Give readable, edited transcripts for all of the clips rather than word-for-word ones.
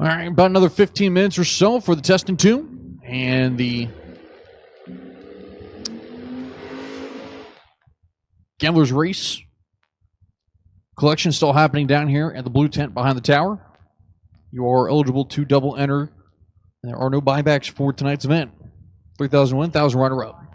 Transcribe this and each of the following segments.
All right, about another 15 minutes or so for the testing two. And the Gamblers Race collection still happening down here at the blue tent behind the tower. You are eligible to double enter. There are no buybacks for tonight's event. 3,000 win, 1,000 runner-up.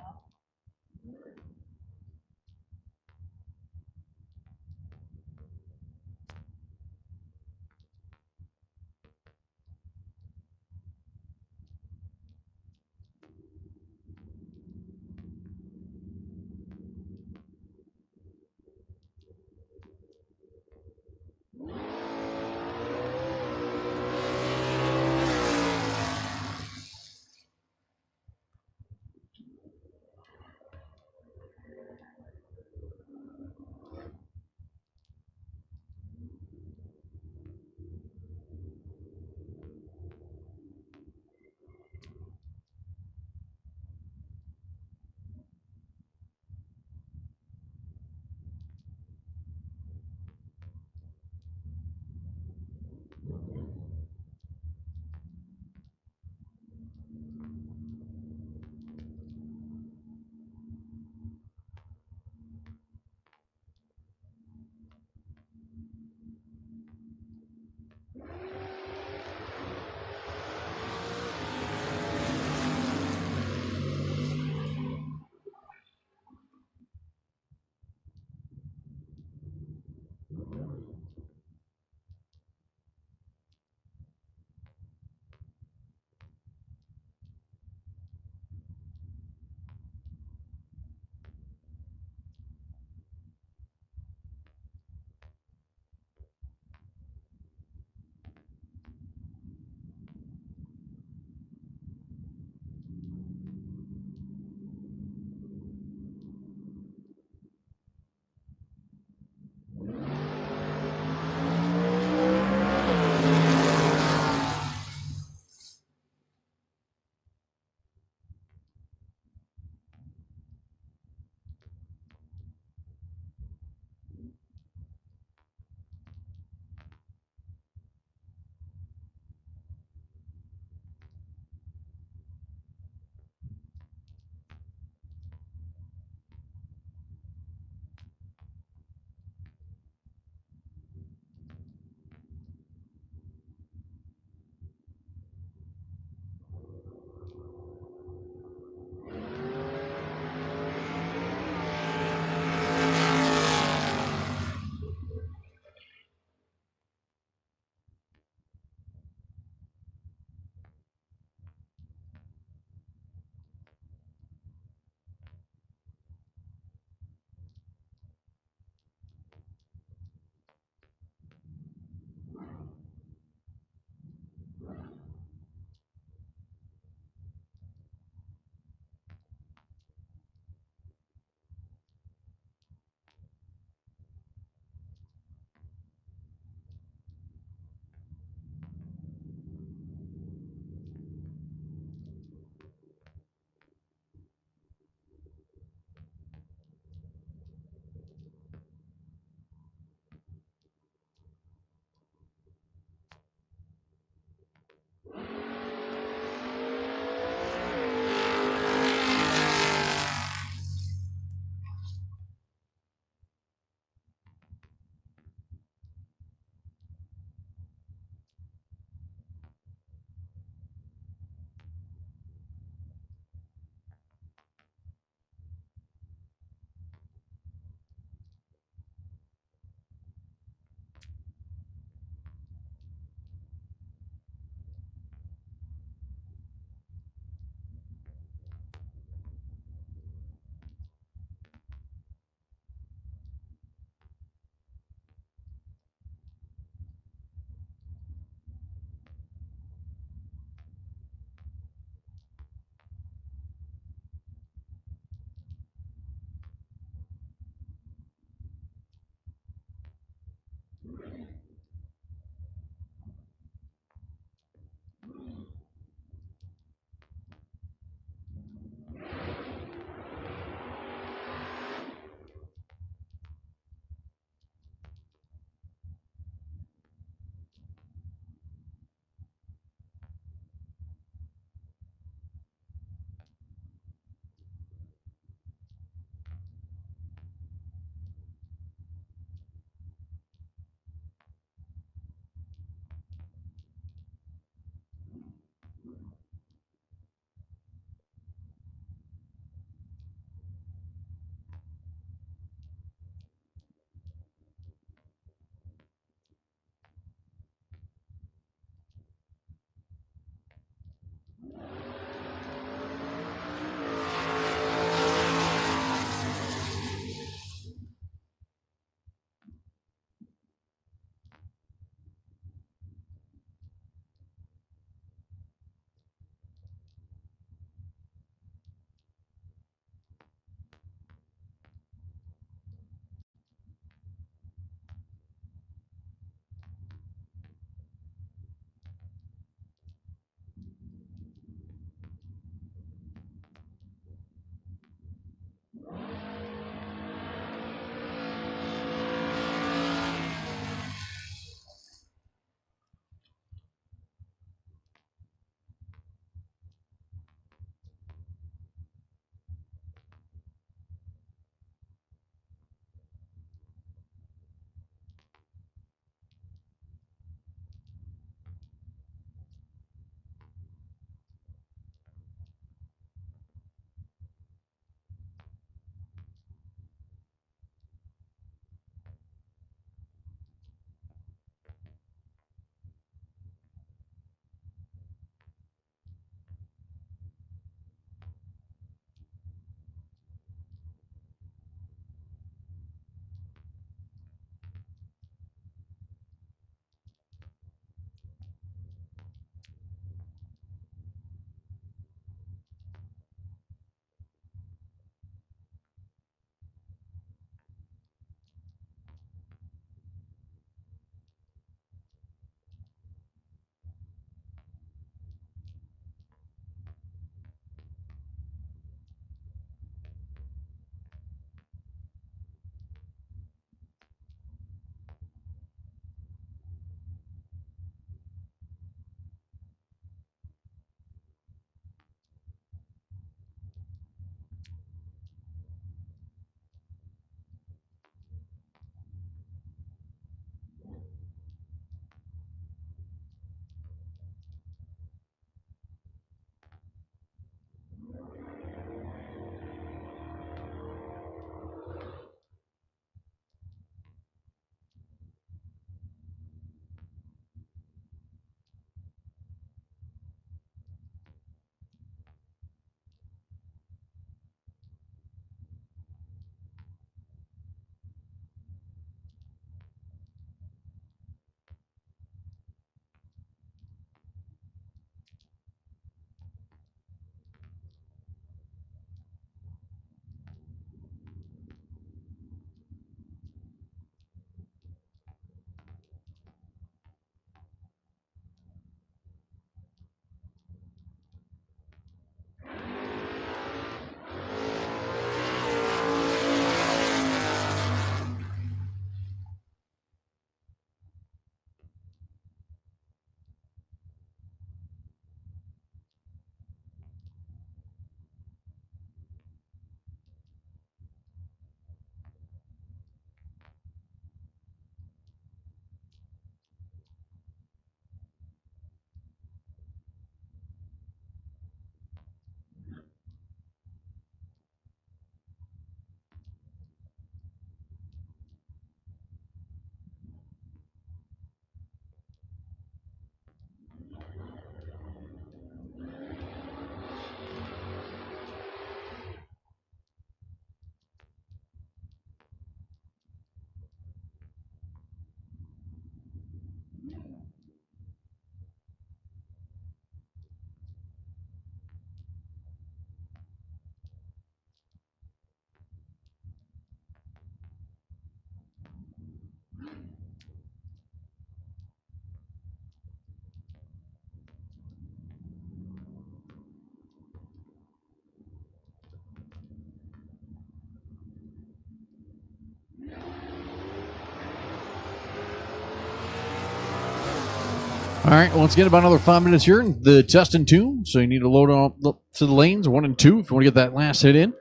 All right, once again, about another 5 minutes here in the test and tune. So you need to load on to the lanes 1 and 2 if you want to get that last hit in.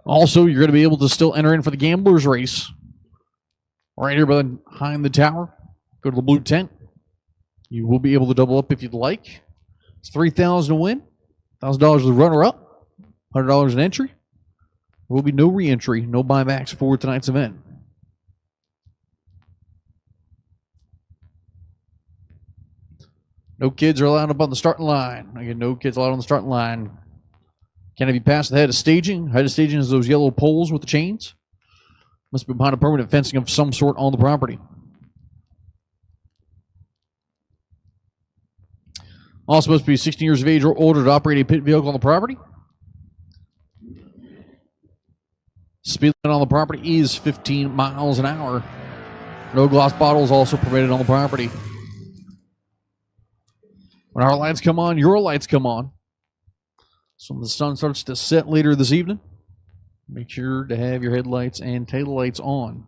Also, you're going to be able to still enter in for the Gamblers race. Right here behind the tower. Go to the blue tent. You will be able to double up if you'd like. It's $3,000 to win. $1,000 the runner-up. $100 an entry. There will be no re-entry, no buybacks for tonight's event. No kids are allowed up on the starting line. Again, no kids allowed on the starting line. Can't have you pass the head of staging. Head of staging is those yellow poles with the chains. Must be behind a permanent fencing of some sort on the property. Also must be 16 years of age or older to operate a pit vehicle on the property. Speed limit on the property is 15 miles an hour. No glass bottles also permitted on the property. When our lights come on, your lights come on. So when the sun starts to set later this evening, make sure to have your headlights and taillights on.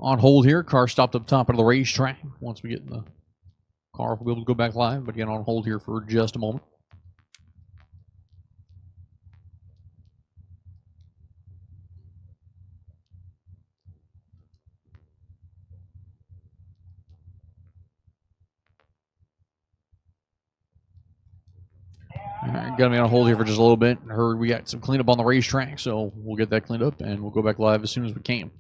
On hold here. Car stopped up top of the racetrack. Once we get in the car, we'll be able to go back live. But again, on hold here for just a moment. All right, got me on hold here for just a little bit. I heard we got some cleanup on the racetrack, so we'll get that cleaned up and we'll go back live as soon as we can.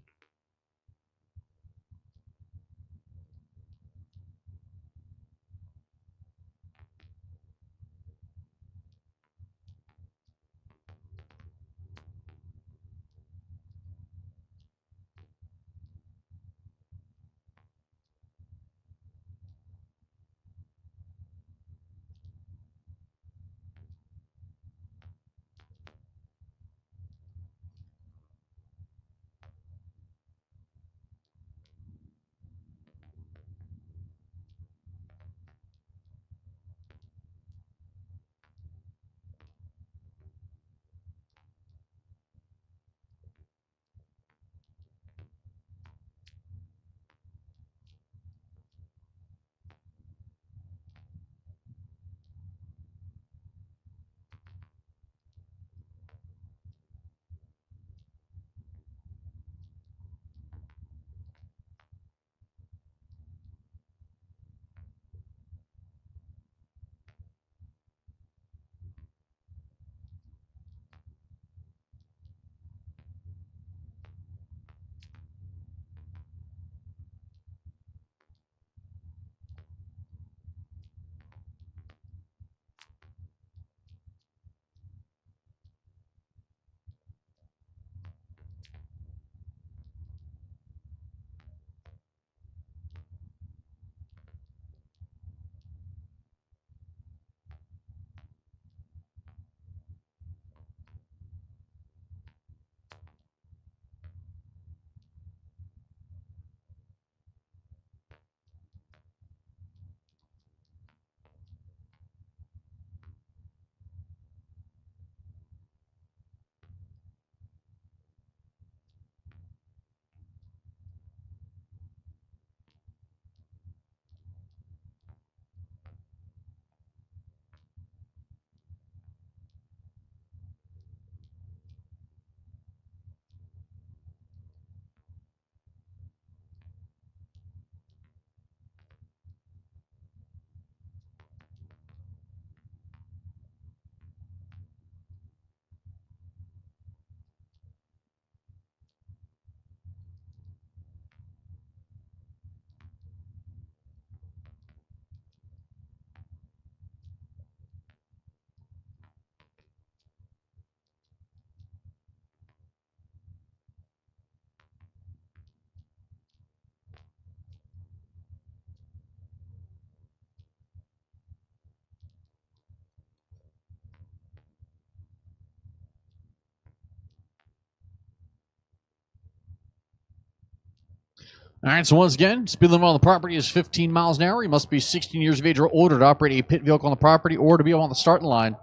All right, so once again, speed limit on the property is 15 miles an hour. You must be 16 years of age or older to operate a pit vehicle on the property or to be on the starting line.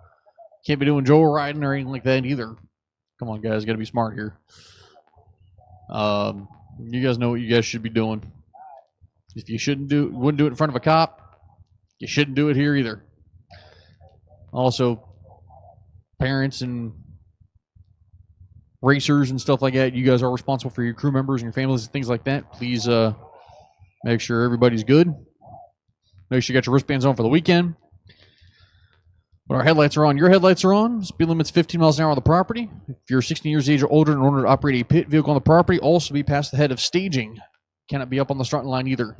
Can't be doing joyriding or anything like that either. Come on, guys, got to be smart here. You guys know what you guys should be doing. If you wouldn't do it in front of a cop, you shouldn't do it here either. Also, parents and racers and stuff like that, you guys are responsible for your crew members and your families and things like that. Please make sure everybody's good. Make sure you got your wristbands on for the weekend. But our headlights are on. Your headlights are on. Speed limit's 15 miles an hour on the property. If you're 16 years of age or older, in order to operate a pit vehicle on the property, also be past the head of staging. Cannot be up on the starting line either.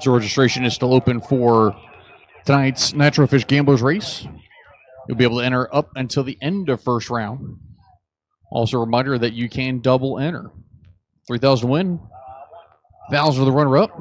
So registration is still open for tonight's Nitro Fish Gamblers race. You'll be able to enter up until the end of first round. Also, a reminder that you can double enter. 3,000 to win, 1,000 for the runner-up.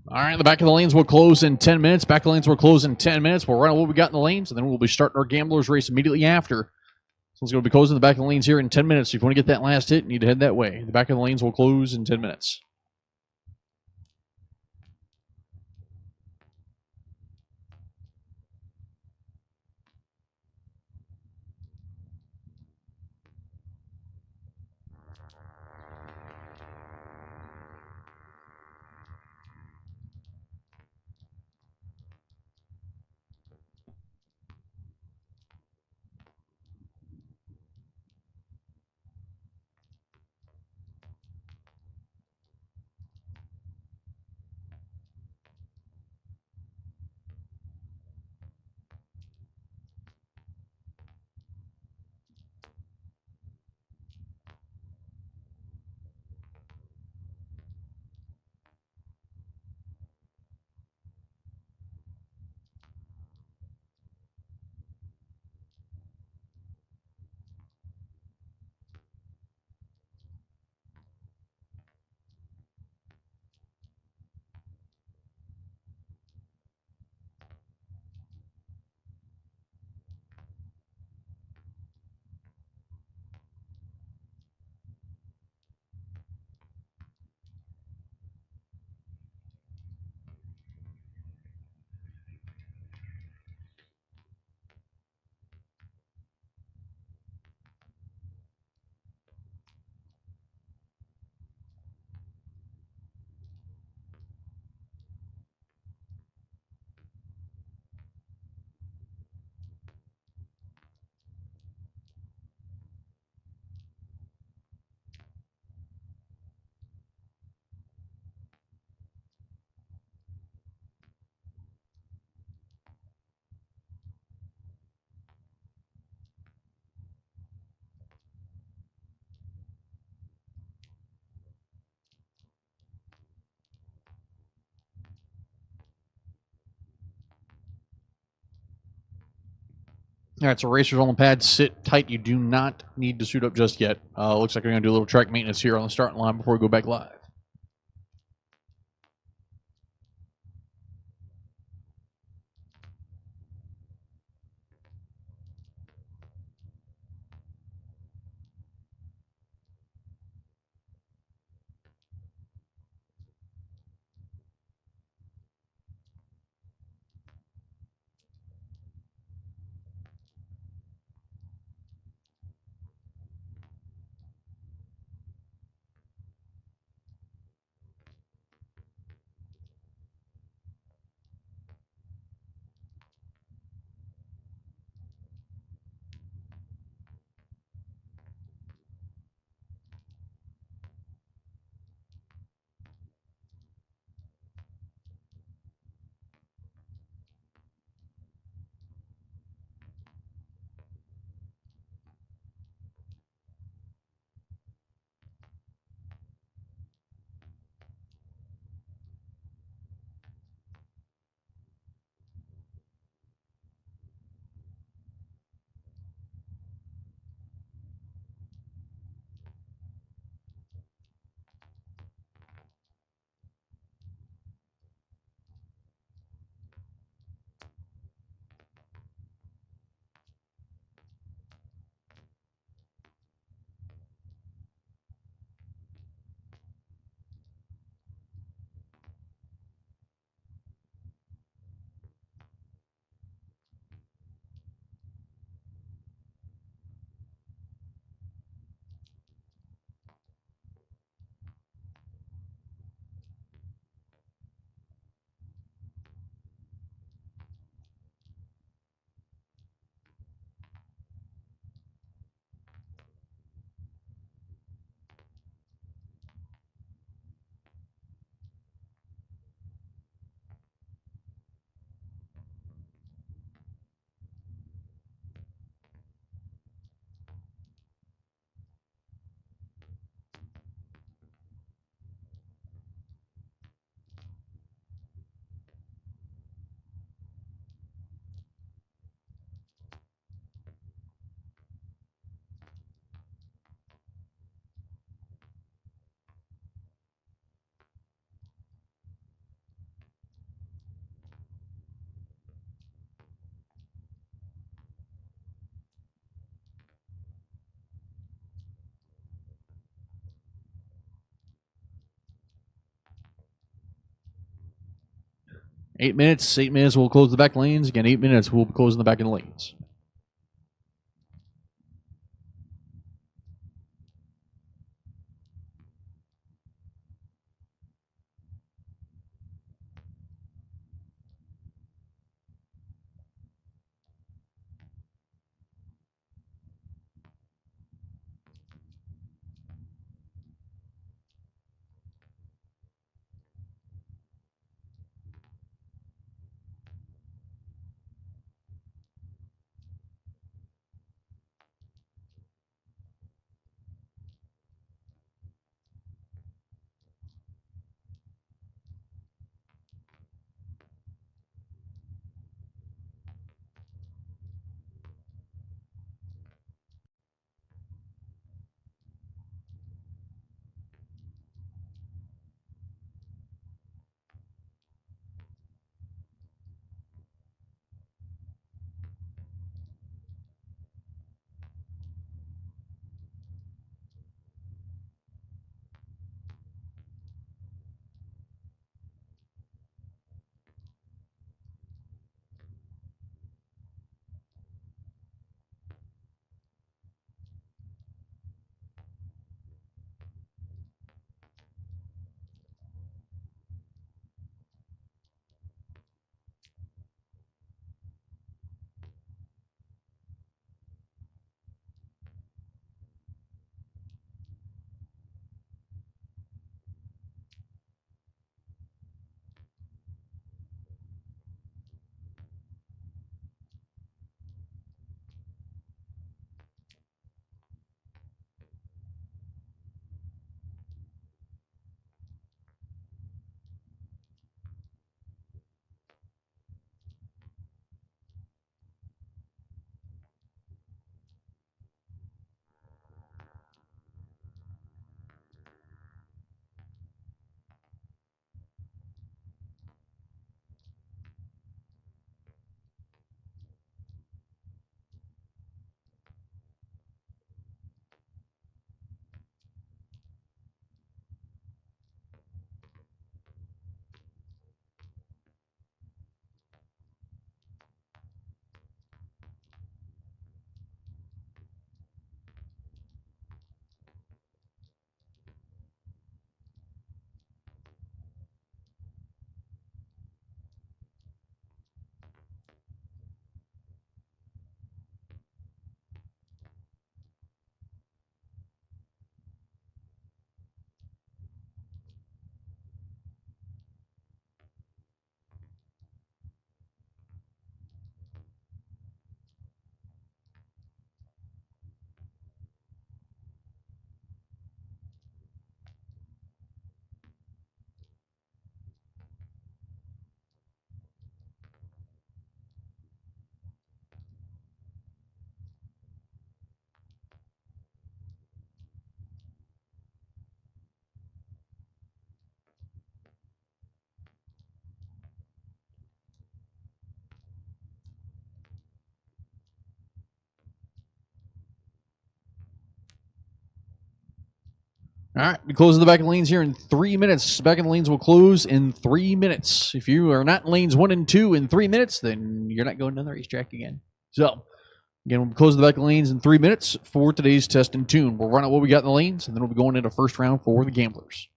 All right, the back of the lanes will close in 10 minutes. Back of the lanes will close in 10 minutes. We'll run what we got in the lanes, and then we'll be starting our gamblers race immediately after. So it's going to be closing the back of the lanes here in 10 minutes. So if you want to get that last hit, you need to head that way. The back of the lanes will close in 10 minutes. All right, so racers on the pad, sit tight. You do not need to suit up just yet. Looks like we're going to do a little track maintenance here on the starting line before we go back live. 8 minutes. 8 minutes, we'll close the back lanes. Again, 8 minutes, we'll be closing the back end lanes. All right, we close the back end lanes here in 3 minutes. Back end lanes will close in 3 minutes. If you are not in lanes 1 and 2 in 3 minutes, then you're not going to the racetrack again. So, again, we'll close the back end lanes in 3 minutes for today's test and tune. We'll run out what we got in the lanes, and then we'll be going into first round for the gamblers.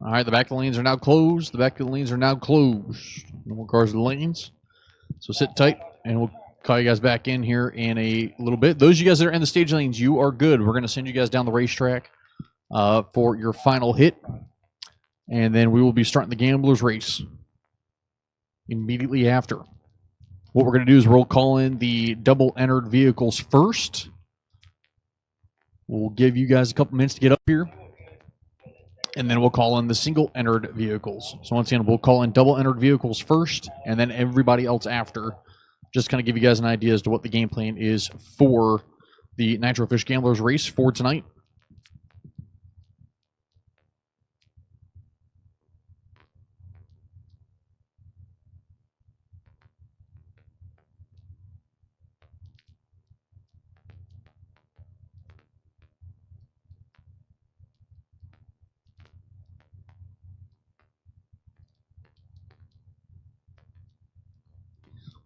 All right, the back of the lanes are now closed. The back of the lanes are now closed. No more cars in the lanes. So sit tight, and we'll call you guys back in here in a little bit. Those of you guys that are in the stage lanes, you are good. We're going to send you guys down the racetrack for your final hit. And then we will be starting the Gamblers race immediately after. What we're going to do is we'll call in the double entered vehicles first. We'll give you guys a couple minutes to get up here. And then we'll call in the single entered vehicles. So once again, we'll call in double entered vehicles first, and then everybody else after. Just kind of give you guys an idea as to what the game plan is for the Nitro Fish Gamblers race for tonight.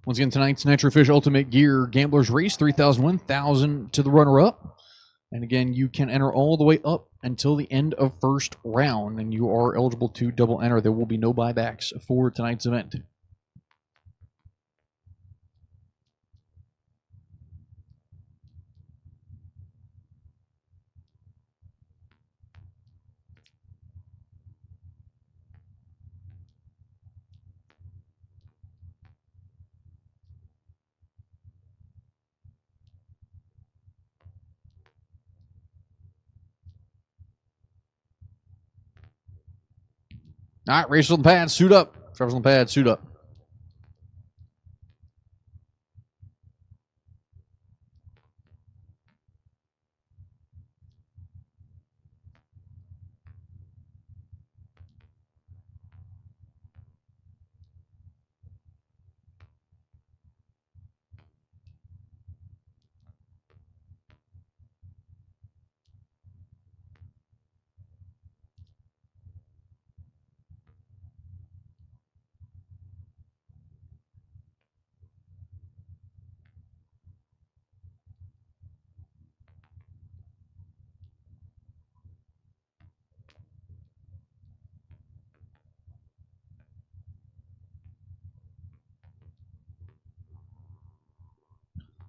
Once again, tonight's Nitro Fish Ultimate Gear Gamblers race, 3,000 win, 1,000 to the runner-up. And again, you can enter all the way up until the end of first round, and you are eligible to double enter. There will be no buybacks for tonight's event. All right, racers on the pad, suit up. Drivers on the pad, suit up.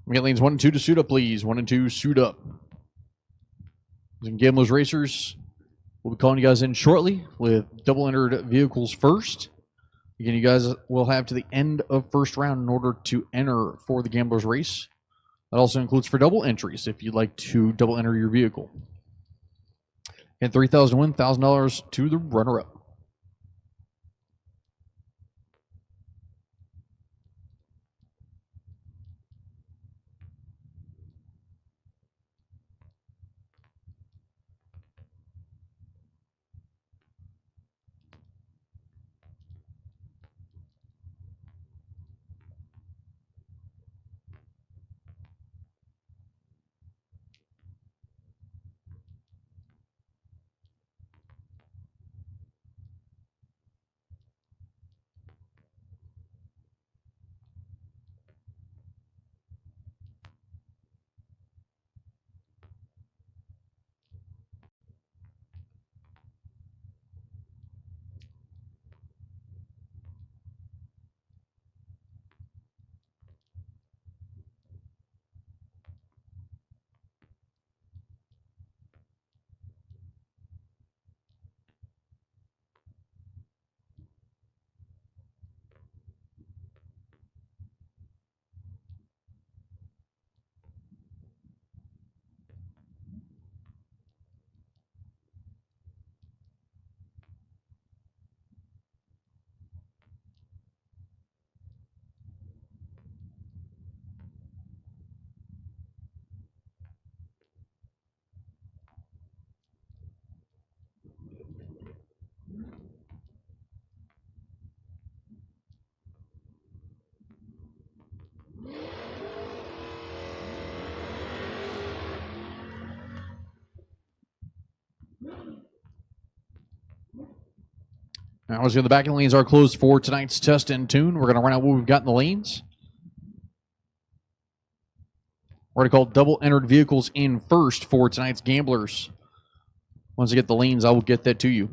We got lanes 1 and 2 to suit up, please. 1 and 2, suit up. Gamblers racers, we'll be calling you guys in shortly with double entered vehicles first. Again, you guys will have to the end of first round in order to enter for the Gamblers race. That also includes for double entries if you'd like to double enter your vehicle. And 3,000 win, $1,000 to the runner-up. Now, as the back of the lanes are closed for tonight's test and tune, we're going to run out what we've got in the lanes. We're going to call double entered vehicles in first for tonight's Gamblers. Once I get the lanes, I will get that to you.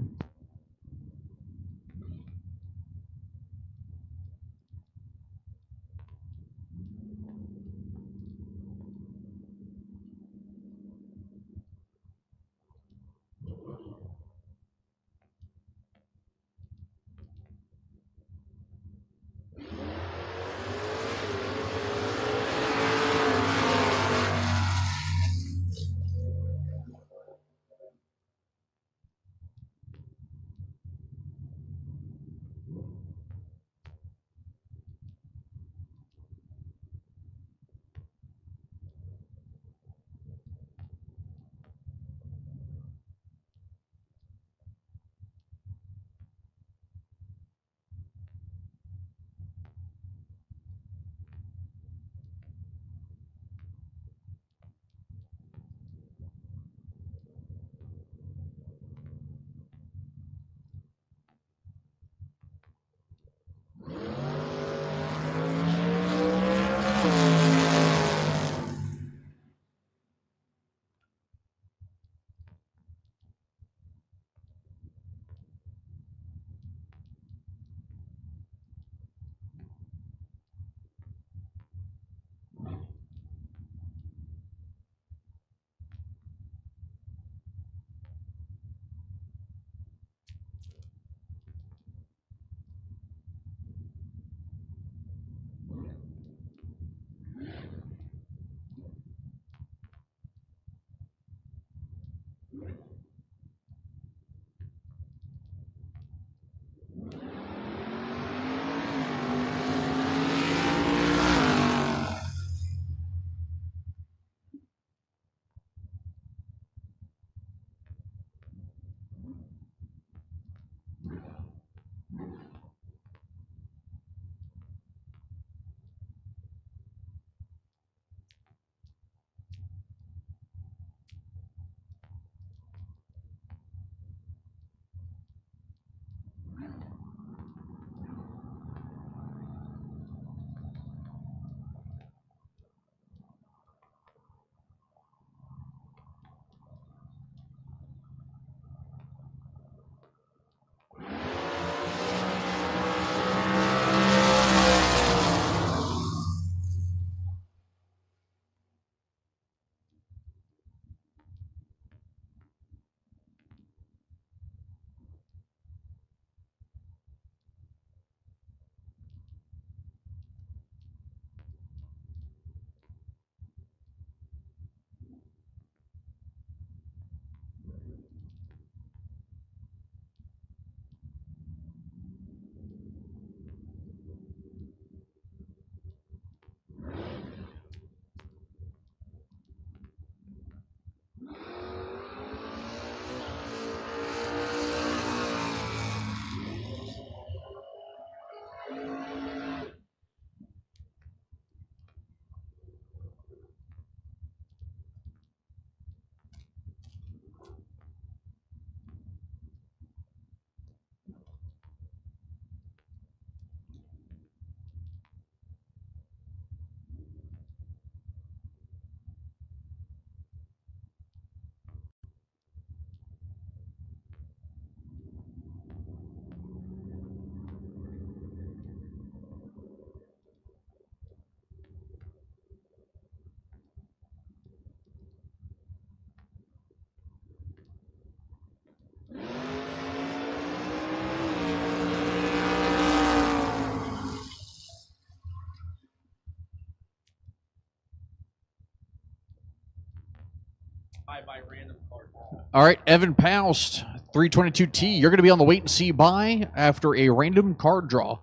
All right, Evan Poust, 322T. You're going to be on the wait and see buy after a random card draw.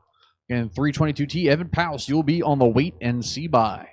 And 322T, Evan Poust, you'll be on the wait and see buy.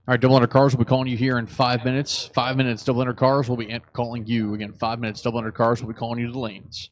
All right, double under cars will be calling you here in 5 minutes. 5 minutes, double under cars will be calling you. Again, 5 minutes, double under cars will be calling you to the lanes.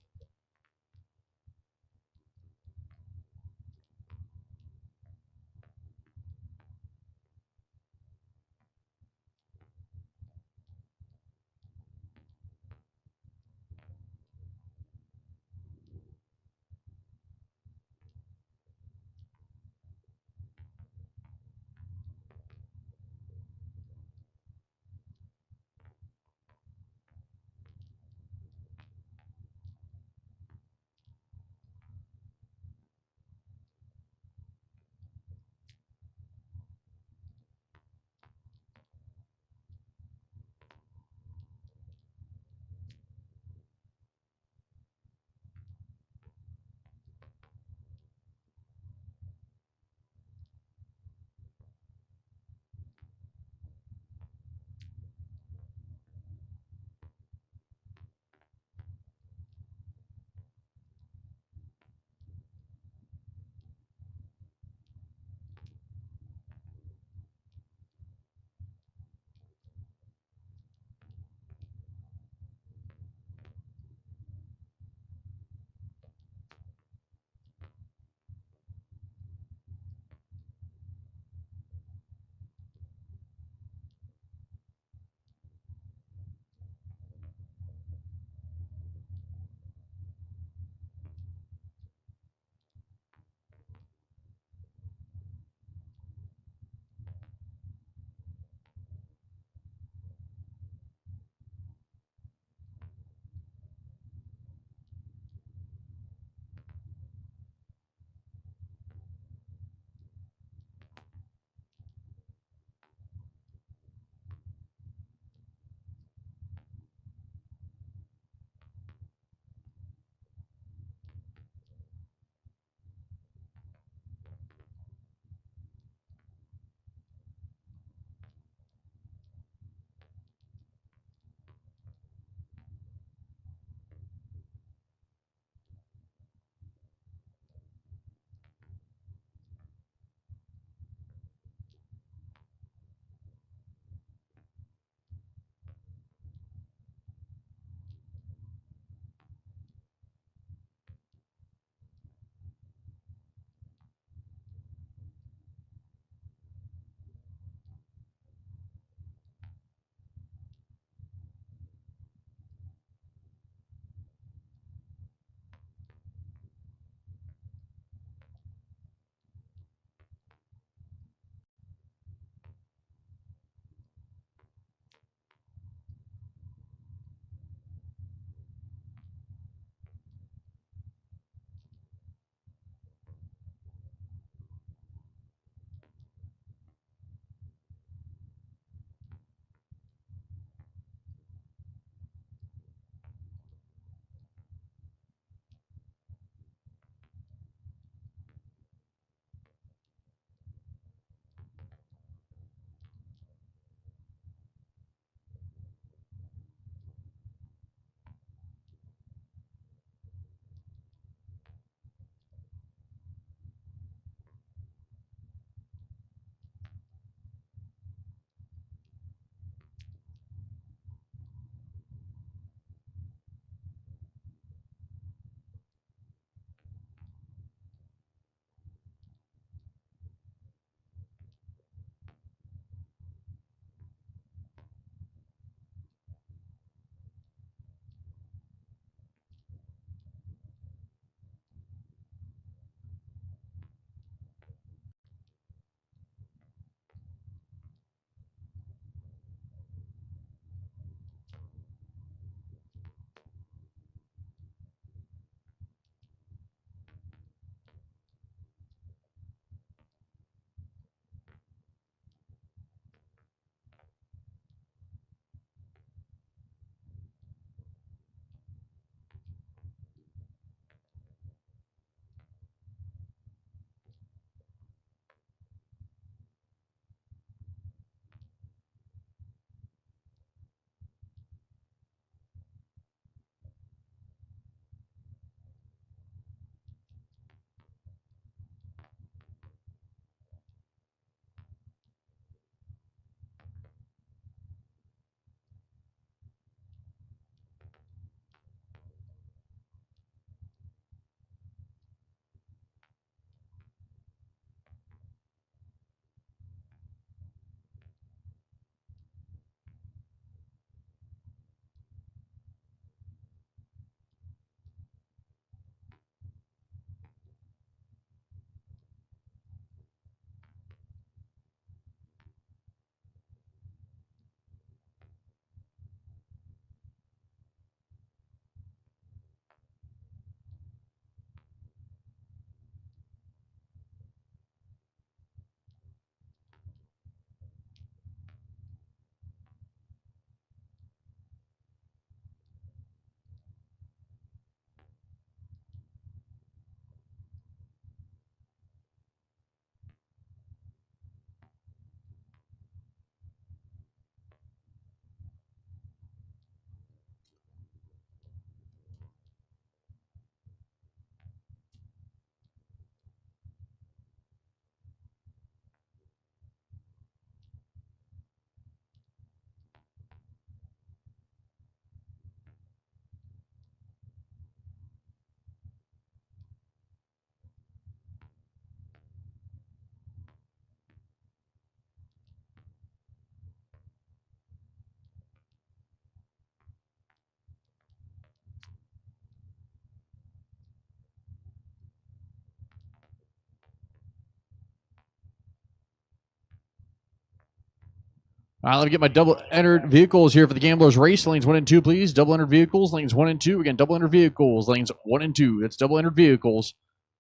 All right, let me get my double entered vehicles here for the Gamblers Race. Lanes 1 and 2, please. Double entered vehicles, lanes 1 and 2. Again, double entered vehicles, lanes 1 and 2. That's double entered vehicles,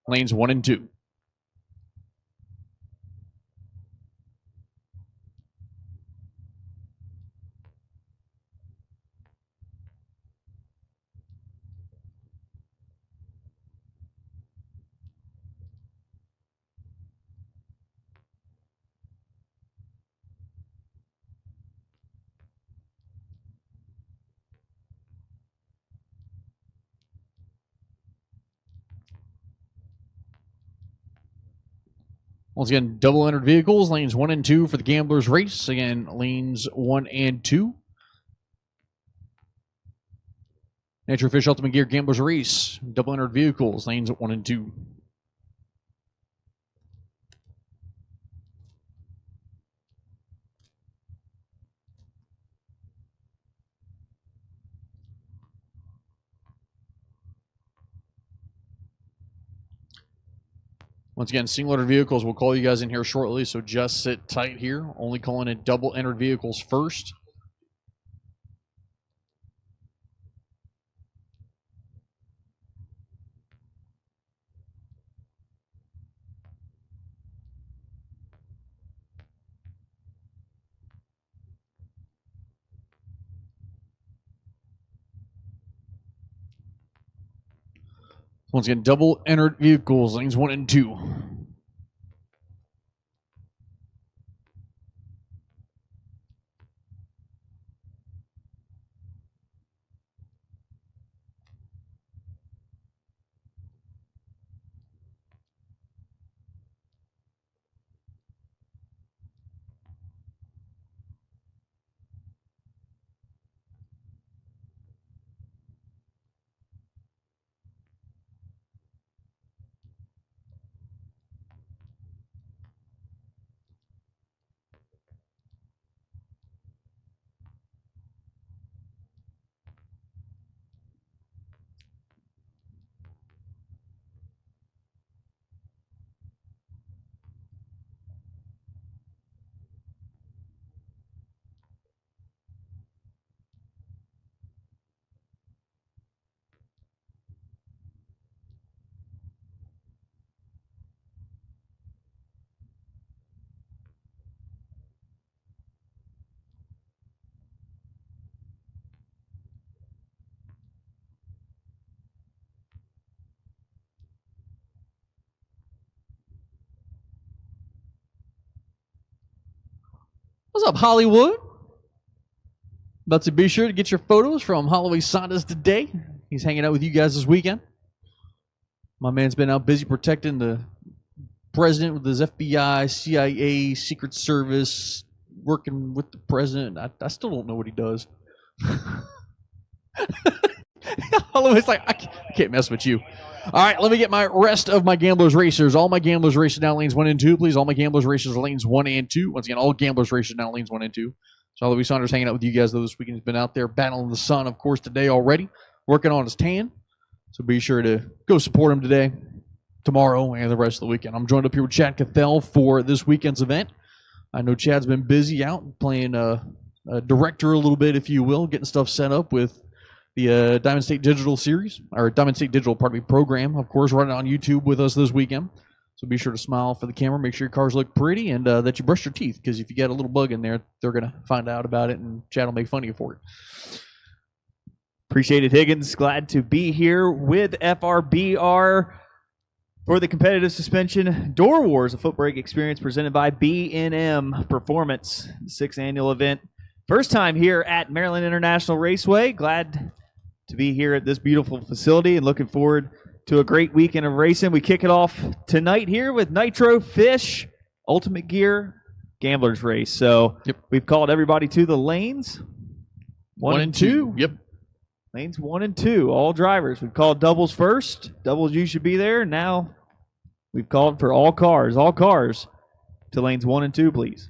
lanes 1 and 2. Once again, double entered vehicles, lanes 1 and 2 for the Gamblers Race. Again, lanes 1 and 2. Nitro Fish Ultimate Gear Gamblers Race. Double entered vehicles, lanes 1 and 2. Once again, single entered vehicles, we'll call you guys in here shortly, so just sit tight here. Only calling it double entered vehicles first. Once again, double entered vehicles, lanes 1 and 2. What's up, Hollywood? About to be sure to get your photos from Holloway Saunders today. He's hanging out with you guys this weekend. My man's been out busy protecting the president with his FBI, CIA, Secret Service, working with the president. I still don't know what he does. Holloway's like, I can't mess with you. All right, let me get my rest of my Gamblers Racers. All my Gamblers Racers now lanes 1 and 2, please. All my Gamblers Racers are lanes 1 and 2. Once again, all Gamblers Racers now lanes 1 and 2. So Holloway Saunders hanging out with you guys though this weekend. He's been out there battling the sun, of course, today already, working on his tan. So be sure to go support him today, tomorrow, and the rest of the weekend. I'm joined up here with Chad Cathell for this weekend's event. I know Chad's been busy out playing a director a little bit, if you will, getting stuff set up with the Diamond State Digital series, or Diamond State Digital, program, of course, running on YouTube with us this weekend. So be sure to smile for the camera, make sure your cars look pretty, and that you brush your teeth, because if you get a little bug in there, they're going to find out about it, and Chad will make fun of you for it. Appreciate it, Higgins. Glad to be here with FRBR for the competitive suspension Door Wars, a Footbrake Experience presented by BNM Performance, the 6th annual event. First time here at Maryland International Raceway. Glad to be here at this beautiful facility and looking forward to a great weekend of racing. We kick it off tonight here with Nitro Fish Ultimate Gear Gamblers Race. So We've called everybody to the lanes. 1 and 2. Yep. Lanes 1 and 2, all drivers. We've called doubles first. Doubles, you should be there. Now we've called for all cars to lanes 1 and 2, please.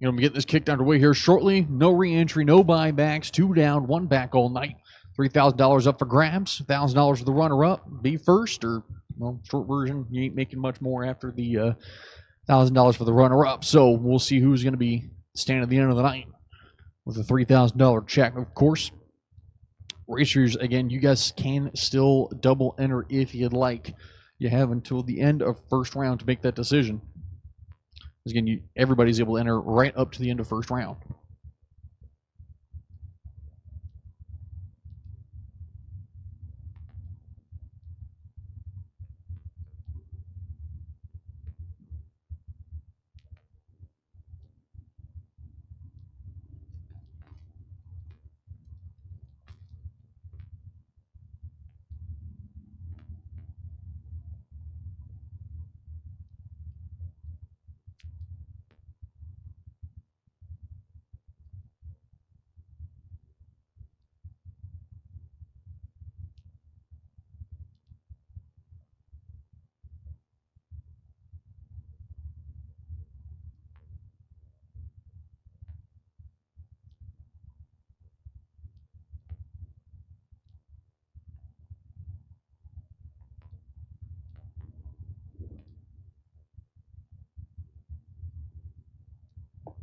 You know, I'm getting this kicked underway here shortly. No re-entry, no buybacks, 2 down, 1 back all night. $3,000 up for grabs, $1,000 for the runner-up. Be first, or, well, short version, you ain't making much more after the $1,000 for the runner-up. So we'll see who's going to be standing at the end of the night with a $3,000 check. Of course, racers, again, you guys can still double enter if you'd like. You have until the end of first round to make that decision. Again, everybody's able to enter right up to the end of first round.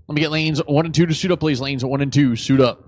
Let me get lanes 1 and 2 to suit up, please. Lanes 1 and 2, suit up.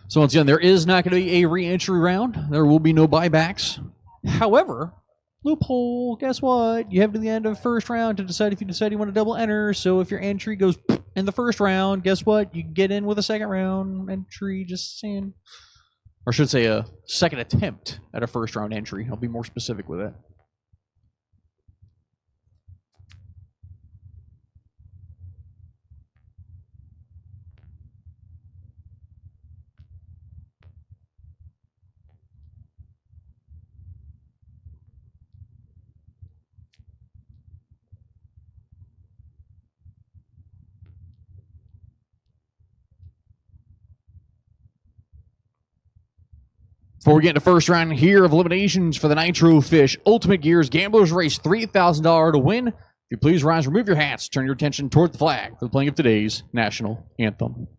So once again, there is not going to be a re-entry round. There will be no buybacks. However, loophole, guess what? You have to the end of first round to decide if you decide you want to double enter. So if your entry goes in the first round, guess what? You can get in with a second round entry, just saying. Or I should say a second attempt at a first round entry. I'll be more specific with it. Before we get into first round here of eliminations for the Nitro Fish Ultimate Gears Gamblers Race $3,000 to win. If you please rise, remove your hats, turn your attention toward the flag for the playing of today's national anthem.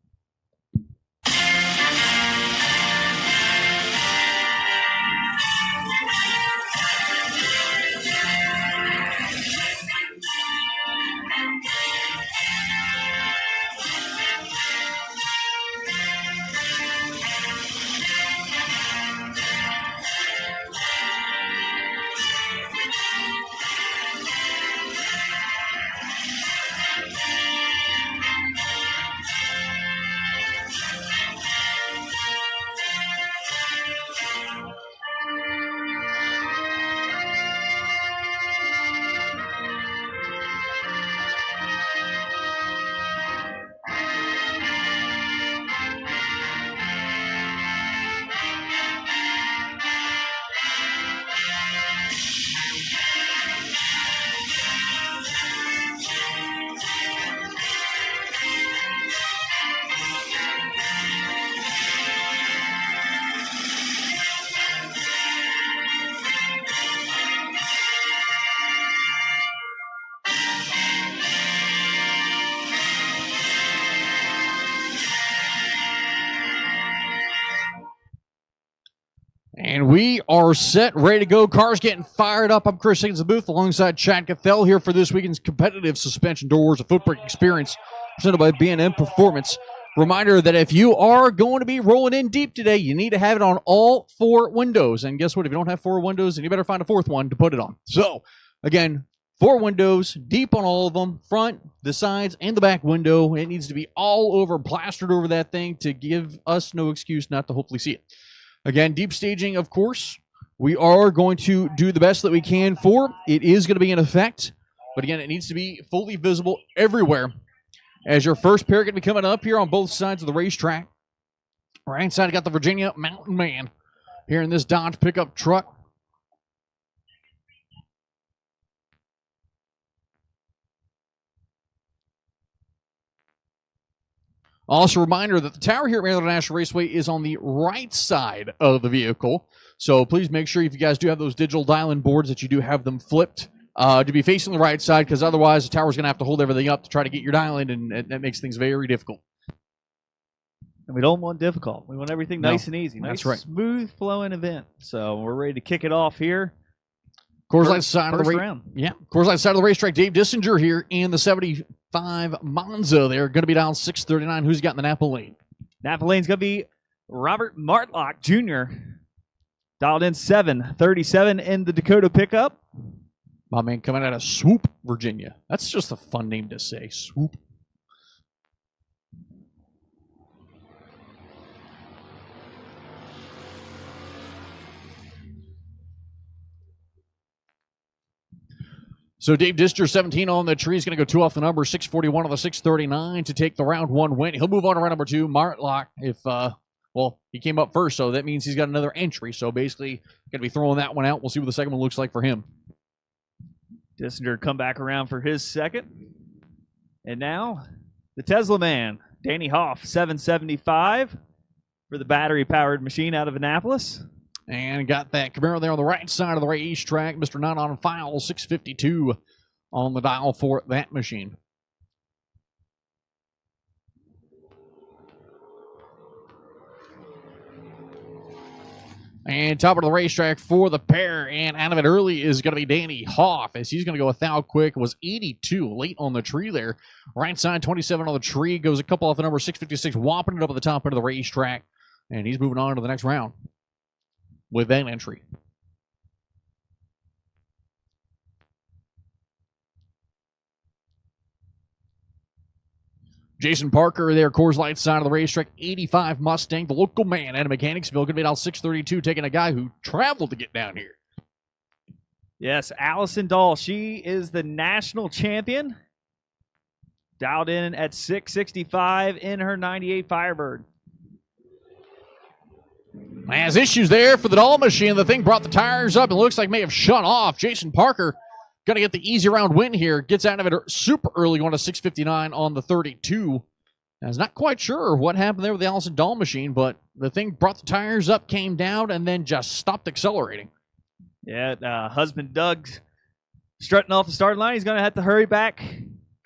And we are set, ready to go. Cars getting fired up. I'm Chris Higgins, the booth, alongside Chad Cathell here for this weekend's competitive suspension doors, a Footbrake Experience presented by BNM Performance. Reminder that if you are going to be rolling in deep today, you need to have it on all 4 windows. And guess what? If you don't have 4 windows, then you better find a 4th one to put it on. So, again, 4 windows, deep on all of them, front, the sides, and the back window. It needs to be all over, plastered over that thing to give us no excuse not to hopefully see it. Again, deep staging, of course, we are going to do the best that we can for. It is going to be in effect, but again, it needs to be fully visible everywhere. As your first pair going to be coming up here on both sides of the racetrack. Right side, I got the Virginia Mountain Man here in this Dodge pickup truck. Also, a reminder that the tower here at Maryland International Raceway is on the right side of the vehicle. So please make sure if you guys do have those digital dial-in boards that you do have them flipped to be facing the right side, because otherwise the tower's going to have to hold everything up to try to get your dial in, and that makes things very difficult. And we don't want difficult. We want everything nice and easy. That's nice, right. Smooth flowing event. So we're ready to kick it off here. Coors Light side of the round. Yeah, Coors Light side of the racetrack. Dave Dissinger here in the 75 Monza. They're going to be down 639. Who's got in the Napa lane? Napa lane's going to be Robert Martlock Jr. Dialed in 737 in the Dakota pickup. My man coming out of Swoop, Virginia. That's just a fun name to say, Swoop. So Dave Dister, 17 on the tree. He's going to go 2 off the number, 641 on the 639 to take the round 1 win. He'll move on to round number 2. Martlock, he came up first, so that means he's got another entry. So basically, going to be throwing that one out. We'll see what the second one looks like for him. Dissinger come back around for his second. And now, the Tesla man, Danny Hoff, 775 for the battery-powered machine out of Annapolis. And got that Camaro there on the right side of the racetrack. Mr. Not on file, 652 on the dial for that machine. And top of the racetrack for the pair. And out of it early is going to be Danny Hoff, as he's going to go 1,000 quick. Was 82 late on the tree there. Right side, 27 on the tree. Goes a couple off the number, 656, whopping it up at the top end of the racetrack. And he's moving on to the next round with that entry. Jason Parker there, Coors Light side of the racetrack, 85 Mustang, the local man out of Mechanicsville, going to be out 632, taking a guy who traveled to get down here. Yes, Allison Dahl, she is the national champion. Dialed in at 665 in her 98 Firebird. Has issues there for the Dahl machine. The thing brought the tires up and looks like may have shut off. Jason Parker going to get the easy round win here. Gets out of it super early, going to 659 on the 32. I was not quite sure what happened there with the Allison Dahl machine, but the thing brought the tires up, came down, and then just stopped accelerating. Yeah, husband Doug's strutting off the starting line. He's going to have to hurry back,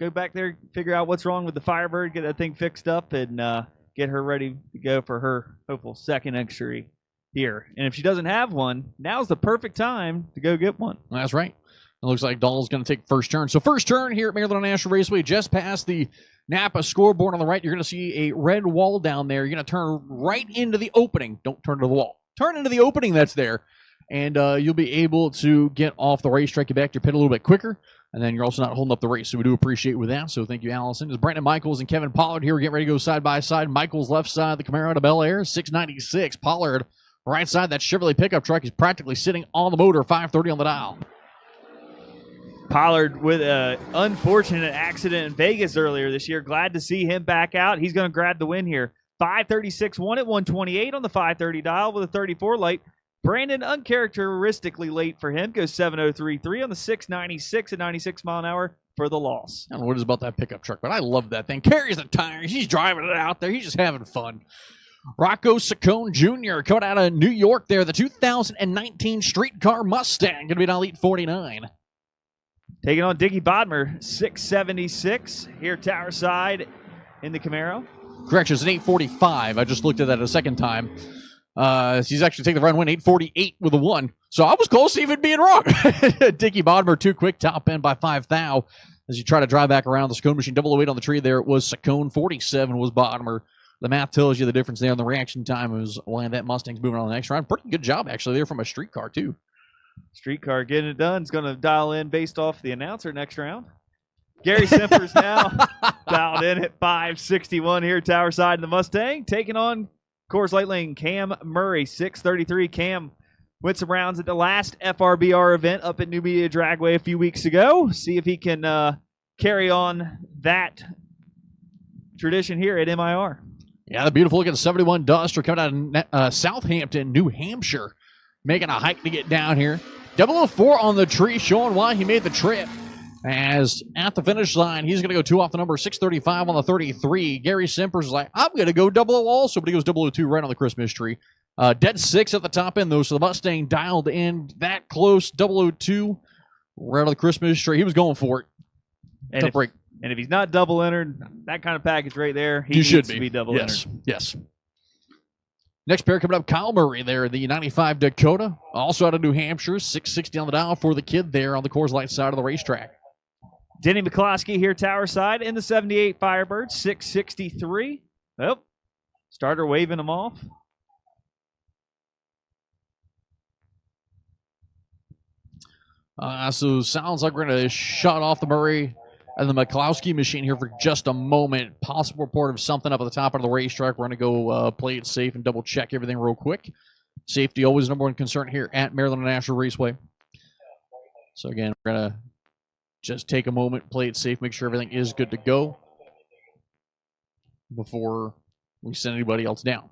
go back there, figure out what's wrong with the Firebird, get that thing fixed up, and get her ready to go for her hopeful second entry here. And if she doesn't have one, now's the perfect time to go get one. That's right. It looks like Dahl's going to take first turn. So first turn here at Maryland International Raceway, just past the Napa scoreboard on the right, you're going to see a red wall down there. You're going to turn right into the opening. Don't turn to the wall. Turn into the opening that's there, and you'll be able to get off the racetrack, get back to your pit a little bit quicker, and then you're also not holding up the race. So we do appreciate with that. So thank you, Allison. It's Brandon Michaels and Kevin Pollard here. We're getting ready to go side by side. Michaels left side, the Camaro out of Bel Air, 696. Pollard right side, that Chevrolet pickup truck. He's practically sitting on the motor, 530 on the dial. Pollard with an unfortunate accident in Vegas earlier this year. Glad to see him back out. He's going to grab the win here. 536 won at 128 on the 530 dial with a 34 light. Brandon, uncharacteristically late for him, goes 7033 on the 696 at 96 mile an hour for the loss. I don't know what it is about that pickup truck, but I love that thing. Carries the tires. He's driving it out there. He's just having fun. Rocco Saccone Jr. coming out of New York there. The 2019 Streetcar Mustang going to be down Elite 49. Taking on Dickie Bodmer, 676 here tower side in the Camaro. Correction, it's an 845. I just looked at that a second time. He's actually taking the run win, 848 with a 1. So I was close to even being wrong. Dickie Bodmer, too quick, top end by 5 thou. As you try to drive back around the Saccone machine, 008 on the tree there. It was Saccone, 47 was Bodmer. The math tells you the difference there. And the reaction time is why that Mustang's moving on the next round. Pretty good job, actually, there from a streetcar, too. Streetcar getting it done. It's going to dial in based off the announcer next round. Gary Simpers now dialed in at 561 here, tower side in the Mustang. Taking on Coors Light Lane, Cam Murray, 633. Cam Went some rounds at the last FRBR event up at New Media Dragway a few weeks ago. See if he can carry on that tradition here at MIR. Yeah, the beautiful looking 71 Duster coming out of Southampton, New Hampshire, making a hike to get down here. 004 on the tree, showing why he made the trip. As at the finish line, he's going to go 2 off the number, 635 on the 33. Gary Simpers is like, I'm going to go 00 also, but he goes 002 right on the Christmas tree. Dead 6 at the top end, though, so the Mustang dialed in that close, 002 right on the Christmas tree. He was going for it. And if he's not double entered, that kind of package right there, he should needs to be double entered. Yes. Next pair coming up, Kyle Murray there, the 95 Dakota, also out of New Hampshire, 660 on the dial for the kid there on the Coors Light side of the racetrack. Denny McCloskey here, tower side, in the 78 Firebird, 663. Oh, starter waving him off. So sounds like we're going to shut off the Murray and the McCloskey machine here for just a moment. Possible report of something up at the top of the racetrack. We're going to go play it safe and double check everything real quick. Safety always number one concern here at Maryland International Raceway. So again, we're going to just take a moment, play it safe, make sure everything is good to go before we send anybody else down.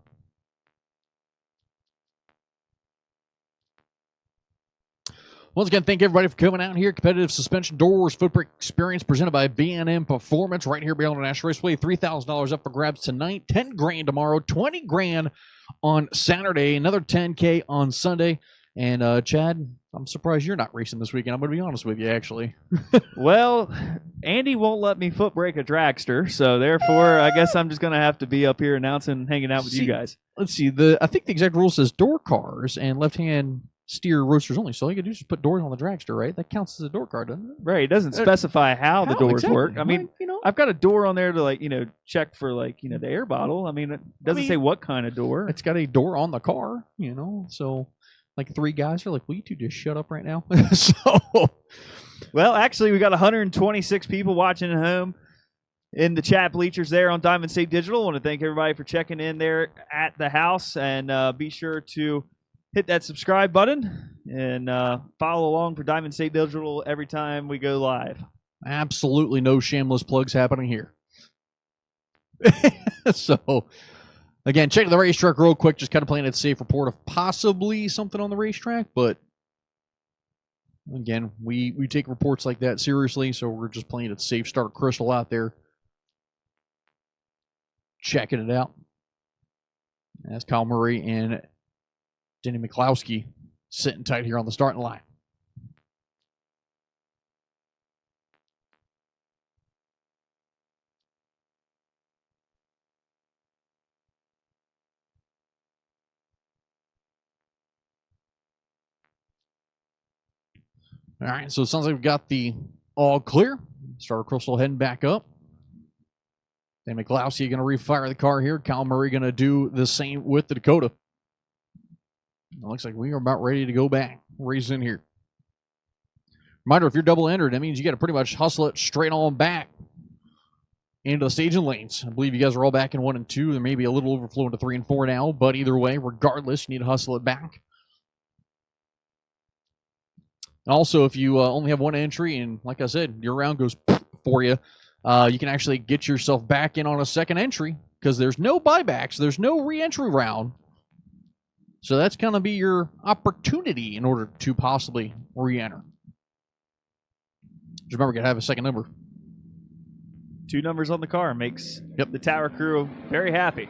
Once again, thank everybody for coming out here. Competitive suspension doors, Footbrake Experience presented by BNM Performance right here at Maryland International Raceway. $3,000 up for grabs tonight, $10,000 tomorrow, $20,000 on Saturday, another $10K on Sunday. And Chad, I'm surprised you're not racing this weekend. I'm going to be honest with you, actually. Well, Andy won't let me foot brake a dragster, so therefore, I guess I'm just going to have to be up here announcing and hanging out with you guys. Let's see. I think the exact rule says door cars and left-hand steer roasters only. So all you can do is just put doors on the dragster, right? That counts as a door car, doesn't it? Right. It doesn't specify how the doors exactly work. I mean, I've got a door on there to check for the air bottle. I mean, it doesn't say what kind of door. It's got a door on the car, so like 3 guys are like, will you two just shut up right now? Well, actually, we got 126 people watching at home in the chat bleachers there on Diamond State Digital. I want to thank everybody for checking in there at the house, and be sure to hit that subscribe button and follow along for Diamond State Digital every time we go live. Absolutely no shameless plugs happening here. So, again, checking the racetrack real quick, just kind of playing it safe report of possibly something on the racetrack, but again, we take reports like that seriously, so we're just playing it safe. Start Crystal out there, checking it out. That's Kyle Murray and Denny McCloskey sitting tight here on the starting line. All right, so it sounds like we've got the all clear. Starter Crystal heading back up. Then McCloskey going to refire the car here. Kyle Murray going to do the same with the Dakota. It looks like we are about ready to go back. Race in here. Reminder, if you're double entered, that means you got to pretty much hustle it straight on back into the staging lanes. I believe you guys are all back in 1 and 2. There may be a little overflow into 3 and 4 now, but either way, regardless, you need to hustle it back. Also, if you only have 1 entry, and like I said, your round goes for you, you can actually get yourself back in on a second entry because there's no buybacks. There's no re-entry round. So that's going to be your opportunity in order to possibly re-enter. Just remember, you got to have a second number. 2 numbers on the car makes the tower crew very happy.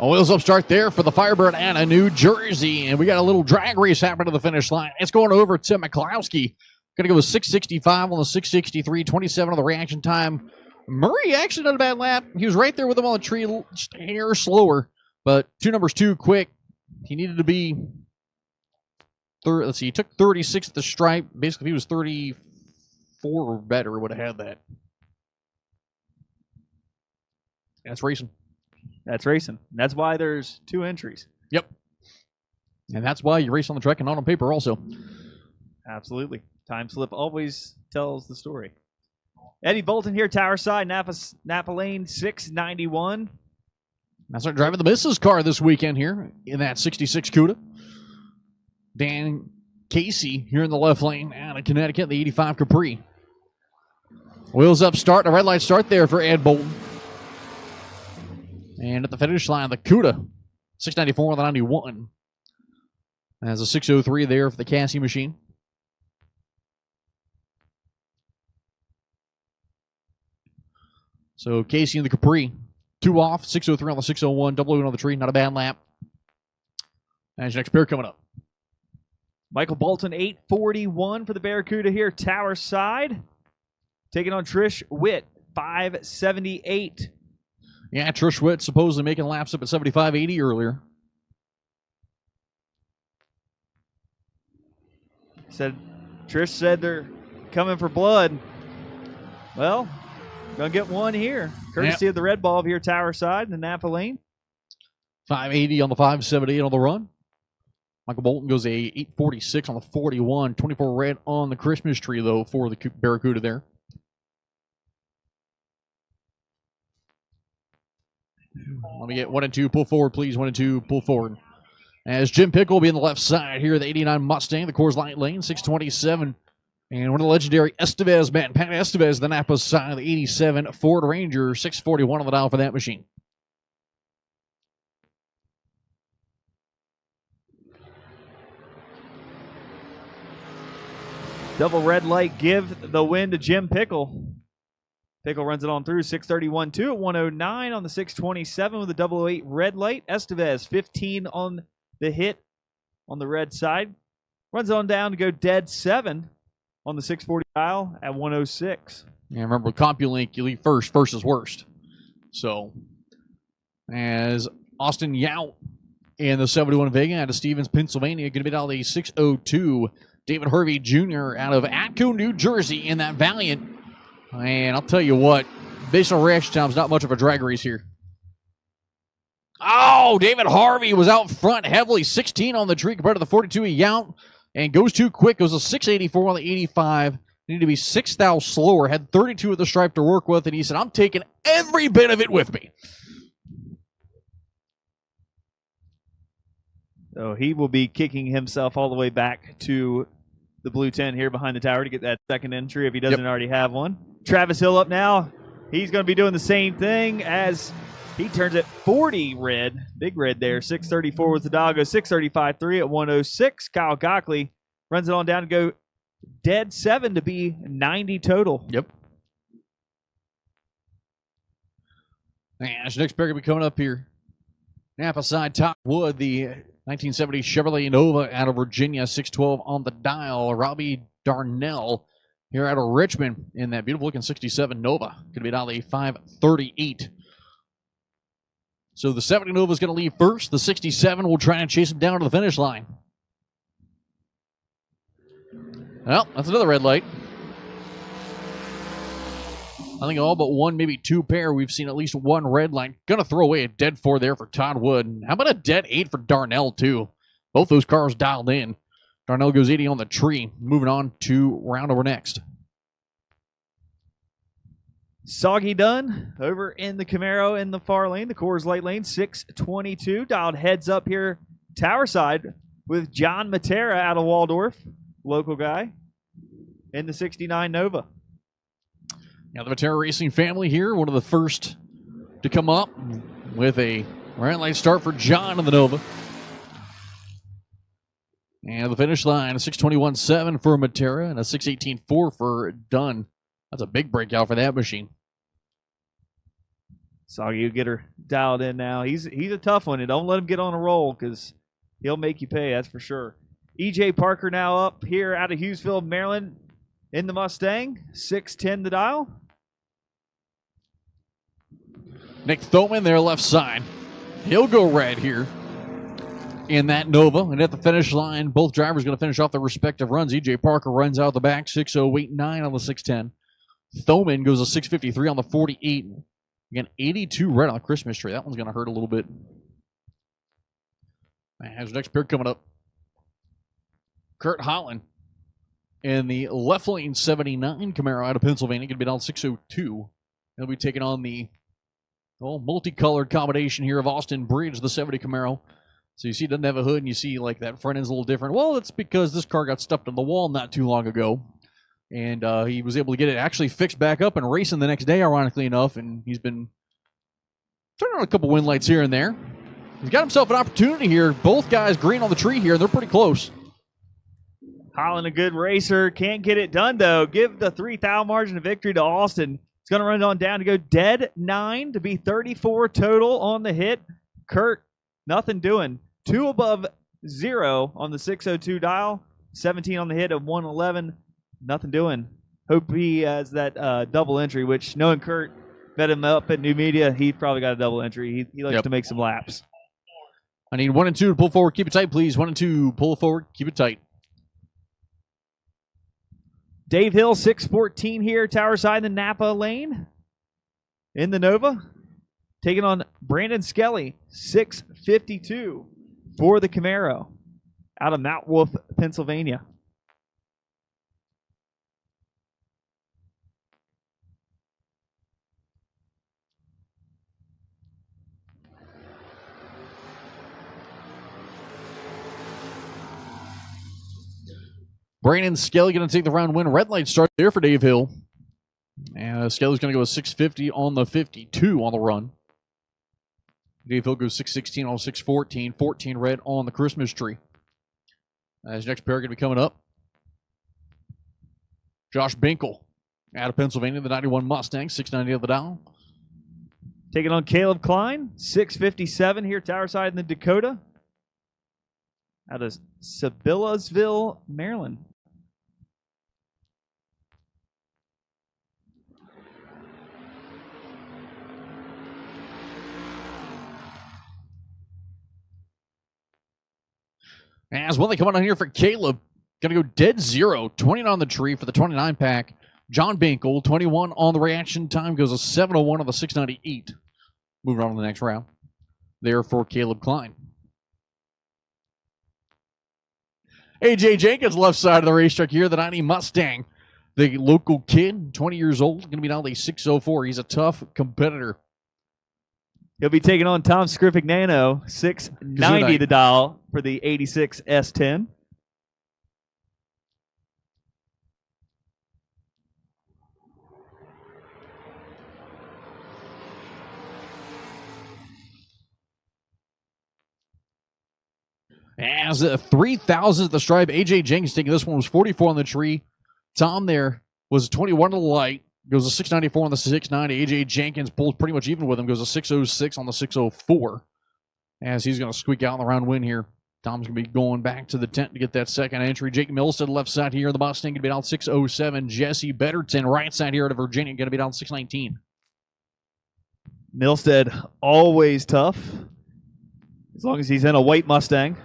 A wheels up start there for the Firebird out of New Jersey. And we got a little drag race happening to the finish line. It's going over to McCloskey. Going to go with 665 on the 663, 27 on the reaction time. Murray actually done a bad lap. He was right there with him on the tree, just a hair slower. But 2 numbers too quick. He needed to be, let's see, he took 36 at the stripe. Basically, if he was 34 or better, would have had that. That's racing. That's racing. That's why there's 2 entries. Yep. And that's why you race on the track and not on paper also. Absolutely. Time slip always tells the story. Eddie Bolton here, tower side, Napa Lane 691. I started driving the missus car this weekend here in that 66 CUDA. Dan Casey here in the left lane out of Connecticut, the 85 Capri. Wheels up start, a red light start there for Ed Bolton. And at the finish line, the CUDA, 694 on the 91. Has a 603 there for the Cassie machine. So Casey and the Capri, 2 off, 603 on the 601, double on the tree, not a bad lap. And your next pair coming up. Michael Bolton, 841 for the Barracuda here, Tower side. Taking on Trish Witt, 578. Yeah, Trish Witt supposedly making laps up at 75-80 earlier. Trish said they're coming for blood. Well, gonna get one here. Courtesy of the red ball here, Tower side in the Napa lane. 580 on the 578 on the run. Michael Bolton goes a 846 on the 41. 24 red on the Christmas tree, though, for the Barracuda there. Let me get 1 and 2. Pull forward, please. 1 and 2. Pull forward. As Jim Pickle will be on the left side here, the 89 Mustang, the Coors Light lane, 627. And one of the legendary Estevez men, Pat Estevez, the Napa side, the 87 Ford Ranger, 641 on the dial for that machine. Double red light, give the win to Jim Pickle. Pickle runs it on through, 631-2 at 109 on the 627 with a 008 red light. Estevez, 15 on the hit on the red side. Runs it on down to go dead 7 on the 640 dial at 106. Yeah, remember, CompuLink, you leave first. First is worst. So, as Austin Yout in the 71 Vega out of Stevens, Pennsylvania, going to be down the 602. David Harvey Jr. out of Atco, New Jersey in that Valiant. And I'll tell you what, based on reaction times, not much of a drag race here. Oh, David Harvey was out front heavily, 16 on the tree compared to the 42 Yount, and goes too quick. Goes a 684 on the 85. Needed to be 6 thou slower. Had 32 at the stripe to work with, and he said, I'm taking every bit of it with me. So he will be kicking himself all the way back to the blue tent here behind the tower to get that second entry if he doesn't already have one. Travis Hill up now. He's going to be doing the same thing as he turns at 40 red. Big red there. 634 with the dog. Goes 635-3 at 106. Kyle Gockley runs it on down to go dead 7 to be 90 total. Yep. And this next pair going to be coming up here. Napa side, Todd Wood, the 1970 Chevrolet Nova out of Virginia, 612 on the dial. Robbie Darnell here out of Richmond in that beautiful-looking 67 Nova. Going to be down the 538. So the 70 Nova is going to leave first. The 67 will try and chase him down to the finish line. Well, that's another red light. I think all but one, maybe two pair, we've seen at least one red light. Going to throw away a dead 4 there for Todd Wood. And how about a dead 8 for Darnell, too? Both those cars dialed in. Darnell goes 80 on the tree. Moving on to round over next. Soggy Dunn over in the Camaro in the far lane, the Coors Light lane, 622. Dialed heads up here, tower side with John Matera out of Waldorf, local guy, in the 69 Nova. Now the Matera Racing family here, one of the first to come up with a red light start for John in the Nova. And the finish line, a 621.7 for Matera and a 618.4 for Dunn. That's a big breakout for that machine. Soggy, you get her dialed in now. He's a tough one, and don't let him get on a roll because he'll make you pay, that's for sure. E.J. Parker now up here out of Hughesville, Maryland, in the Mustang, 610 the dial. Nick Thoman, their left side. He'll go red here in that Nova. And at the finish line, both drivers going to finish off their respective runs. E.J. Parker runs out the back, 6:08.9 on the 610. Thoman goes a 6:53 on the 48. Again, 82 red on the Christmas tree. That one's going to hurt a little bit. Has the next pair coming up. Kurt Holland in the left lane 79 Camaro out of Pennsylvania. Going to be down 6:02. He'll be taking on the multicolored combination here of Austin Bridge, the 70 Camaro. So you see it doesn't have a hood, and you see like that front end's a little different. Well, it's because this car got stuffed in the wall not too long ago. And he was able to get it actually fixed back up and racing the next day, ironically enough. And he's been turning on a couple win lights here and there. He's got himself an opportunity here. Both guys green on the tree here. They're pretty close. Holland, a good racer. Can't get it done, though. Give the 3-thou margin of victory to Austin. He's going to run it on down to go dead 9 to be 34 total on the hit. Kurt, nothing doing. 2 above 0 on the 602 dial. 17 on the hit of 111. Nothing doing. Hope he has that double entry, which knowing Kurt, met him up at New Media, he probably got a double entry. He likes to make some laps. I need 1 and 2 to pull forward. Keep it tight, please. 1 and 2, pull forward. Keep it tight. Dave Hill, 614 here, tower side, the Napa lane in the Nova. Taking on Brandon Skelly, 652 for the Camaro out of Mount Wolf, Pennsylvania. Brandon Skelly going to take the round win. Red light start there for Dave Hill. And Skelly's going to go with 650 on the 52 on the run. Dave Hill goes 616 on 614. 14 red on the Christmas tree. His next pair going to be coming up. Josh Binkle out of Pennsylvania, the 91 Mustang, 690 of the dial. Taking on Caleb Klein, 657 here, tower side in the Dakota. Out of Sibyllsville, Maryland. As well, they come on here for Caleb. Going to go dead 0. 20 on the tree for the 29 pack. John Binkle, 21 on the reaction time. Goes a 701 on the 698. Moving on to the next round. There for Caleb Klein. AJ Jenkins, left side of the racetrack here. The 90 Mustang. The local kid, 20 years old. Going to be down to 604. He's a tough competitor. He'll be taking on Tom Skripignano, 690 the dial for the 86 S10. As 3,000 at the stripe, AJ Jenkins taking this one was 44 on the tree. Tom there was 21 to the light. Goes a 694 on the 690. AJ Jenkins pulls pretty much even with him. Goes a 606 on the 604. As he's going to squeak out in the round win here. Tom's going to be going back to the tent to get that second entry. Jake Milstead left side here. The Mustang going to be down 607. Jesse Betterton right side here out of Virginia going to be down 619. Milstead always tough. As long as he's in a white Mustang.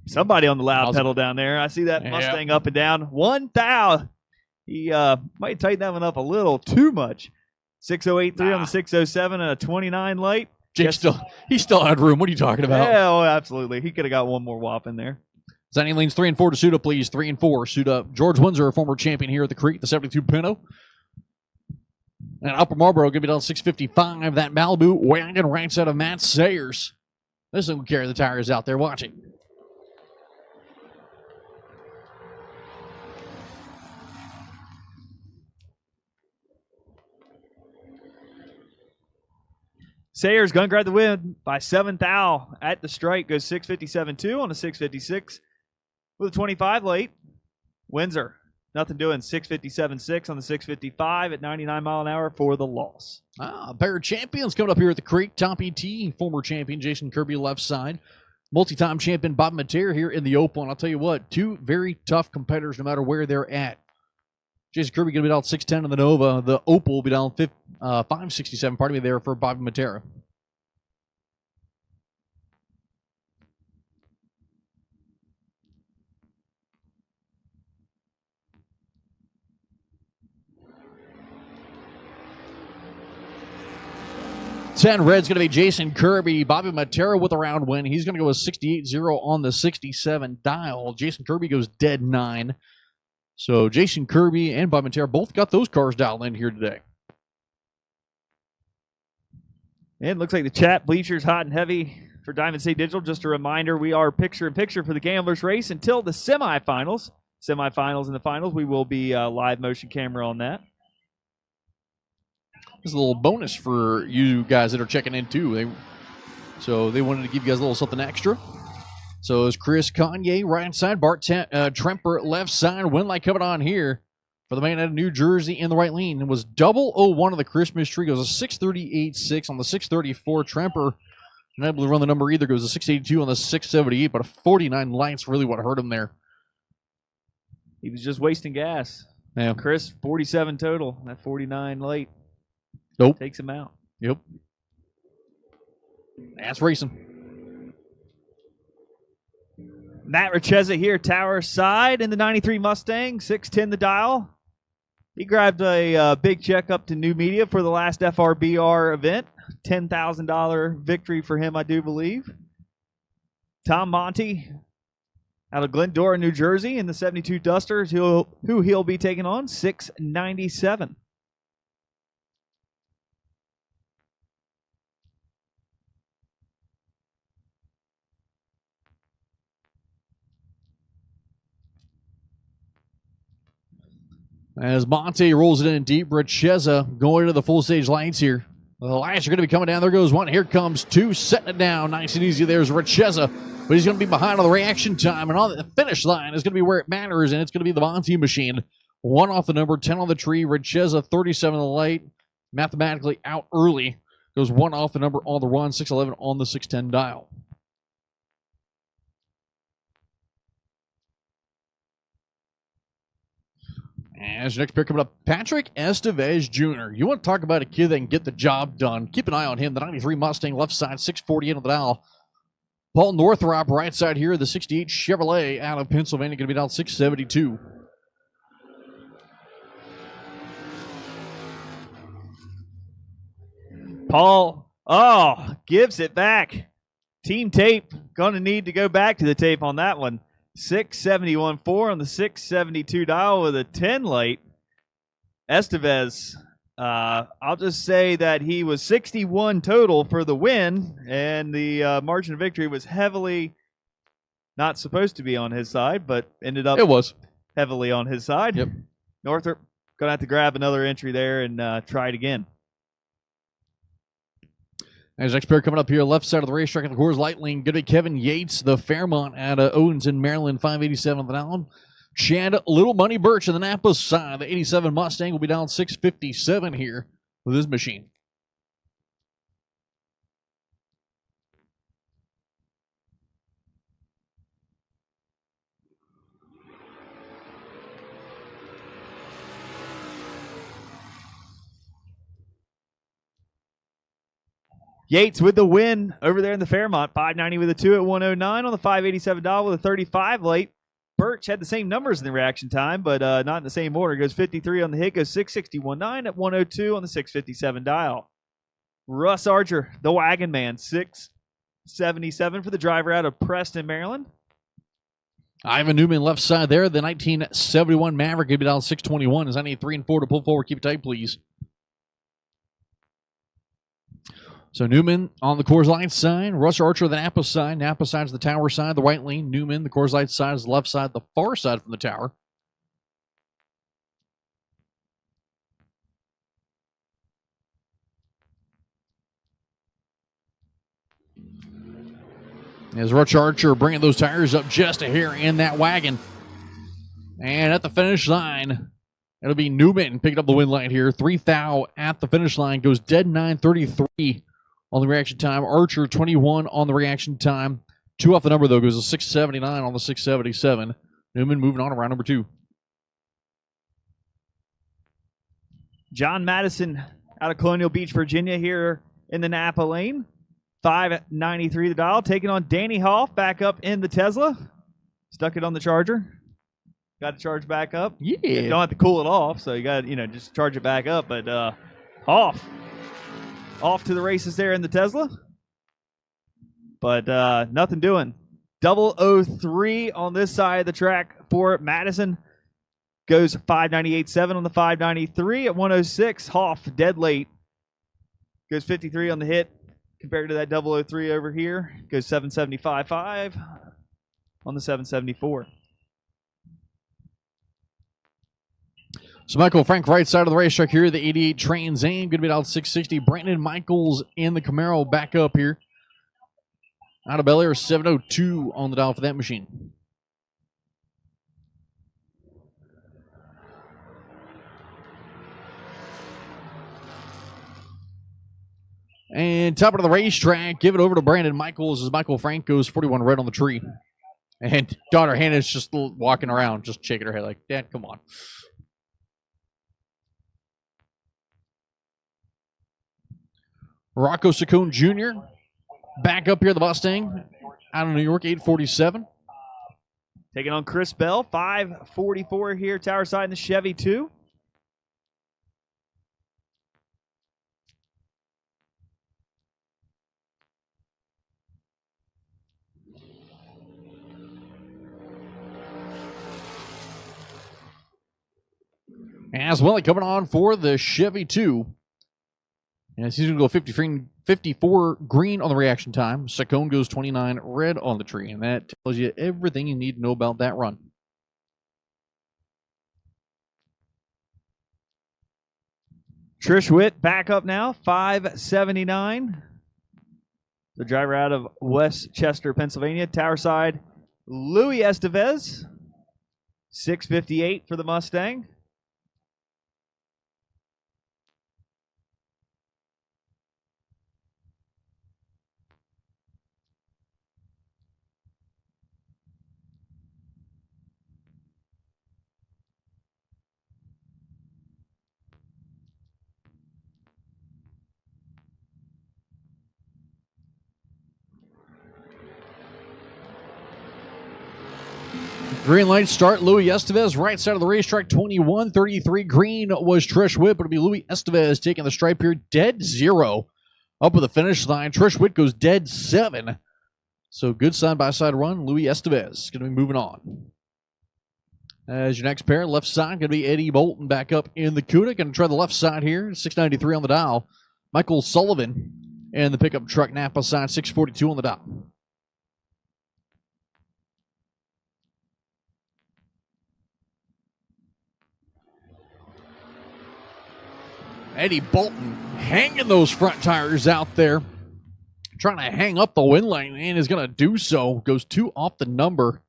Somebody on the loud pedal down there. I see that Mustang up and down. 1,000. He might tighten that one up a little too much. 6083 on the 607 and a 29 light. Jake he still had room. What are you talking about? Yeah, oh, absolutely. He could have got one more whop in there. Signing lanes 3 and 4 to suit up, please. 3 and 4. Suit up. George Windsor, a former champion here at the Creek, the 72 Pinto. And Upper Marlboro going to be down 655. That Malibu wagon right side of Matt Sayers. This one will carry the tires out there. Watch it. Sayers going to grab the win by 7,000 at the strike. Goes 657.2 on the 656 with a 25 late. Windsor, nothing doing. 657.6 on the 655 at 99 mile an hour for the loss. A pair of champions coming up here at the Creek. Tom P.T., former champion Jason Kirby left side. Multi-time champion Bob Mateer here in the open. I'll tell you what, 2 very tough competitors no matter where they're at. Jason Kirby going to be down 610 in the Nova. The Opal will be down 567, pardon me, there for Bobby Matera. Ten red's going to be Jason Kirby. Bobby Matera with a round win. He's going to go with 68-0 on the 67 dial. Jason Kirby goes dead 9. So Jason Kirby and Bob Matera both got those cars dialed in here today. And it looks like the chat bleachers hot and heavy for Diamond State Digital. Just a reminder, we are picture-in-picture for the Gamblers race until the semifinals. Semifinals and the finals, we will be live motion camera on that. This is a little bonus for you guys that are checking in, too. So they wanted to give you guys a little something extra. So it's Chris Kanye, right side, Bart Tremper, left side. Winlight coming on here for the man out of New Jersey in the right lane. It was 001 of the Christmas tree. Goes a 638.6 on the 634. Tremper, not able to run the number either. Goes a 682 on the 678, but a 49 lights really what hurt him there. He was just wasting gas. Yeah. Chris, 47 total. That 49 late. Nope. Takes him out. Yep. That's racing. Matt Richeza here, tower side in the 93 Mustang, 610 the dial. He grabbed a big check up to New Media for the last FRBR event. $10,000 victory for him, I do believe. Tom Monty out of Glendora, New Jersey in the 72 Dusters, who he'll be taking on, 697. As Monte rolls it in deep, Richeza going to the full stage lights here. The lights are going to be coming down. There goes one. Here comes two. Setting it down. Nice and easy. There's Richeza. But he's going to be behind on the reaction time. And on the finish line is going to be where it matters. And it's going to be the Monte machine. 1 off the number, 10 on the tree. Richeza, 37 on the light. Mathematically out early. Goes 1 off the number on the run. 611 on the 610 dial. As next pair coming up, Patrick Estevez Jr. You want to talk about a kid that can get the job done. Keep an eye on him. The 93 Mustang, left side, 648 on the dial. Paul Northrop, right side here, the 68 Chevrolet out of Pennsylvania, going to be down 672. Paul, gives it back. Team tape, going to need to go back to the tape on that one. 671.4 on the 672 dial with a 10 late. Estevez, I'll just say that he was 61 total for the win, and the margin of victory was heavily not supposed to be on his side, but ended up heavily on his side. Yep. Northrop going to have to grab another entry there and try it again. As next pair coming up here, left side of the racetrack at the Coors Light Lane, going to be Kevin Yates, the Fairmont out of Owens in Maryland, 587 on the down. Chad Little Money Birch in the Napa side, the 87 Mustang will be down 657 here with his machine. Yates with the win over there in the Fairmont. 590 with a 2 at 109 on the 587 dial with a 35 late. Birch had the same numbers in the reaction time, but not in the same order. Goes 53 on the hit, goes 661.9 at 102 on the 657 dial. Russ Archer, the wagon man, 677 for the driver out of Preston, Maryland. Ivan Newman left side there. The 1971 Maverick will be down 621. Is I need 3 and 4 to pull forward. Keep it tight, please. So Newman on the Coors Light side, Russ Archer the Napa side. Napa side's the tower side, the right lane. Newman, the Coors Light side, is the left side, the far side from the tower. As Russ Archer bringing those tires up just a hair in that wagon. And at the finish line, it'll be Newman picking up the win line here. 3,000 at the finish line, goes dead 9:33. On the reaction time. Archer, 21 on the reaction time. 2 off the number, though, goes to 679 on the 677. Newman moving on to round number 2. John Madison out of Colonial Beach, Virginia here in the Napa lane. 593 the dial. Taking on Danny Hoff back up in the Tesla. Stuck it on the charger. Got to charge back up. Yeah. You don't have to cool it off, so you got to, just charge it back up. But Hoff off to the races there in the Tesla. But nothing doing. 003 on this side of the track for Madison. Goes 598.7 on the 593 at 106. Hoff dead late. Goes 53 on the hit compared to that 003 over here. Goes 775.5 on the 774. So Michael Frank, right side of the racetrack here. The 88 Trans Am, going to be out 660. Brandon Michaels in the Camaro back up here. Out of Bel Air, 702 on the dial for that machine. And top of the racetrack, give it over to Brandon Michaels as Michael Frank goes 41 red on the tree. And daughter Hannah's just walking around, just shaking her head like, Dad, come on. Rocco Saccone Jr. back up here, the Mustang, out of New York, 847. Taking on Chris Bell, 544 here, tower side in the Chevy 2. As well, coming on for the Chevy 2. And he's going to go 54 green on the reaction time. Saccone goes 29 red on the tree. And that tells you everything you need to know about that run. Trish Witt back up now, 579. The driver out of Westchester, Pennsylvania. Tower side, Louis Estevez, 658 for the Mustang. Green light start, Louis Estevez, right side of the racetrack, 21-33. Green was Trish Witt, but it'll be Louis Estevez taking the stripe here, dead 0. Up with the finish line, Trish Witt goes dead 7. So good side-by-side run, Louis Estevez going to be moving on. As your next pair, left side, going to be Eddie Bolton back up in the CUDA. Going to try the left side here, 693 on the dial. Michael Sullivan and the pickup truck Napa side, 642 on the dial. Eddie Bolton hanging those front tires out there. Trying to hang up the wind lane and is going to do so. Goes 2 off the number.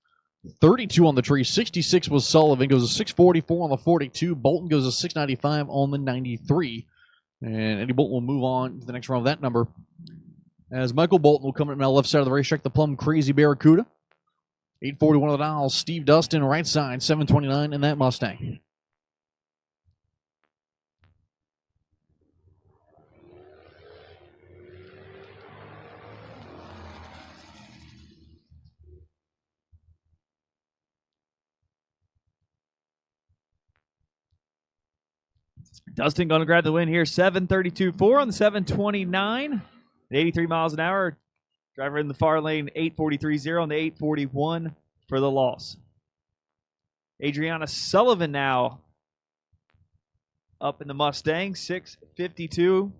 32 on the tree. 66 was Sullivan. Goes a 644 on the 42. Bolton goes a 695 on the 93. And Eddie Bolton will move on to the next round with that number. As Michael Bolton will come in now left side of the racetrack. The Plum Crazy Barracuda. 841 on the dial. Steve Dustin right side. 729 in that Mustang. Dustin going to grab the win here. 732.4 on the 729. At 83 miles an hour. Driver in the far lane, 843.0 on the 841 for the loss. Adriana Sullivan now up in the Mustang, 652.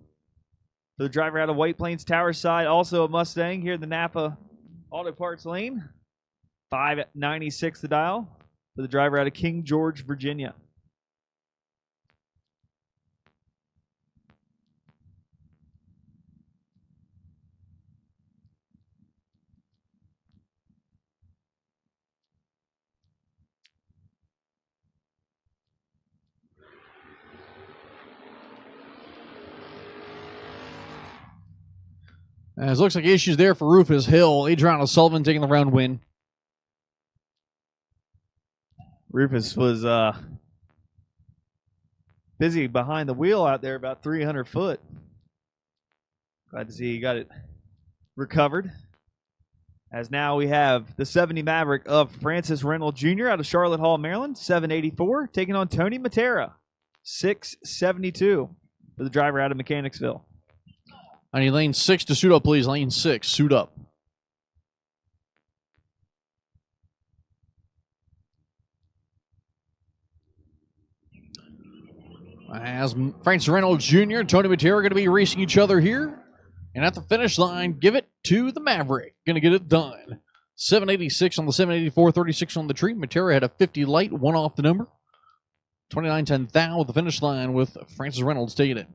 For the driver out of White Plains Tower side, also a Mustang here in the Napa Auto Parts lane. 596 the dial for the driver out of King George, Virginia. As it looks like issues there for Rufus Hill. Adriana Sullivan taking the round win. Rufus was busy behind the wheel out there about 300 foot. Glad to see he got it recovered. As now we have the 70 Maverick of Francis Reynolds Jr. out of Charlotte Hall, Maryland, 784, taking on Tony Matera, 672 for the driver out of Mechanicsville. I need lane 6 to suit up, please. Lane 6, suit up. As Francis Reynolds Jr. and Tony Matera are going to be racing each other here. And at the finish line, give it to the Maverick. Going to get it done. 786 on the 784, 36 on the tree. Matera had a 50 light, one off the number. 29-10 thou at the finish line with Francis Reynolds taking it.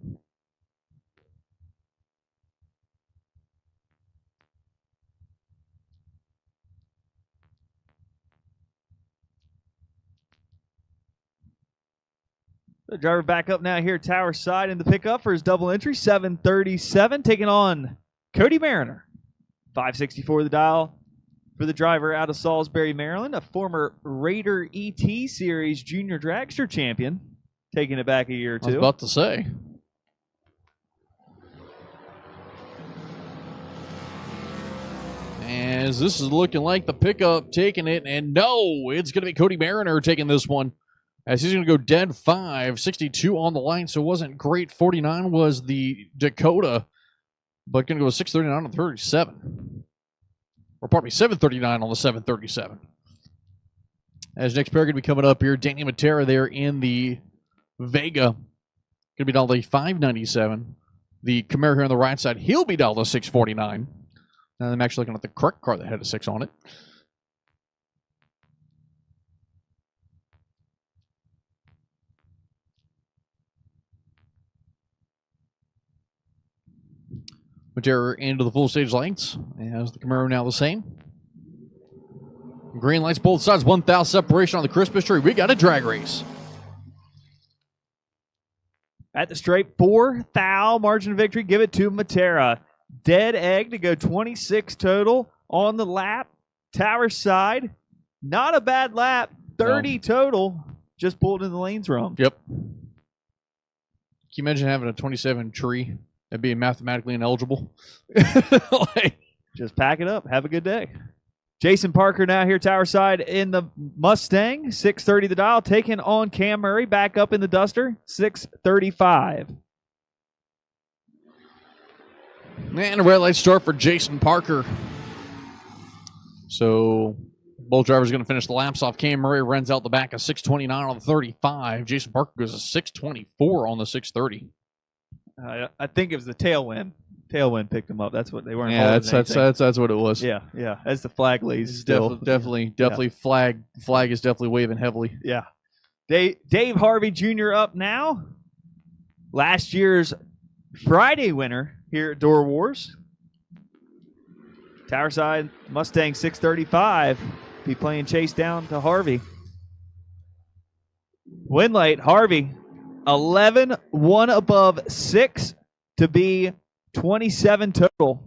The driver back up now here, Tower side in the pickup for his double entry, 737, taking on Cody Mariner. 564 the dial for the driver out of Salisbury, Maryland, a former Raider ET Series junior dragster champion, taking it back a year or two. I was about to say. As this is looking like the pickup taking it, and no, it's going to be Cody Mariner taking this one. As he's going to go dead 5, 62 on the line, so it wasn't great. 49 was the Dakota, but going to go 639 on the 37. Or pardon me, 739 on the 737. As next pair going to be coming up here, Danny Matera there in the Vega. Going to be down to 597. The Camaro here on the right side, he'll be down to 649. And I'm actually looking at the correct car that had a 6 on it. Matera into the full stage lights. As the Camaro now the same. Green lights both sides. 1,000 separation on the Christmas tree. We got a drag race. At the straight, 4 thou margin of victory. Give it to Matera. Dead egg to go 26 total on the lap. Tower side. Not a bad lap. 30 total. Just pulled in the lanes wrong. Yep. Can you imagine having a 27 tree and being mathematically ineligible? Just pack it up. Have a good day. Jason Parker now here, Tower side in the Mustang. 630 the dial. Taking on Cam Murray. Back up in the Duster. 635. And a red light start for Jason Parker. So both drivers are going to finish the laps off. Cam Murray runs out the back of 629 on the 35. Jason Parker goes to 624 on the 630. I think it was the tailwind. Tailwind picked them up. That's what they weren't. Yeah, that's what it was. Yeah. As the flag lays still. Definitely. Flag is definitely waving heavily. Yeah. Dave Harvey Jr. up now. Last year's Friday winner here at Door Wars. Tower side Mustang 635. Be playing chase down to Harvey. Win late, Harvey 11, 1 above 6 to be 27 total.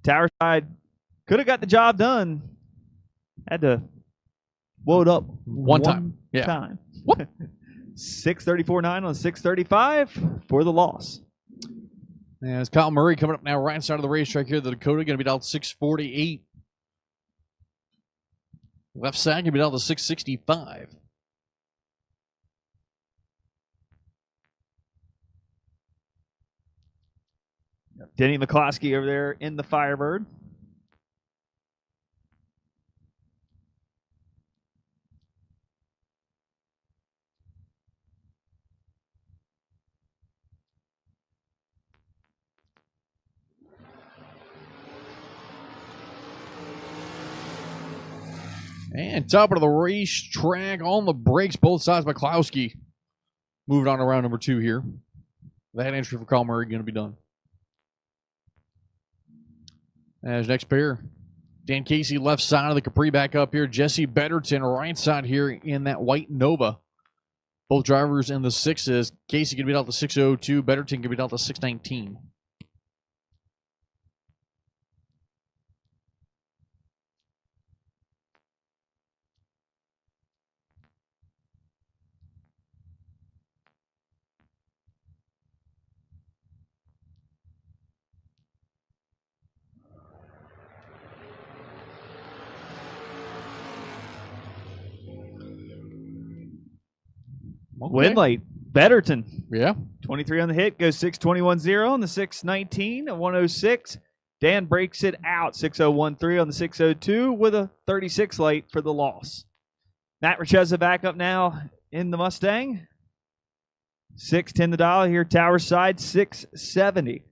Tower side could have got the job done. Had to load up one time. 634.9 on 635 for the loss. Yeah, it's Kyle Murray coming up now, right side of the racetrack here. The Dakota going to be down to 648. Left side going to be down to 665. Denny McCloskey over there in the Firebird. And top of the racetrack on the brakes, both sides. McCloskey moving on to round number 2 here. That entry for Kyle Murray going to be done. As next pair, Dan Casey left side of the Capri back up here. Jesse Betterton right side here in that white Nova. Both drivers in the 6s. Casey can be down to 602. Betterton can be down to 619. Win late. Betterton. Yeah. 23 on the hit. Goes 621.0 on the 619. A 106. Dan breaks it out. 6013 on the 602 with a 36 late for the loss. Matt Richeza back up now in the Mustang. 610 the dial here. Tower side 670.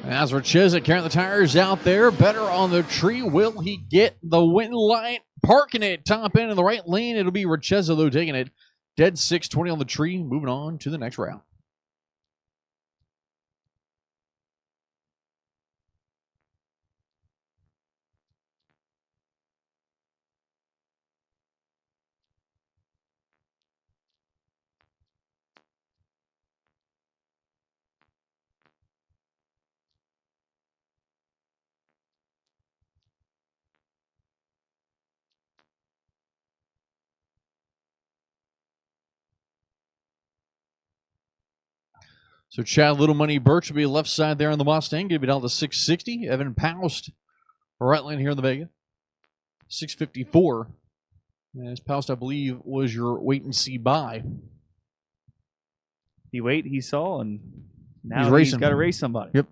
As Richeza carrying the tires out there, better on the tree. Will he get the win light? Parking it top end in the right lane. It'll be Richeza, though, taking it. Dead 620 on the tree. Moving on to the next round. So Chad Little Money Birch will be left side there on the Mustang. Going to be down to 660. Evan Poust, right lane here in the Vega. 654. As Poust, I believe, was your wait and see buy. He saw, and now he's got to race somebody. Yep.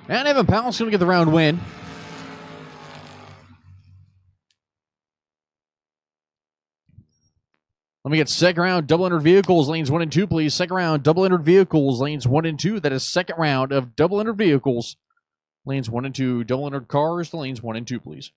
And Evan Powell's going to get the round win. Let me get second round double-entered vehicles, lanes 1 and 2, please. Second round double-entered vehicles, lanes 1 and 2. That is second round of double-entered vehicles, lanes 1 and 2. Double-entered cars to lanes 1 and 2, please.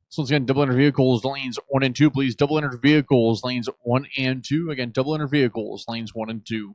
So once again, double-entered vehicles, lanes 1 and 2, please. Double-entered vehicles, lanes 1 and 2. Again, double-entered vehicles, lanes 1 and 2.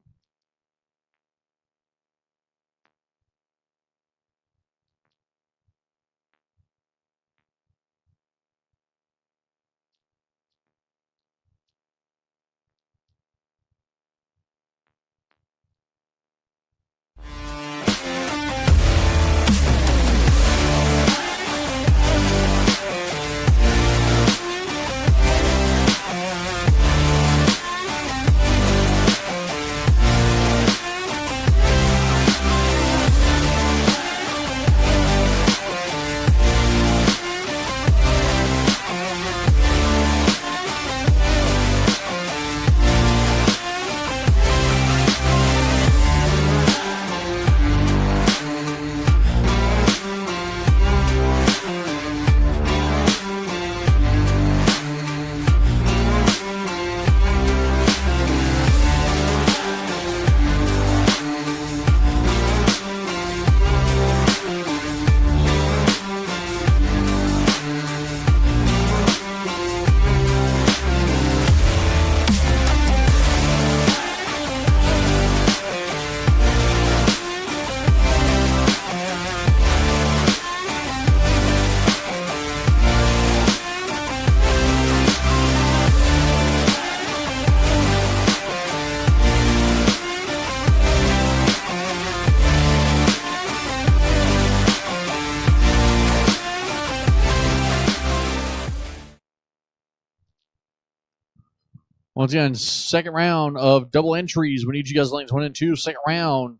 Once again, second round of double entries. We need you guys lanes 1 and 2. Second round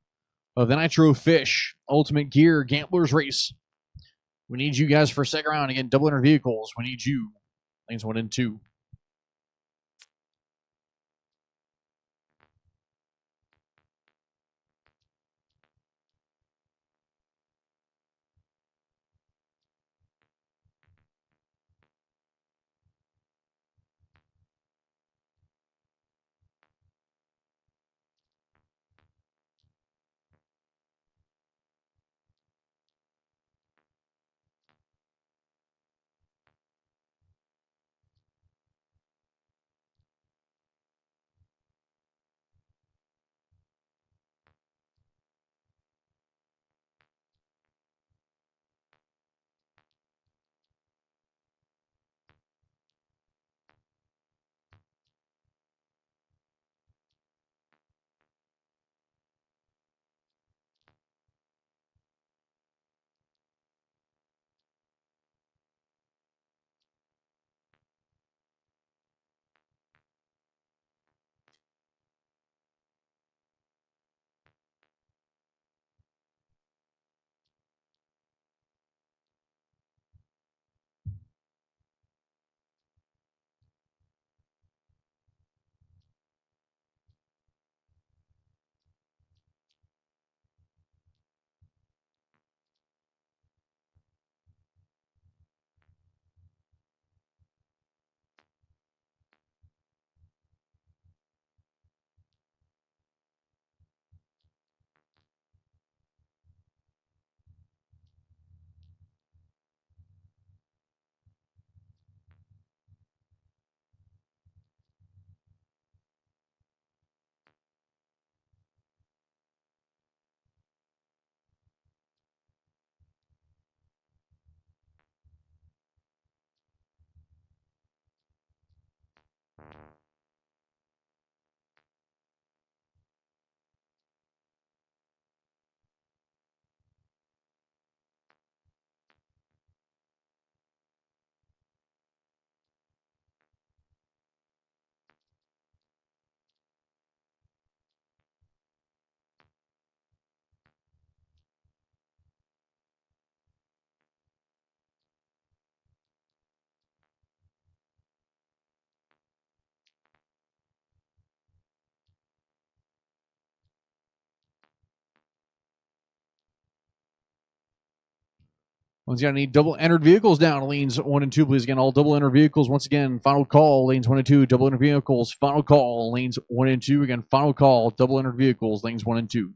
of the Nitro Fish Ultimate Gear Gamblers Race. We need you guys for second round. Again, double entered vehicles. We need you lanes 1 and 2. Once again, I need double entered vehicles down. Lanes 1 and 2, please. Again, all double entered vehicles. Once again, final call. Lanes 1 and 2, double entered vehicles. Final call. Lanes 1 and 2. Again, final call. Double entered vehicles. Lanes 1 and 2.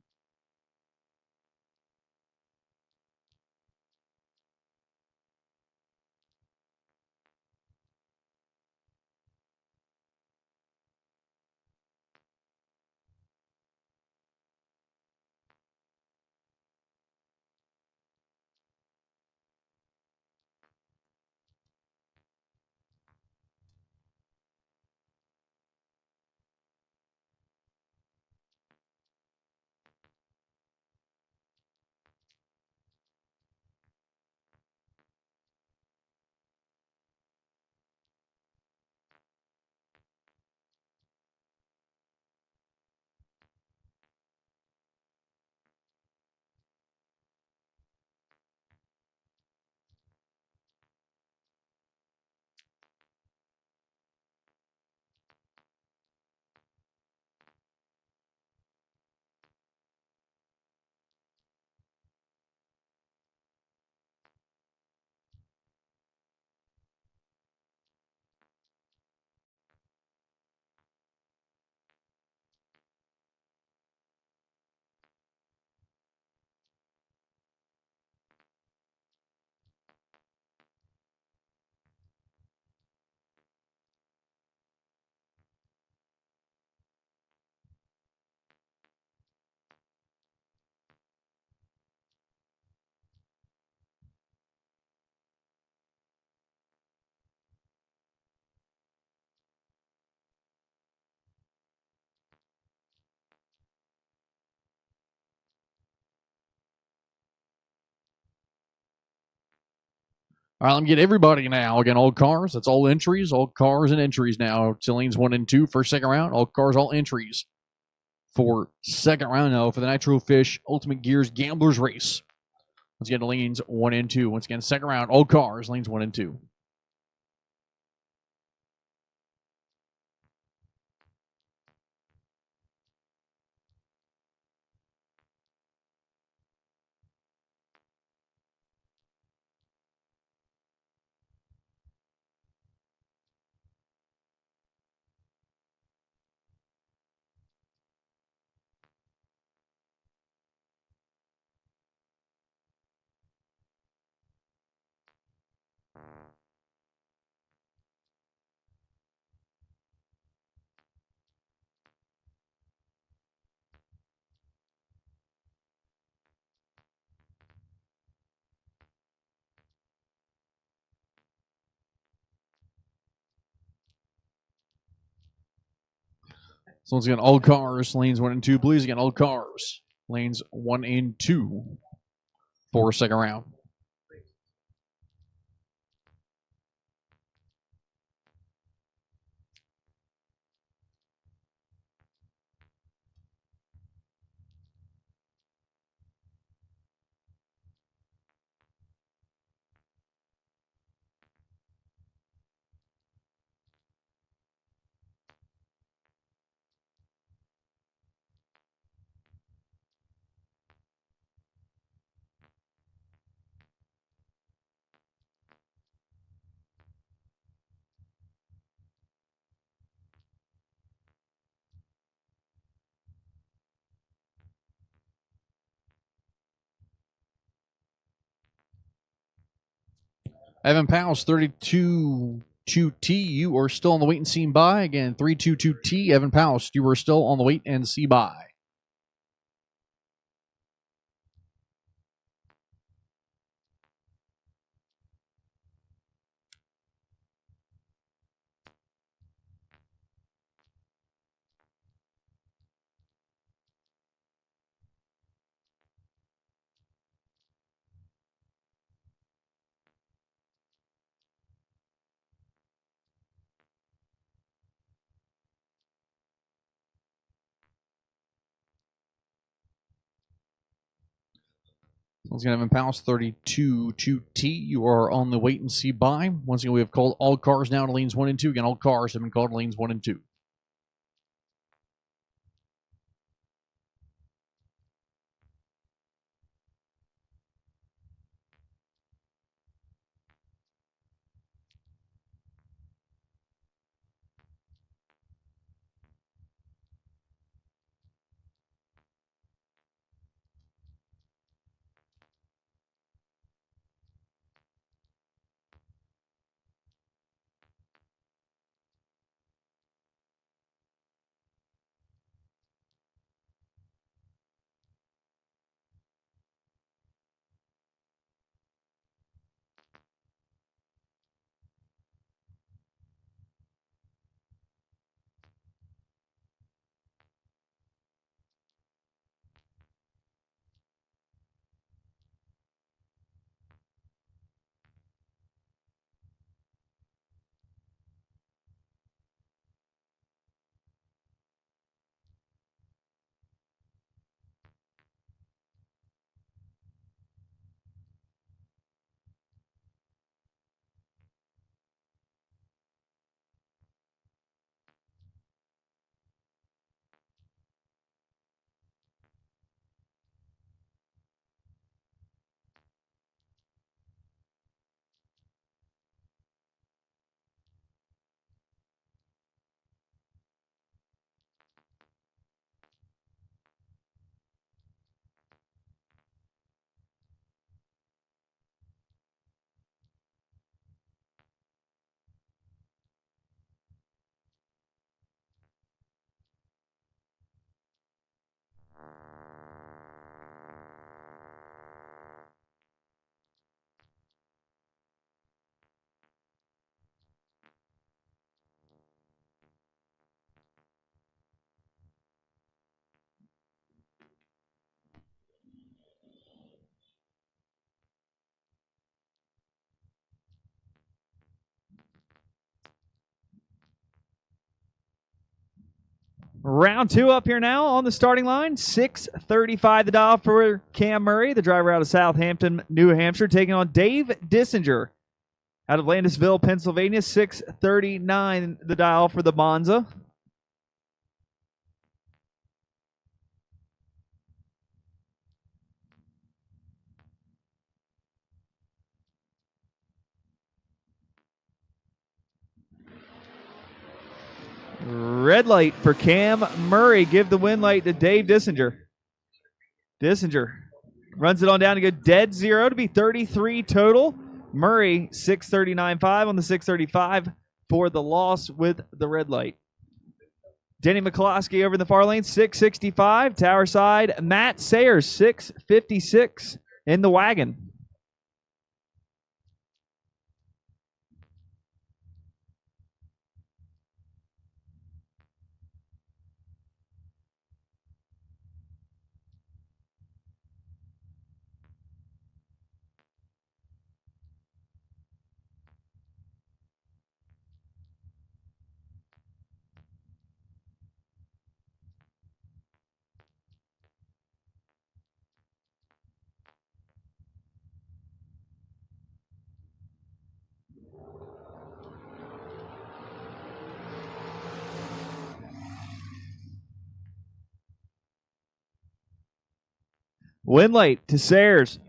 All right, let me get everybody now. Again, all cars. That's all entries. All cars and entries now. To lanes 1 and 2 for second round. All cars, all entries for second round now for the Nitro Fish Ultimate Gears Gamblers Race. Let's get to lanes 1 and 2. Once again, second round. All cars, lanes 1 and 2. So once again, all cars, lanes 1 and 2, please. Again, all cars, lanes 1 and 2 for second round. Evan Powell's 322T. You are still on the wait and see by. Again, 322T. Evan Powell's, you are still on the wait and see by. Once again, Evan Powell's 32-2T. You are on the wait and see buy. Once again, we have called all cars now to lanes 1 and 2. Again, all cars have been called to lanes 1 and 2. Round 2 up here now on the starting line. 6:35 the dial for Cam Murray, the driver out of Southampton, New Hampshire, taking on Dave Dissinger out of Landisville, Pennsylvania. 6:39 the dial for the Monza. Red light for Cam Murray. Give the win light to Dave Dissinger. Dissinger runs it on down to go dead zero to be 33 total. Murray 6:39.5 on the 6:35 for the loss with the red light. Denny McCloskey over in the far lane, 6:65. Tower side, Matt Sayers, 6:56 in the wagon. Win late to Sayers.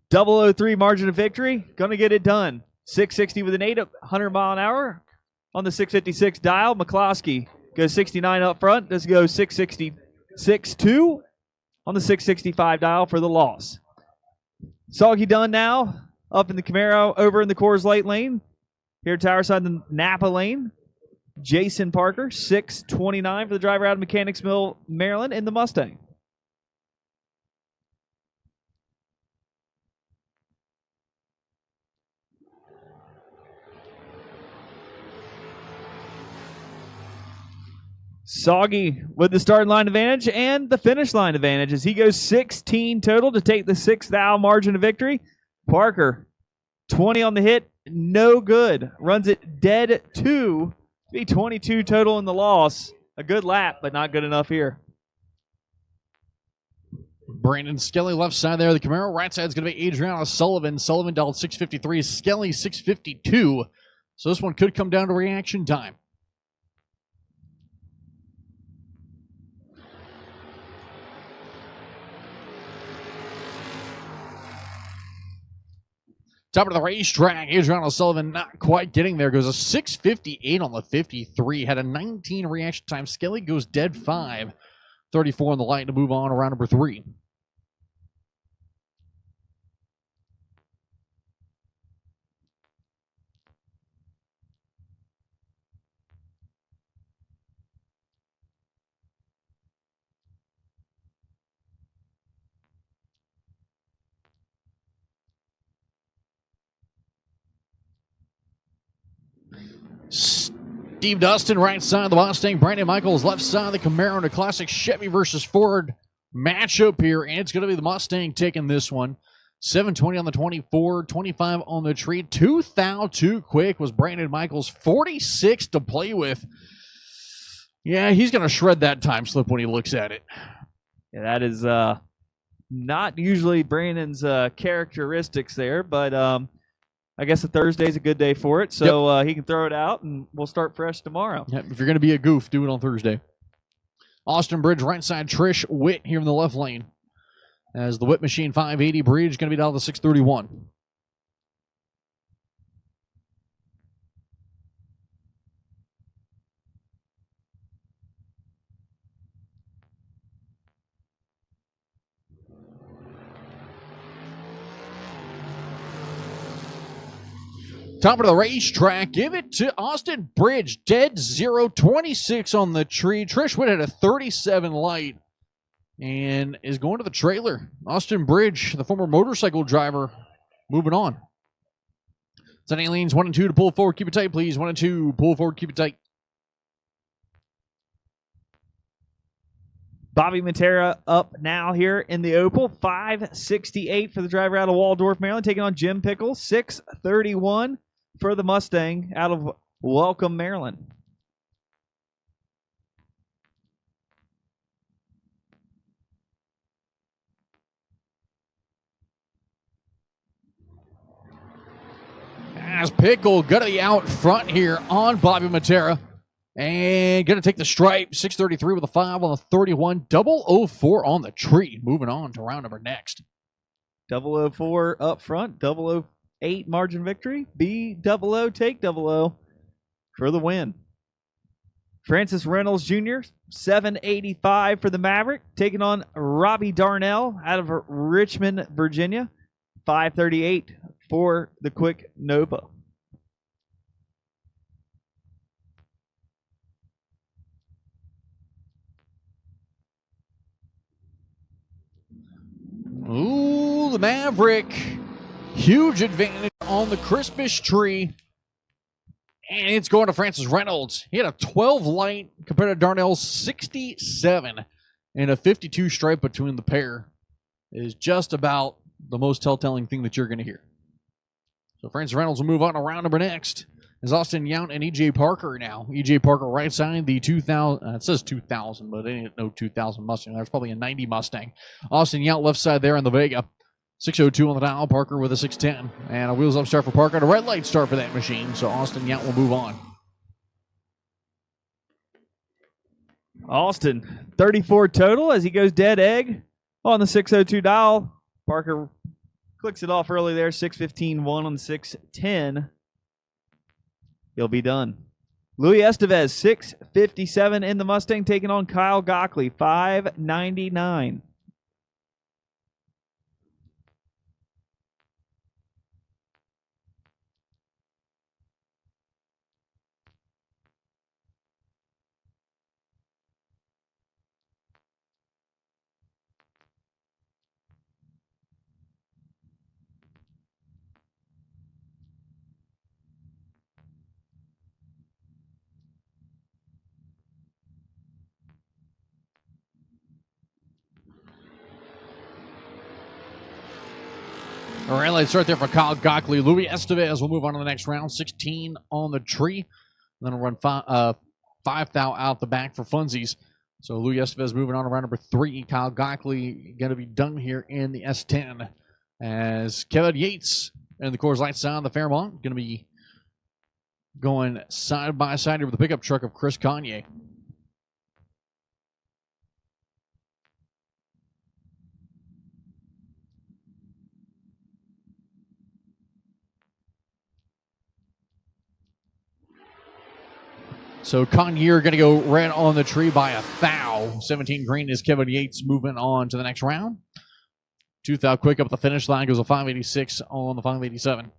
003 margin of victory. Going to get it done. 660 with an 8 up 100 mile an hour on the 656 dial. McCloskey goes 69 up front. Does go 666.2 on the 665 dial for the loss. Soggy done now up in the Camaro over in the Coors Light lane. Here tower side the Napa lane. Jason Parker, 6:29 for the driver out of Mechanicsville, Maryland in the Mustang. Soggy with the starting line advantage and the finish line advantage as he goes 16 total to take the 6th thou margin of victory. Parker, 20 on the hit, no good. Runs it dead 2, be 22 total in the loss. A good lap, but not good enough here. Brandon Skelly left side there. The Camaro right side is going to be Adriana Sullivan. Sullivan dialed 653. Skelly 652. So this one could come down to reaction time. Top of the racetrack, Adriana Sullivan not quite getting there. Goes a 6:58 on the 53. Had a 19 reaction time. Skelly goes dead 5. 34 on the light to move on to round number 3. Steve Dustin, right side of the Mustang. Brandon Michaels, left side of the Camaro in a classic Chevy versus Ford matchup here. And it's going to be the Mustang taking this one. 720 on the 24, 25 on the tree. 2 thou too quick was Brandon Michaels. 46 to play with. Yeah, he's going to shred that time slip when he looks at it. Yeah, that is not usually Brandon's characteristics there, but I guess a Thursday's a good day for it, so he can throw it out, and we'll start fresh tomorrow. Yep, if you're going to be a goof, do it on Thursday. Austin Bridge, right side. Trish Witt here in the left lane. As the Witt Machine 580 Bridge going to be down to 631. Top of the racetrack, give it to Austin Bridge. Dead 0-26 on the tree. Trish Witt had a 37 light and is going to the trailer. Austin Bridge, the former motorcycle driver, moving on. Sunny lanes 1 and 2 to pull forward. Keep it tight, please. 1 and 2. Pull forward. Keep it tight. Bobby Matera up now here in the Opal. 5:68 for the driver out of Waldorf, Maryland, taking on Jim Pickle. 6:31 for the Mustang out of Welcome, Maryland. As Pickle going to be out front here on Bobby Matera. And going to take the stripe. 6:33 with a 5 on the 31. 004 on the tree. Moving on to round number next. 004 up front. 008 margin victory. B00 take 00 for the win. Francis Reynolds Jr. 785 for the Maverick. Taking on Robbie Darnell out of Richmond, Virginia. 538 for the quick Nova. Ooh, the Maverick. Huge advantage on the Christmas tree. And it's going to Francis Reynolds. He had a 12 light compared to Darnell's 67. And a 52 stripe between the pair is just about the most telltale thing that you're going to hear. So Francis Reynolds will move on to round number next. Is Austin Yount and E.J. Parker now. E.J. Parker right side, the 2000, it says 2000, but it ain't no 2000 Mustang. There's probably a 90 Mustang. Austin Yount left side there in the Vega. 602 on the dial, Parker with a 610. And a wheels up start for Parker and a red light start for that machine. So Austin Yount will move on. Austin, 34 total as he goes dead egg on the 602 dial. Parker clicks it off early there, 615, 1 on the 610. He'll be done. Louis Estevez, 657 in the Mustang, taking on Kyle Gockley, 599. All right, let's start there for Kyle Gockley. Louis Estevez will move on to the next round. 16 on the tree. Then we'll run 5 thou out the back for funsies. So Louis Estevez moving on to round number 3. Kyle Gockley going to be done here in the S10 as Kevin Yates and the Coors Light side of the Fairmont going to be going side by side here with the pickup truck of Chris Kanye. So Conyer going to go red on the tree by a thou. 17 green is Kevin Yates moving on to the next round. 2 thou quick up the finish line goes a 586 on the 587.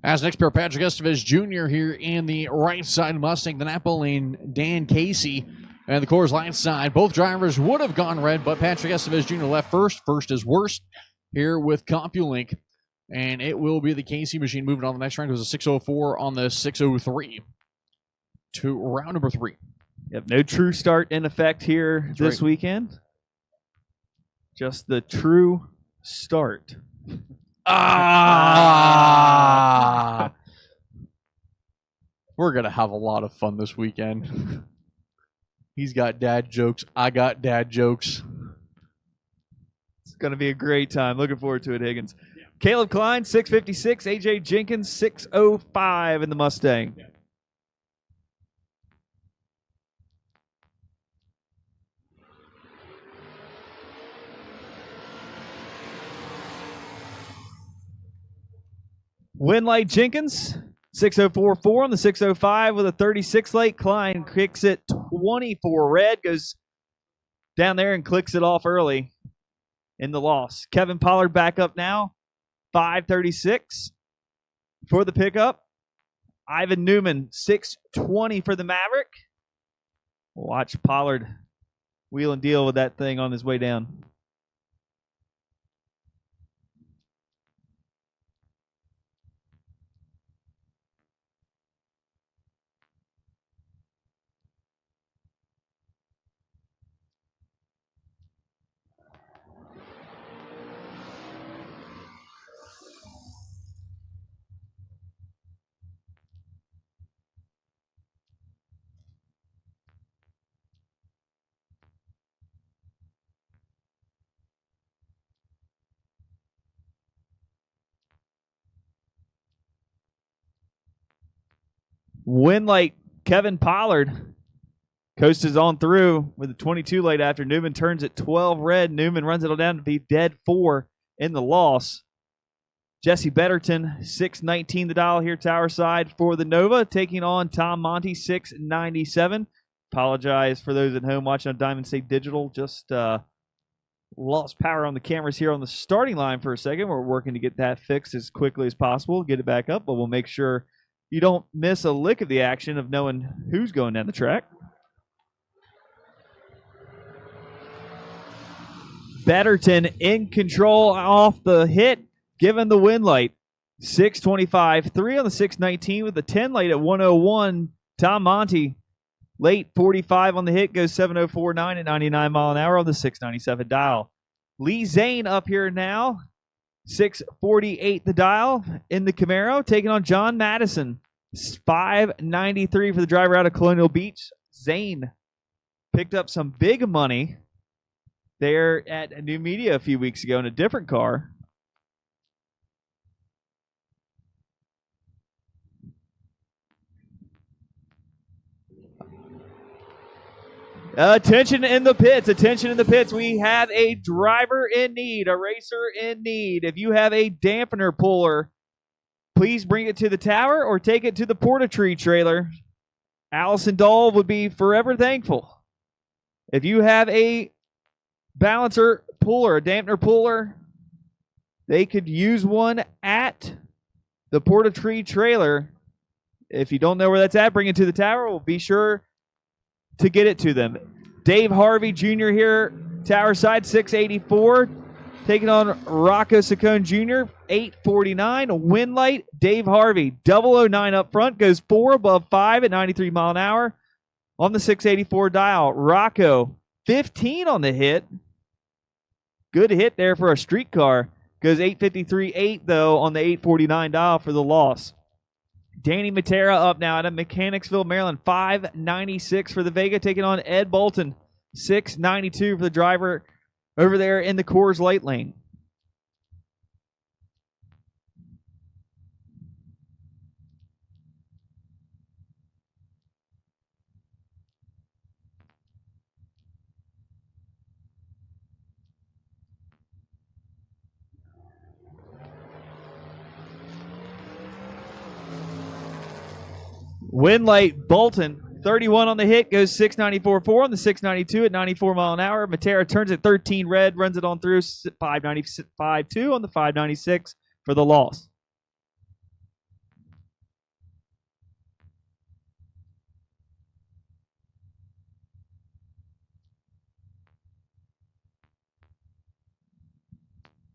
As next pair, Patrick Estevez Jr. here in the right side Mustang, the Napa Lane, Dan Casey, and the Coors Light side. Both drivers would have gone red, but Patrick Estevez Jr. left first. First is worst here with CompuLink, and it will be the Casey machine moving on the next round. It was a 604 on the 603 to round number 3. Yep, no true start in effect here That's this right. weekend. Just the true start. We're going to have a lot of fun this weekend. He's got dad jokes. I got dad jokes. It's going to be a great time. Looking forward to it, Higgins. Yeah. Caleb Klein, 656. AJ Jenkins, 605 in the Mustang. Yeah. Winlight Jenkins, 604.4 on the 605 with a 36 late. Klein kicks it 24 red, goes down there and clicks it off early in the loss. Kevin Pollard back up now, 536 for the pickup. Ivan Newman, 620 for the Maverick. Watch Pollard wheel and deal with that thing on his way down. Winlight Kevin Pollard coasts on through with a 22 late after Newman turns at 12 red. Newman runs it down to be dead 4 in the loss. Jesse Betterton, 619 the dial here, tower side for the Nova, taking on Tom Monty, 697. Apologize for those at home watching on Diamond State Digital. Just lost power on the cameras here on the starting line for a second. We're working to get that fixed as quickly as possible, get it back up, but we'll make sure you don't miss a lick of the action of knowing who's going down the track. Betterton in control off the hit, given the Winlight. 625, 3 on the 619 with the 10 late at 101. Tom Monty, late 45 on the hit, goes 704.9 at 99 mile an hour on the 697 dial. Lee Zane up here now. 648 the dial in the Camaro, taking on John Madison. 593 for the driver out of Colonial Beach. Zane picked up some big money there at New Media a few weeks ago in a different car. Attention in the pits. Attention in the pits. We have a driver in need, a racer in need. If you have a dampener puller, please bring it to the tower or take it to the Porta-Tree trailer. Allison Dahl would be forever thankful. If you have a balancer puller, a dampener puller, they could use one at the Porta-Tree trailer If you don't know where that's at, bring it to the tower. We'll be sure to get it to them. Dave Harvey Jr. here, tower side, 684. Taking on Rocco Saccone Jr., 849. Wind light, Dave Harvey, 009 up front, goes 4 above 5 at 93 mile an hour on the 684 dial. Rocco, 15 on the hit. Good hit there for a street car. Goes 853.8, though, on the 849 dial for the loss. Danny Matera up now out of Mechanicsville, Maryland, 596 for the Vega, taking on Ed Bolton, 692 for the driver over there in the Coors Light lane. Wind light, Bolton, 31 on the hit, goes 694.4 on the 692 at 94 mile an hour. Matera turns at 13 red, runs it on through 595.2 on the 596 for the loss.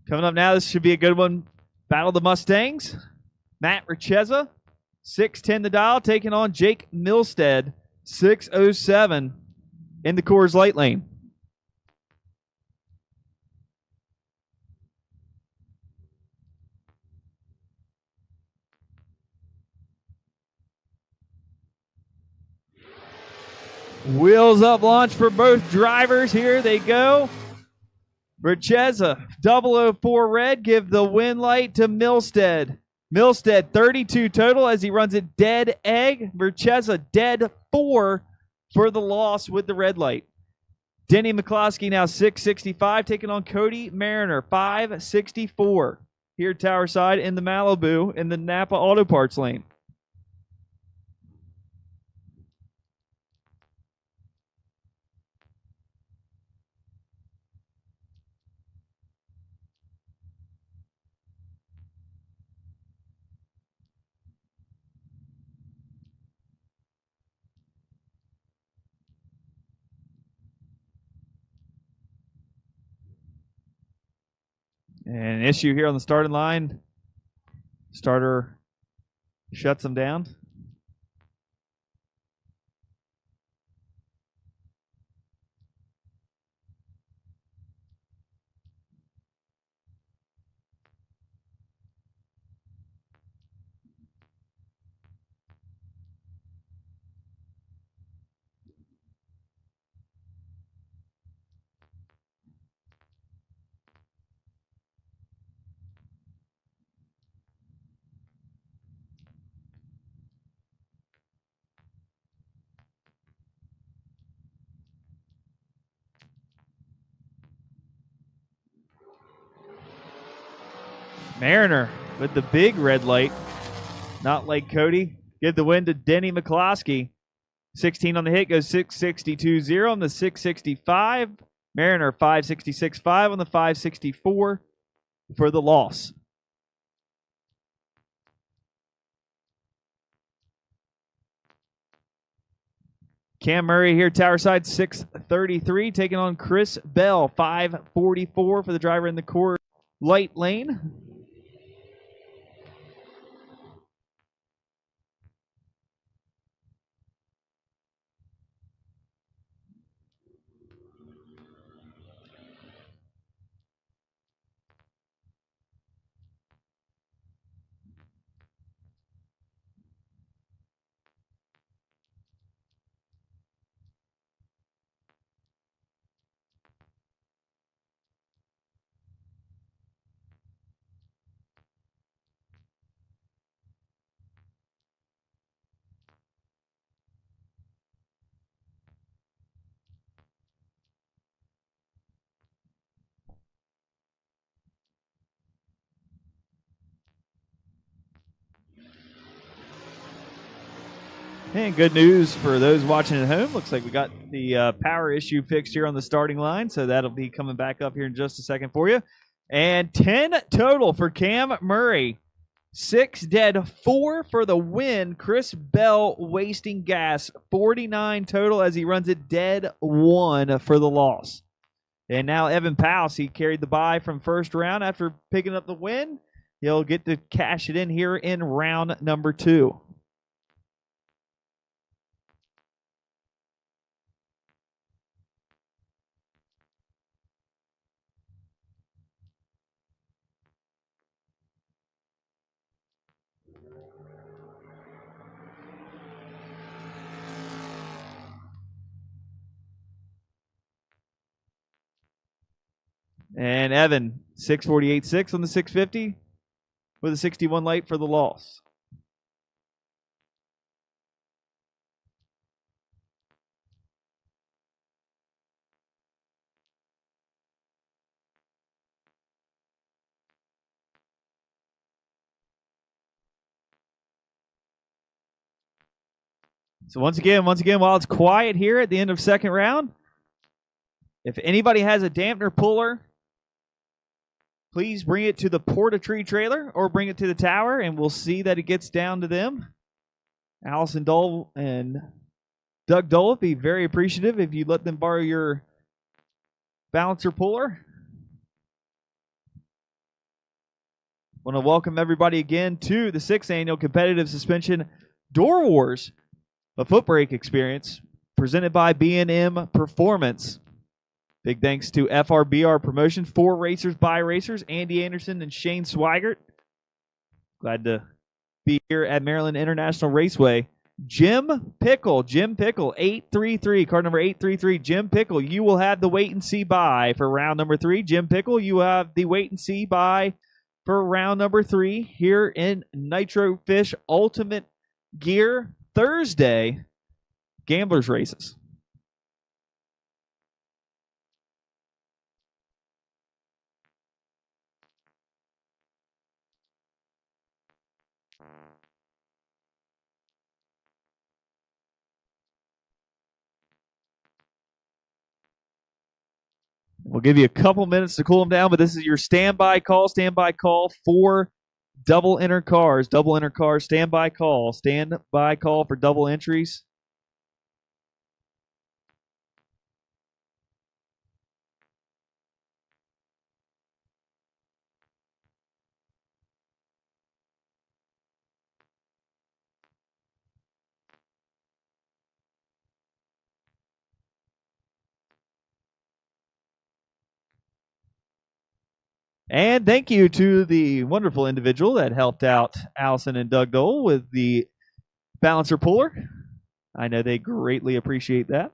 Coming up now, this should be a good one. Battle of the Mustangs. Matt Richeza, 610 the dial, taking on Jake Milstead, 607 in the Coors Light lane. Wheels up launch for both drivers. Here they go. Richeza, 004 red, give the wind light to Milstead. Milstead, 32 total as he runs it dead egg. Richeza, dead 4 for the loss with the red light. Denny McCloskey now 665, taking on Cody Mariner, 564. Here tower side in the Malibu in the Napa Auto Parts lane. And an issue here on the starting line. Starter shuts them down. Mariner with the big red light. Not like Cody. Give the win to Denny McCloskey. 16 on the hit, goes 662.0 on the 665. Mariner 566.5 on the 564 for the loss. Cam Murray here, tower side, 633, taking on Chris Bell, 544 for the driver in the Coors Light lane. And good news for those watching at home. Looks like we got the power issue fixed here on the starting line, so that'll be coming back up here in just a second for you. And 10 total for Cam Murray. 6 dead, 4 for the win. Chris Bell wasting gas, 49 total as he runs it dead 1 for the loss. And now Evan Powell, he carried the bye from first round after picking up the win. He'll get to cash it in here in round number 2. And Evan, 648.6 on the 650 with a 61 light for the loss. So once again, while it's quiet here at the end of second round, if anybody has a dampener puller, please bring it to the Porta-Tree trailer or bring it to the tower, and we'll see that it gets down to them. Allison Dole and Doug Dole would be very appreciative if you let them borrow your balancer puller. I want to welcome everybody again to the 6th annual competitive suspension Door Wars, a Footbrake Experience presented by BNM Performance. Big thanks to FRBR Promotion, 4 racers by racers, Andy Anderson and Shane Swigert. Glad to be here at Maryland International Raceway. Jim Pickle, 833, card number 833. Jim Pickle, you will have the wait and see buy for round number 3. Jim Pickle, you have the wait and see buy for round number 3 here in Nitro Fish Ultimate Gear Thursday Gamblers Races. We'll give you a couple minutes to cool them down, but this is your standby call for double enter cars. Standby call for double entries. And thank you to the wonderful individual that helped out Allison and Doug Dole with the balancer puller. I know they greatly appreciate that.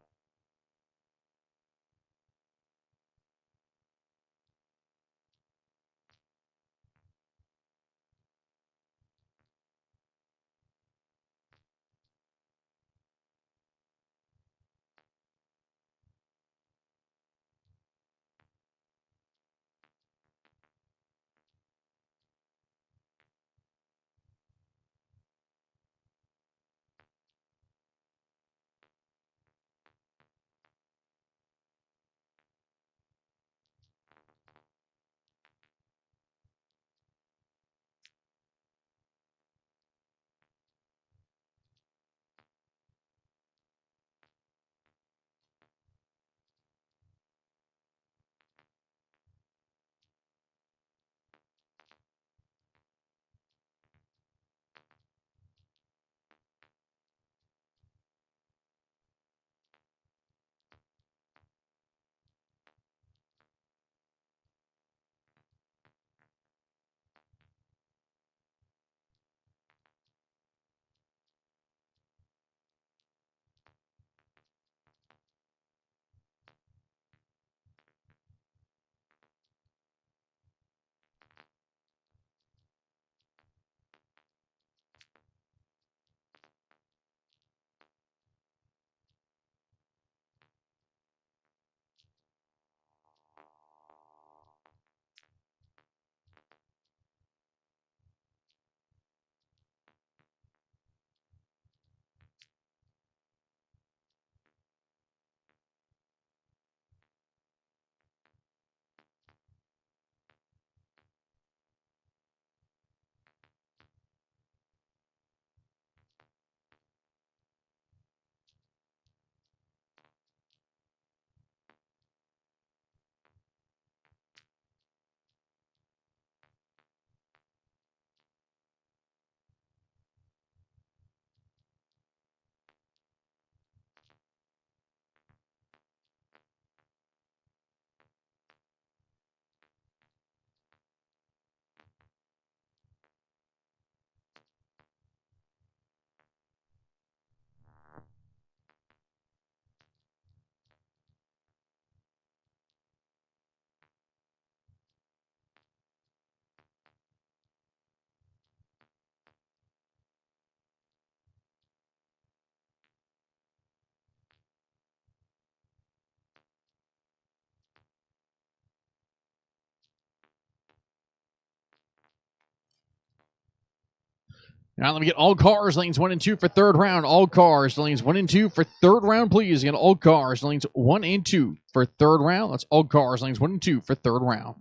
Now let me get all cars, lanes 1 and 2 for third round. All cars, lanes 1 and 2 for third round, please. Again, all cars, lanes 1 and 2 for third round. That's all cars, lanes 1 and 2 for third round.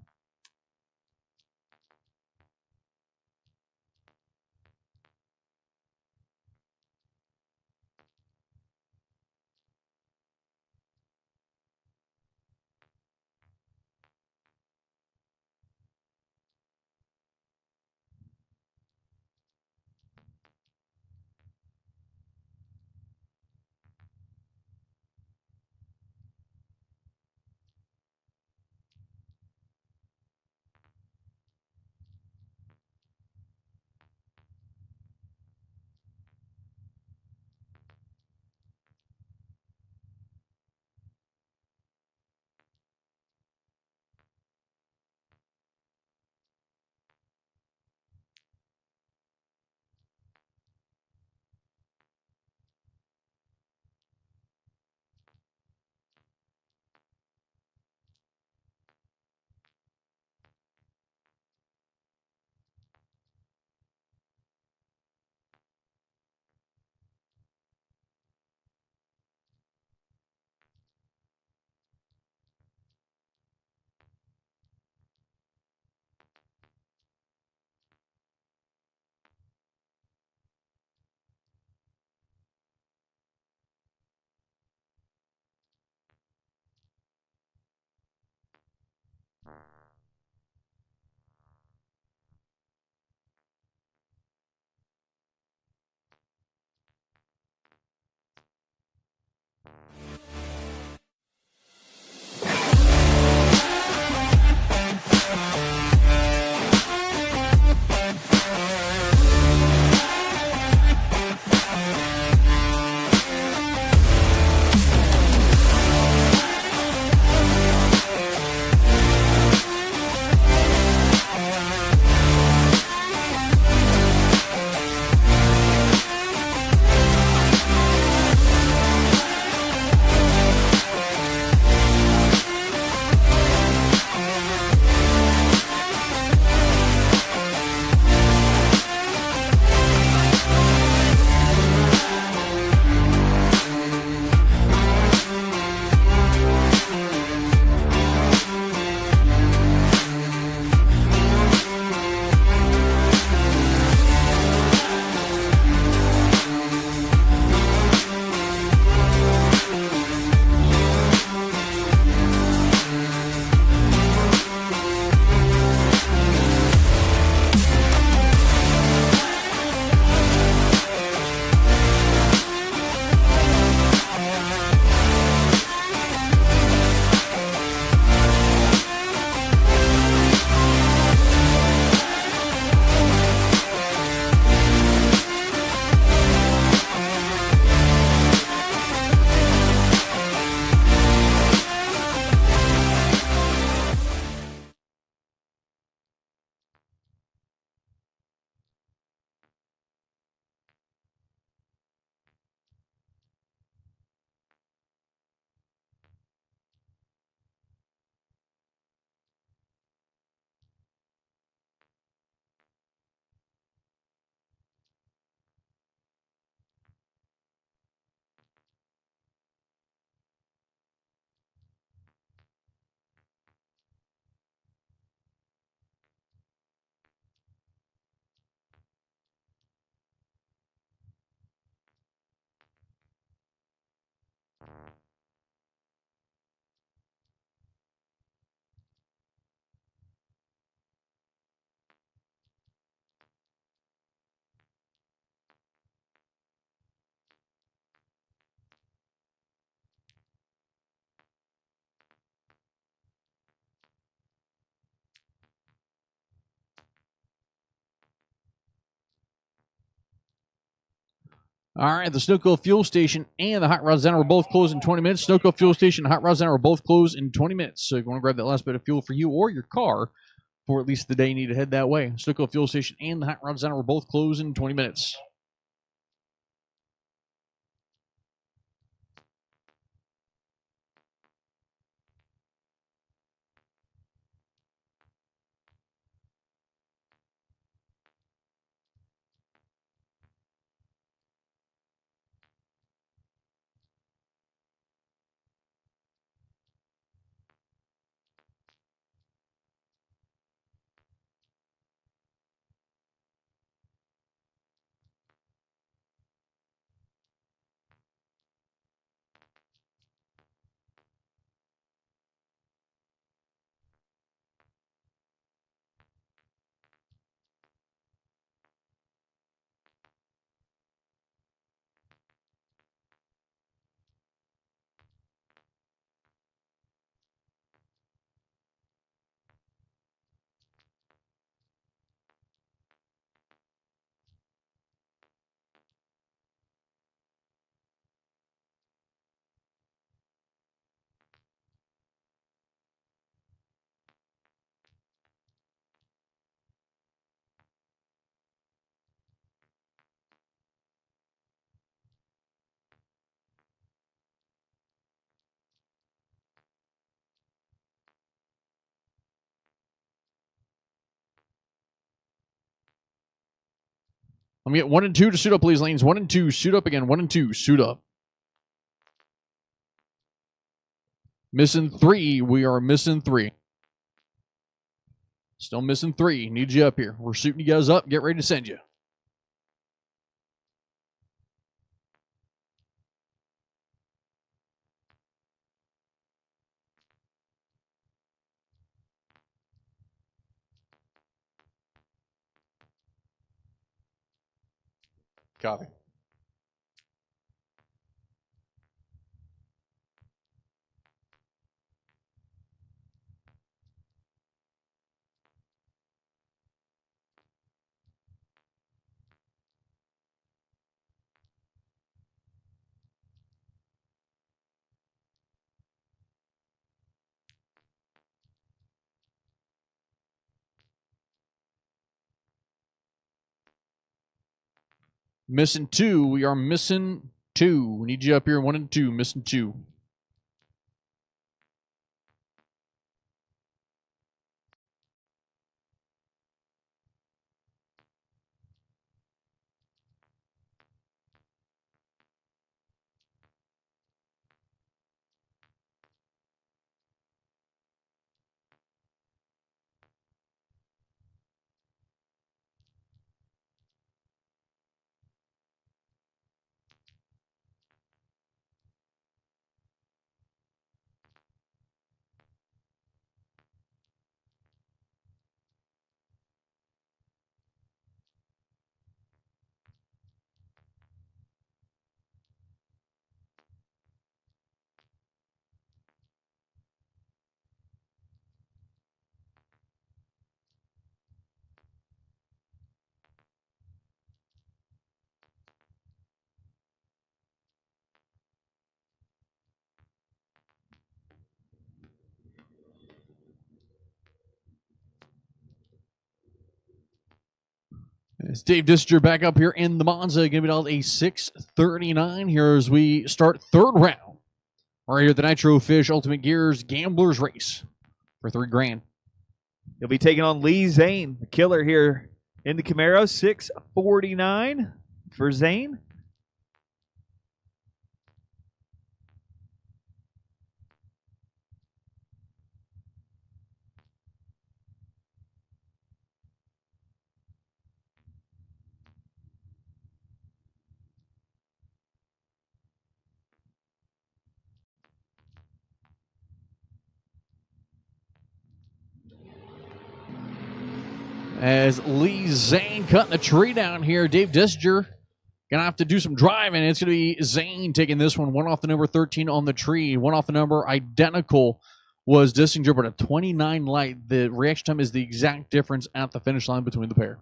All right, the Sunoco Fuel Station and the Hot Rod Center will both close in 20 minutes. Sunoco Fuel Station and Hot Rod Center will both close in 20 minutes. So if you want to grab that last bit of fuel for you or your car for at least the day you need to head that way, Sunoco Fuel Station and the Hot Rod Center will both close in 20 minutes. Let me get 1 and 2 to suit up, please, lanes. 1 and 2, suit up again. 1 and 2, suit up. Missing 3. We are missing 3. Still missing 3. Need you up here. We're shooting you guys up. Get ready to send you. Copy. Missing 2. We are missing 2. We need you up here. 1 and 2. Missing 2. It's Dave Dissinger back up here in the Monza. Going to be all a 6:39 here as we start third round. Right here at the Nitro Fish Ultimate Gears Gamblers Race for $3,000. He'll be taking on Lee Zane, the killer here in the Camaro. 649 for Zane. As Lee Zane cutting the tree down here, Dave Dissinger gonna have to do some driving. It's gonna be Zane taking this one. 1 off the number 13 on the tree. 1 off the number identical was Dissinger, but a 29 light. The reaction time is the exact difference at the finish line between the pair.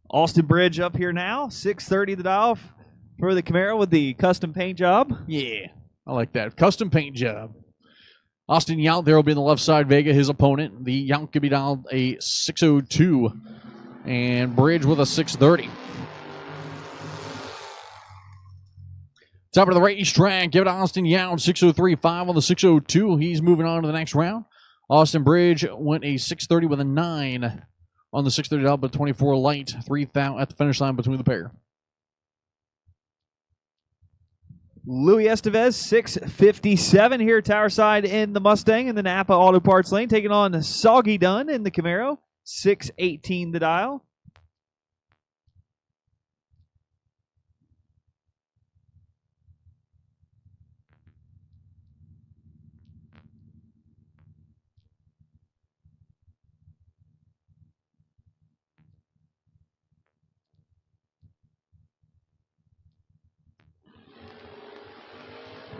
Austin Bridge up here now. 630 the dial for the Camaro with the custom paint job. Yeah, I like that. Custom paint job. Austin Yount there will be on the left side. Vega, his opponent. The Yount could be down a 602. And Bridge with a 630. Top of the racetrack. Give it to Austin Yount. 603. 5 on the 602. He's moving on to the next round. Austin Bridge went a 630 with a 9 on the 630 out, but 24 light. 3,000 at the finish line between the pair. Louis Estevez, 657 here, tower side in the Mustang in the Napa Auto Parts lane, taking on Soggy Dunn in the Camaro, 618 the dial.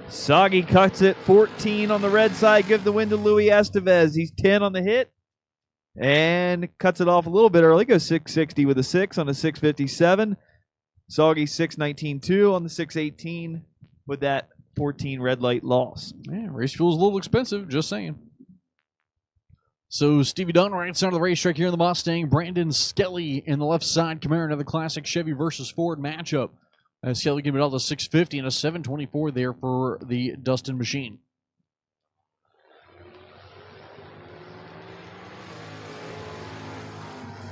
Soggy cuts it, 14 on the red side. Give the win to Louis Estevez. He's 10 on the hit and cuts it off a little bit early. Goes 660 with a 6 on the 657. Soggy 619-2 on the 618 with that 14 red light loss. Yeah, race fuel's a little expensive, just saying. So Stevie Dunn right side of the racetrack here in the Mustang. Brandon Skelly in the left side. Camaro, another classic Chevy versus Ford matchup. Skelly gave it all to 650 and a 724 there for the Dustin machine.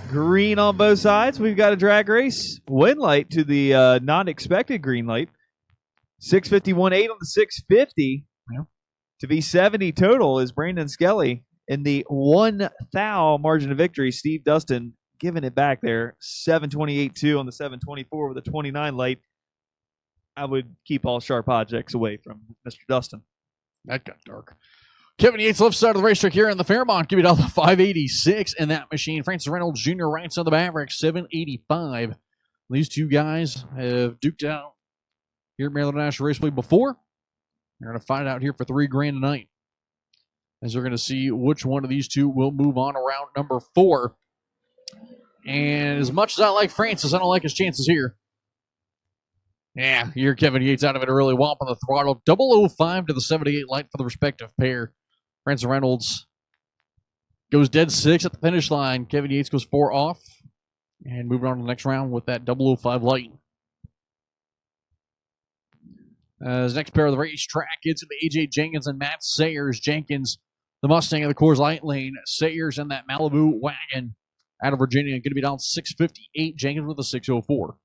Green on both sides. We've got a drag race. Win light to the non-expected green light. 651.8 on the 650. Yeah. To be 70 total is Brandon Skelly in the 1 thou margin of victory. Steve Dustin giving it back there. 728.2 on the 724 with a 29 light. I would keep all sharp objects away from Mr. Dustin. That got dark. Kevin Yates, left side of the racetrack here in the Fairmont. Give it all the 586 in that machine. Francis Reynolds Jr. right side of the Maverick, 785. These two guys have duked out here at Maryland International Raceway before. They're going to find out here for $3,000 tonight, as they're going to see which one of these two will move on around number 4. And as much as I like Francis, I don't like his chances here. Yeah, you hear Kevin Yates out of it early. Womp on the throttle. 005 to the 78 light for the respective pair. Francis Reynolds goes dead 6 at the finish line. Kevin Yates goes 4 off. And moving on to the next round with that 005 light. As next pair of the racetrack, it's the AJ Jenkins and Matt Sayers. Jenkins, the Mustang of the Coors Light lane. Sayers in that Malibu wagon out of Virginia. Going to be down 658. Jenkins with a 604.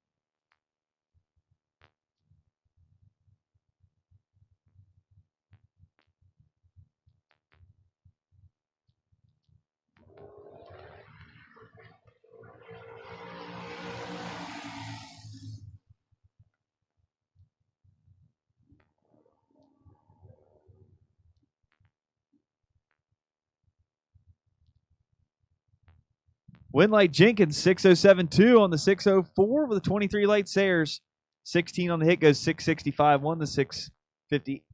Winlight Jenkins, 607.2 on the 604 with a 23 light. Sayers, 16 on the hit, goes 665.1 the 650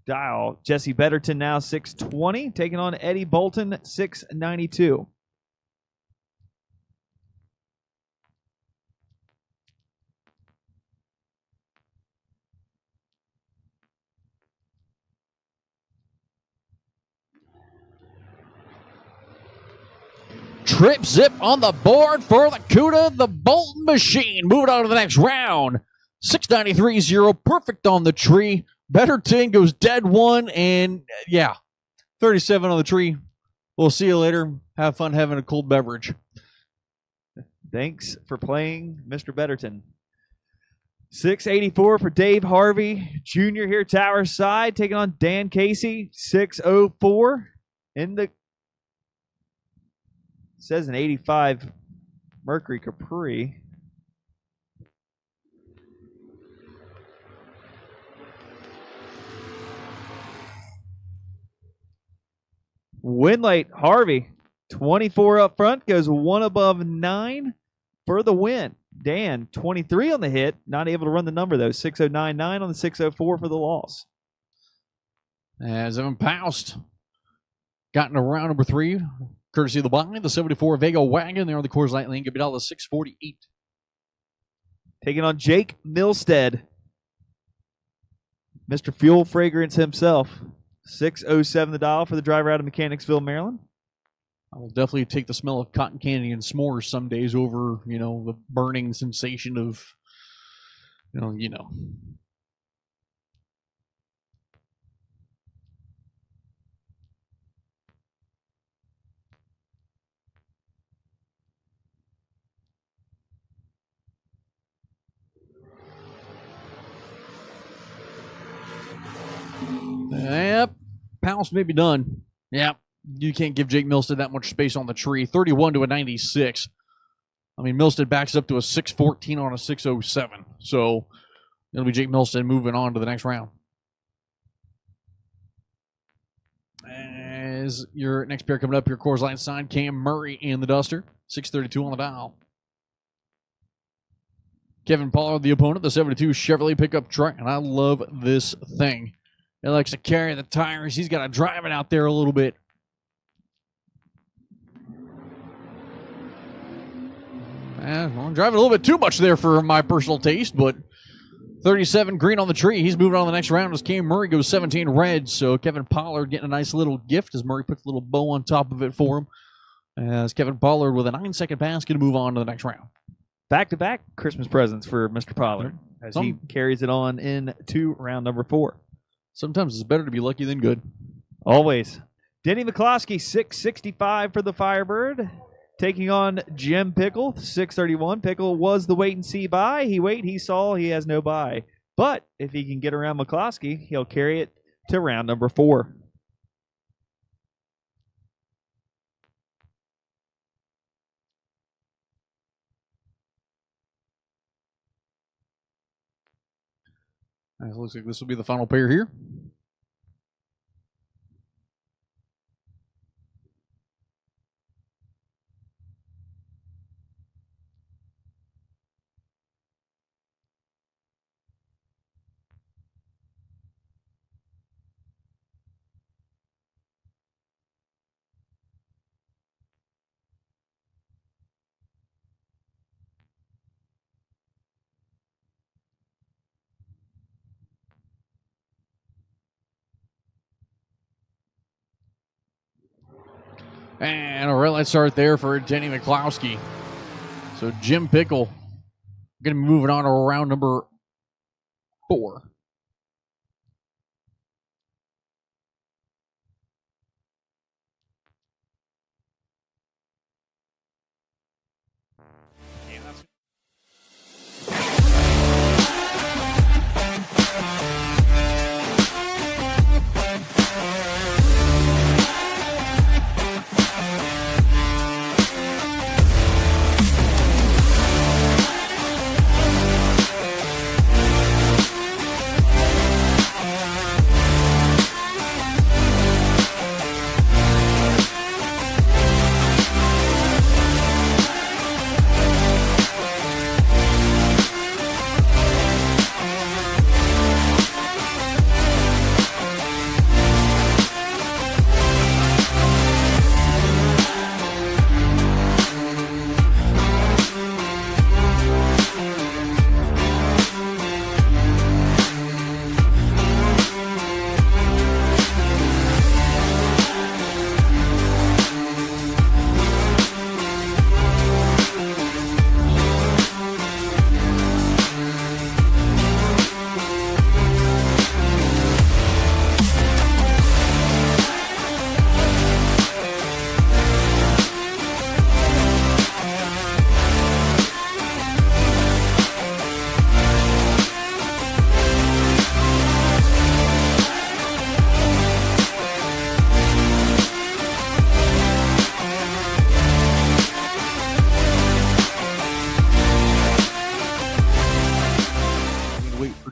dial. Jesse Betterton now 620, taking on Eddie Bolton, 692. Trip zip on the board for the CUDA, the Bolton machine. Moving on to the next round. 693.0, perfect on the tree. Betterton goes dead 1, and yeah, 37 on the tree. We'll see you later. Have fun having a cold beverage. Thanks for playing, Mr. Betterton. 684 for Dave Harvey Jr. here, Tower side, taking on Dan Casey. 604 in the, says an 85 Mercury Capri. Winlight Harvey, 24 up front, goes 1 above 9 for the win. Dan, 23 on the hit, not able to run the number though. 609.9 on the 604 for the loss. As Evan Poust gotten around number 3, courtesy of the buy, the 74 Vega wagon there on the Coors Light lane. Give it all the 648. Taking on Jake Milstead, Mr. Fuel Fragrance himself. 607 the dial for the driver out of Mechanicsville, Maryland. I will definitely take the smell of cotton candy and s'mores some days over, the burning sensation of, you know. Yep, Pounce may be done. Yep, you can't give Jake Milstead that much space on the tree. 31 to a 96. I mean, Milstead backs up to a 614 on a 607. So it'll be Jake Milstead moving on to the next round. As your next pair coming up, your Coors Light side, Cam Murray in the Duster. 632 on the dial. Kevin Pollard, the opponent, the 72 Chevrolet pickup truck. And I love this thing. It likes to carry the tires. He's got to drive it out there a little bit. I'm driving a little bit too much there for my personal taste, but 37 green on the tree. He's moving on to the next round as Cam Murray goes 17 red. So Kevin Pollard getting a nice little gift as Murray puts a little bow on top of it for him. As Kevin Pollard with a 9-second pass going to move on to the next round. Back-to-back Christmas presents for Mr. Pollard as he carries it on into round number 4. Sometimes it's better to be lucky than good. Always. Denny McCloskey, 665 for the Firebird. taking on Jim Pickle, 631. Pickle was the wait and see buy. He saw, he has no buy. But if he can get around McCloskey, he'll carry it to round number 4. It looks like this will be the final pair here. And a red light start there for Denny McCloskey. So Jim Pickle going to be moving on to round number 4.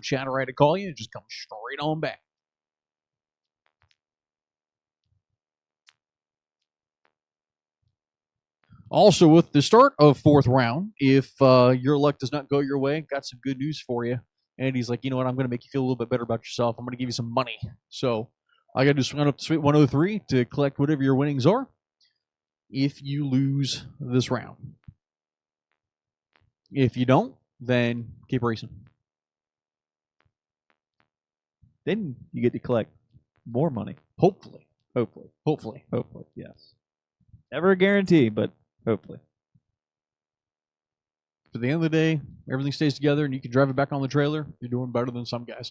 Chatterai to call you, just come straight on back. Also, with the start of 4th round, if your luck does not go your way, got some good news for you. And he's like, you know what, I'm going to make you feel a little bit better about yourself. I'm going to give you some money. So I got to just run up to Suite 103 to collect whatever your winnings are if you lose this round. If you don't, then keep racing. Then you get to collect more money. Hopefully. Hopefully, yes. Never a guarantee, but hopefully. At the end of the day, everything stays together and you can drive it back on the trailer. You're doing better than some guys.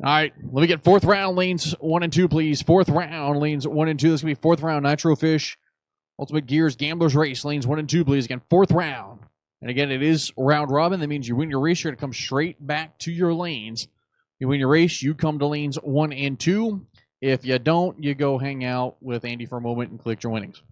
All right, let me get fourth round lanes 1 and 2, please. Fourth round lanes 1 and 2. This is going to be fourth round Nitro Fish. Ultimate Gears Gamblers Race lanes 1 and 2, please. Again, fourth round. And again, it is round robin. That means you win your race, you're going to come straight back to your lanes. You win your race, you come to lanes 1 and 2. If you don't, you go hang out with Andy for a moment and collect your winnings.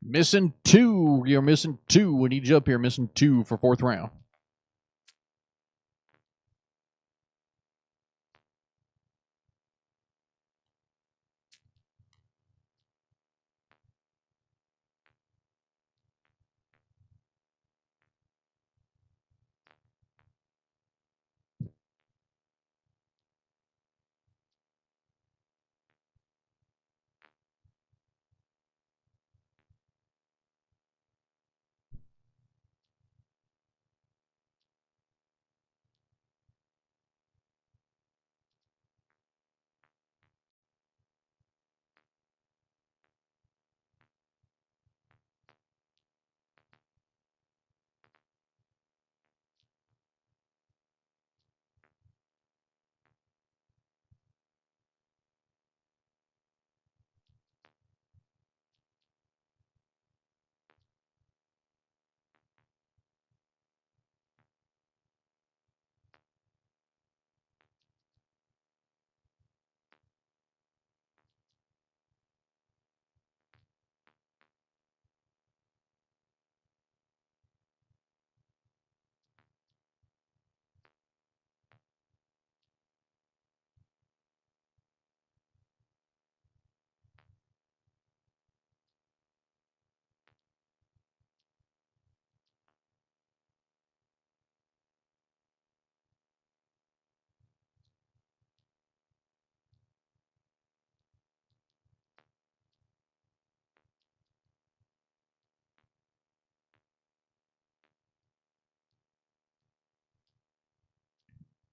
Missing 2. You're missing 2. We need you up here. Missing 2 for fourth round.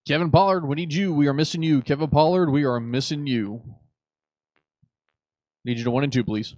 Kevin Pollard, we need you. We are missing you. Kevin Pollard, we are missing you. Need you to 1 and 2, please.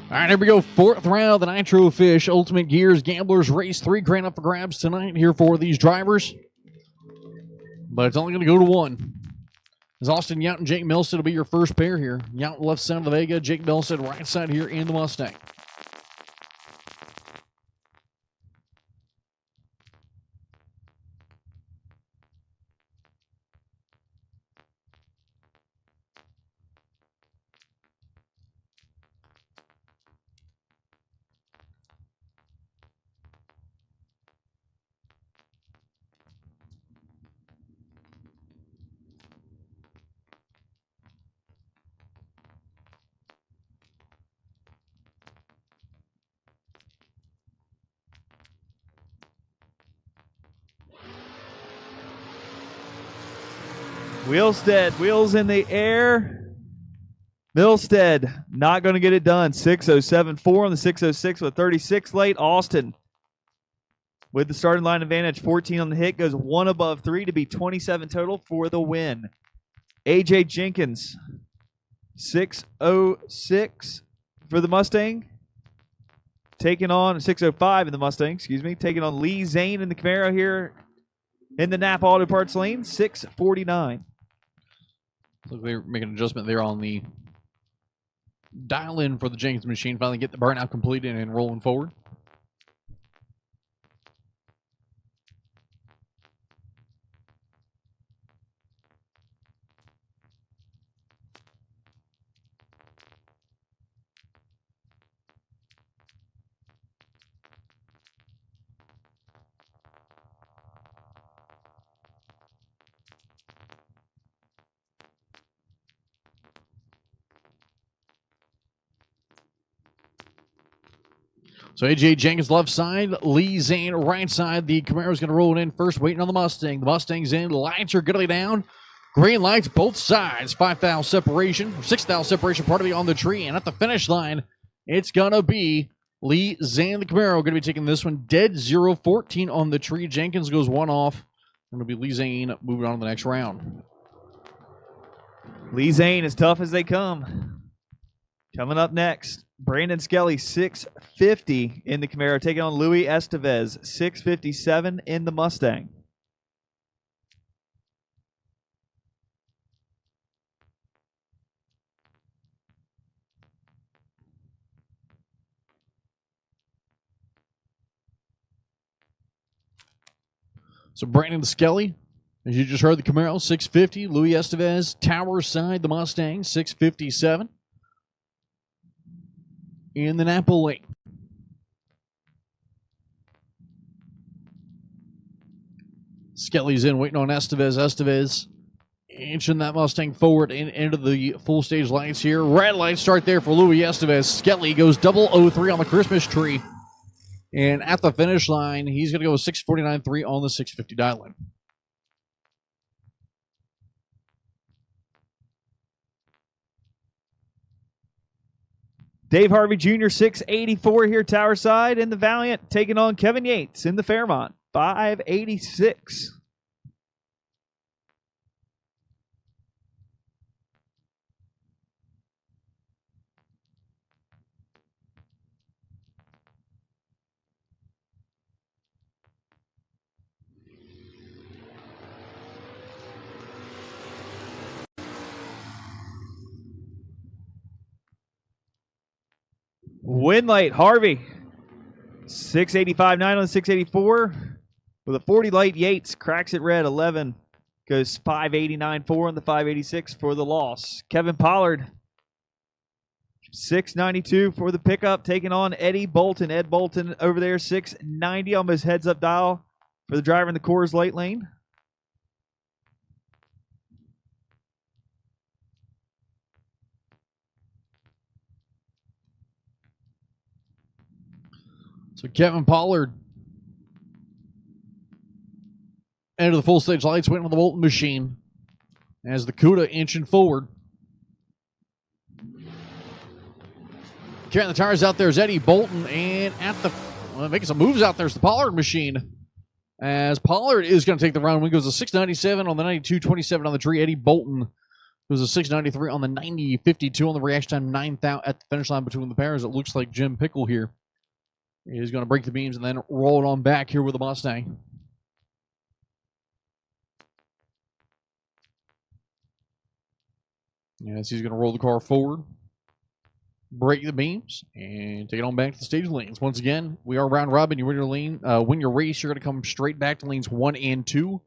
All right, here we go. 4th round of the Nitro Fish Ultimate Gears Gamblers Race. $3 up for grabs tonight here for these drivers. But it's only going to go to 1. As Austin Yount and Jake Milstead will be your first pair here. Yount left side of the Vega, Jake Milstead right side here in the Mustang. Wheelstead, wheels in the air. Milstead not going to get it done. 6:07.4 on the 6:06 with 36 late. Austin with the starting line advantage. 14 on the hit. Goes 1 above 3 to be 27 total for the win. AJ Jenkins, 6:06 for the Mustang. Taking on 6:05 in the Mustang, excuse me. Taking on Lee Zane in the Camaro here in the Napa Auto Parts lane. 6:49. Look, they're making an adjustment there on the dial-in for the Jenkins machine. Finally get the burnout completed and rolling forward. So AJ Jenkins left side, Lee Zane right side. The Camaro's going to roll it in first, waiting on the Mustang. The Mustang's in. Lights are going to be down. Green lights both sides. 5,000 separation, 6,000 separation, partly on the tree. And at the finish line, it's going to be Lee Zane, the Camaro, going to be taking this one dead 0-14 on the tree. Jenkins goes one off. Going to be Lee Zane moving on to the next round. Lee Zane, as tough as they come. Coming up next, Brandon Skelly, 650 in the Camaro, taking on Louis Estevez, 657 in the Mustang. So Brandon Skelly, as you just heard, the Camaro, 650. Louis Estevez, Tower side, the Mustang, 657. In the Napa lane. Skelly's in, waiting on Estevez. Estevez inching that Mustang forward and into the full stage lights here. Red light start there for Louis Estevez. Skelly goes 003 on the Christmas tree. And at the finish line, he's going to go 649.3 on the 650 dial line. Dave Harvey Jr., 684 here, Tower side in the Valiant, taking on Kevin Yates in the Fairmont, 586. Win light, Harvey. 685.9 on the 684. With a 40 light, Yates cracks it red, 11. Goes 589.4 on the 586 for the loss. Kevin Pollard, 692 for the pickup, taking on Eddie Bolton. Ed Bolton over there, 690, almost heads up dial for the driver in the Coors Light lane. So Kevin Pollard into the full stage lights, waiting on the Bolton machine as the CUDA inching forward. Carrying the tires out there is Eddie Bolton, and making some moves out there is the Pollard machine. As Pollard is going to take the round win, goes to 697 on the 92.27 on the tree. Eddie Bolton goes to 693 on the 90.52 on the reaction time, 9,000 at the finish line between the pairs. It looks like Jim Pickle here is going to break the beams and then roll it on back here with the Mustang. Yes, he's going to roll the car forward, break the beams, and take it on back to the stage lanes. Once again, we are round robin. You win your lane, win your race, you're going to come straight back to lanes 1 and 2.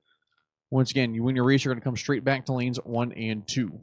Once again, you win your race, you're going to come straight back to lanes 1 and 2.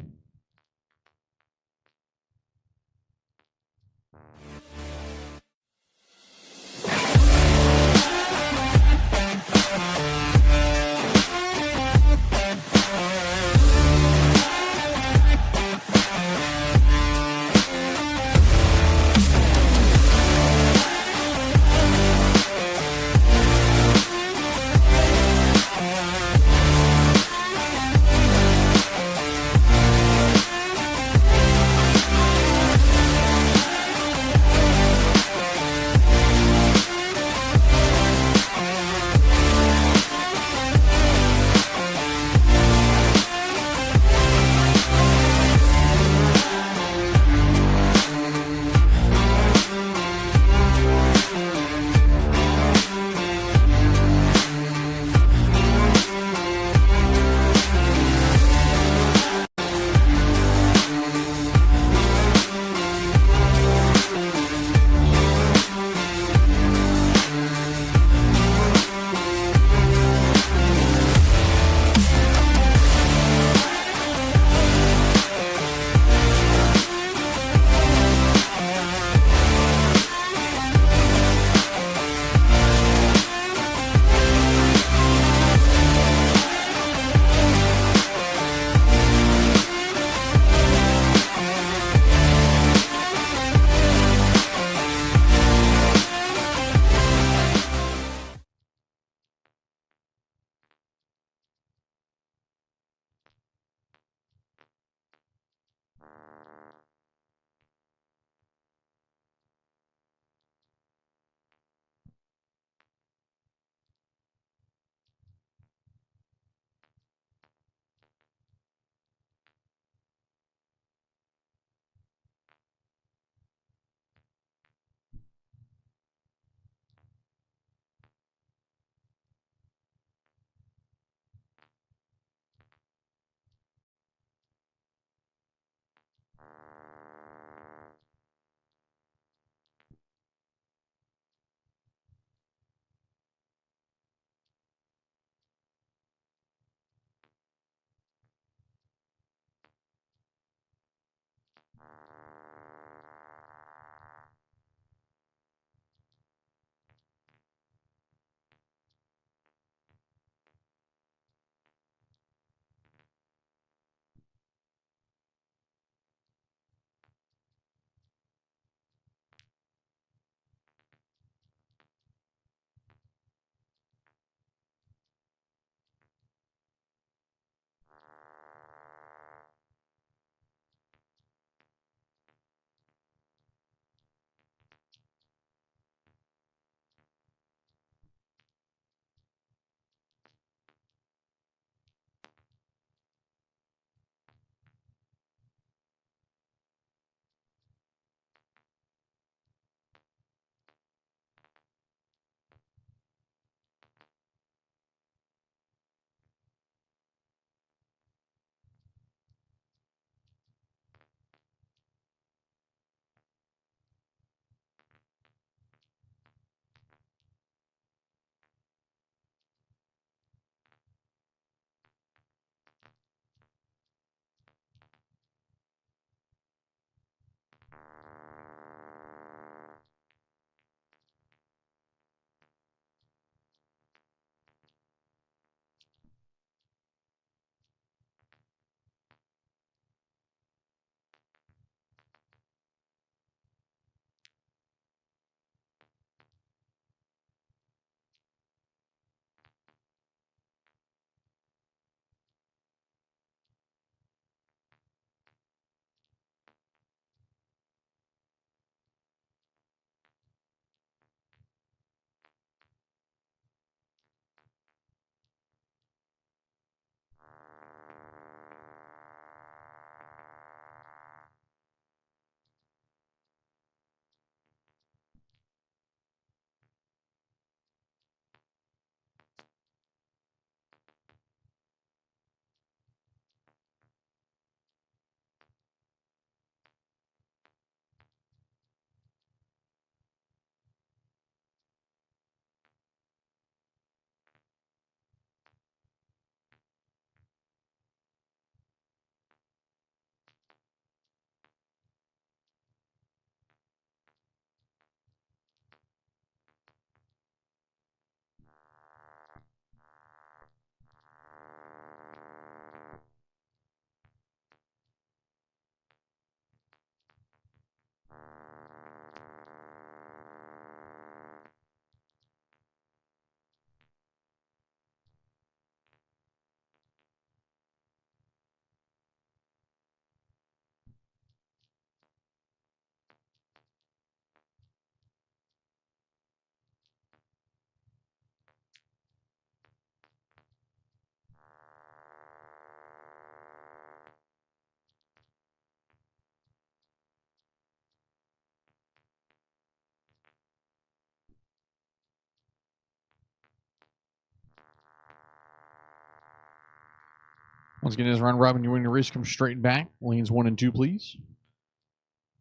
Once again, as round robin, you win the race. Come straight back. Lanes 1 and 2, please.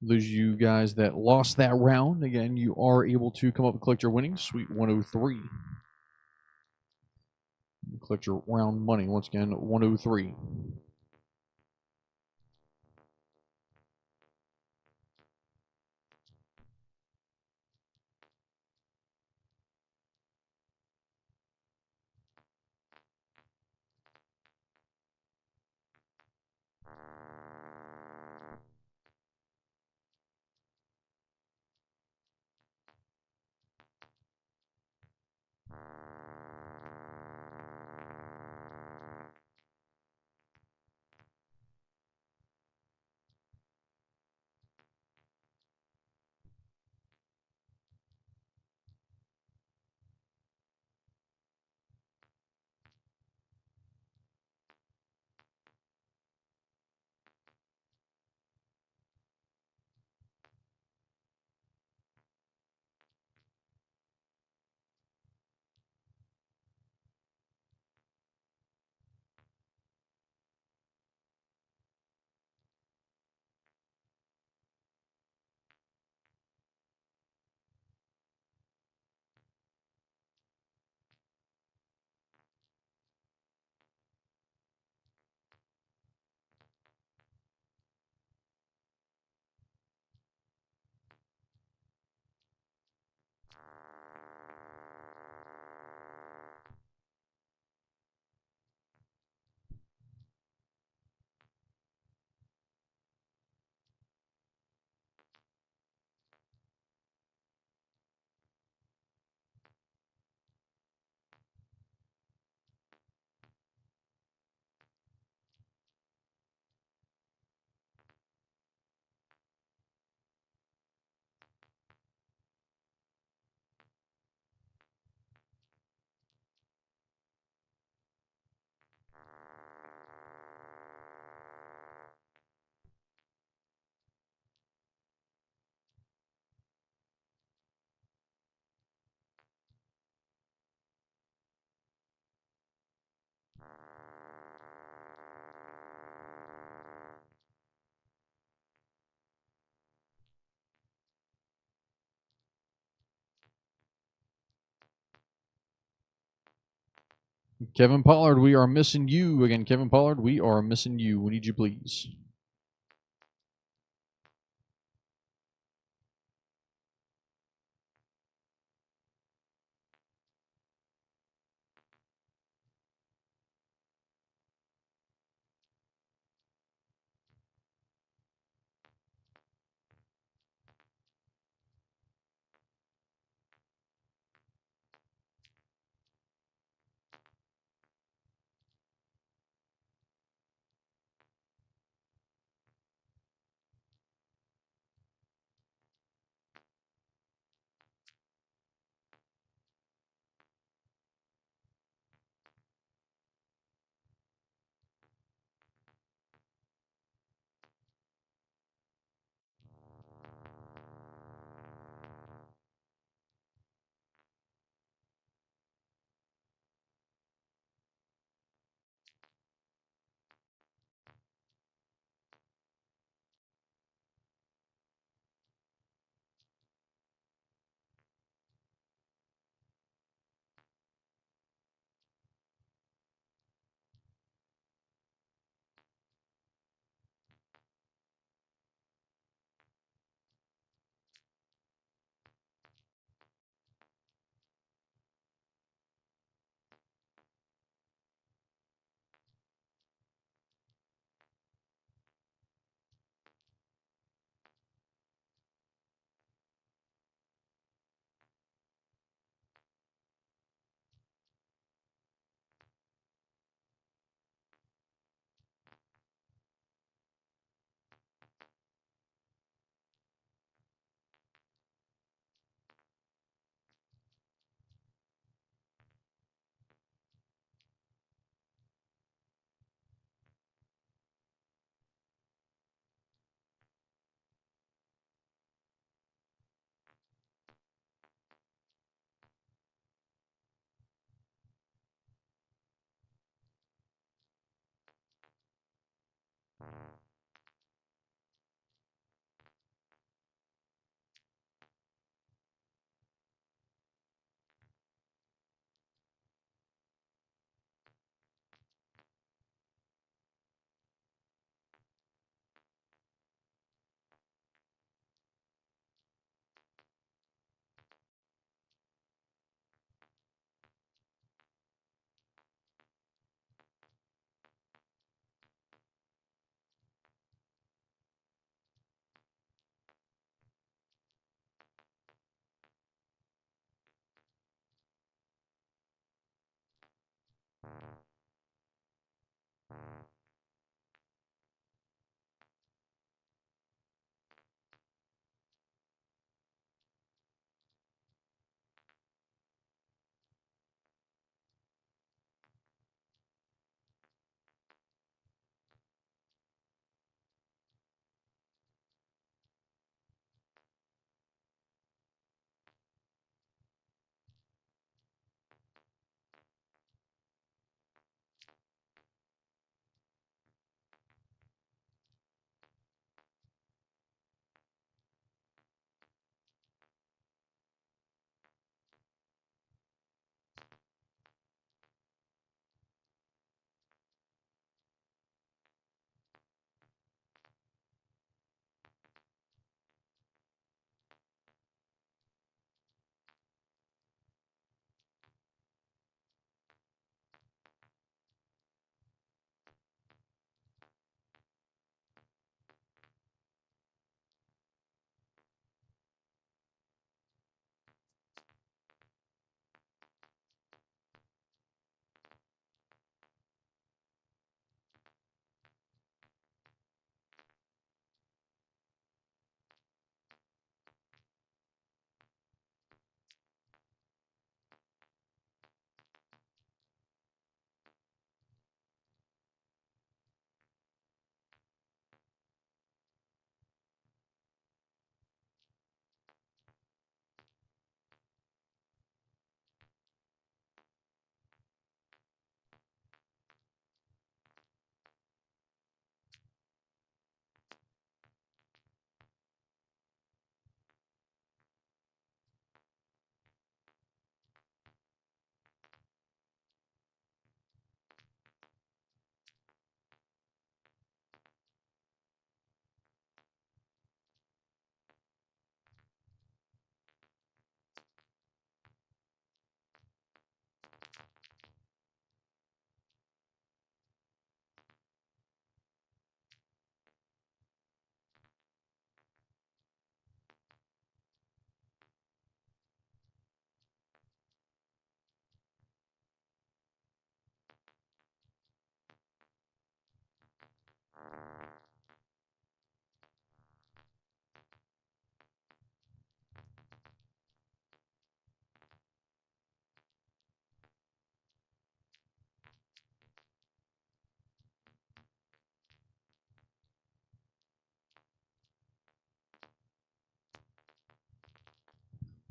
Those of you guys that lost that round, again, you are able to come up and collect your winnings. Suite 103. Collect your round money. Once again, 103. Kevin Pollard, we are missing you. Again, Kevin Pollard, we are missing you. We need you, please.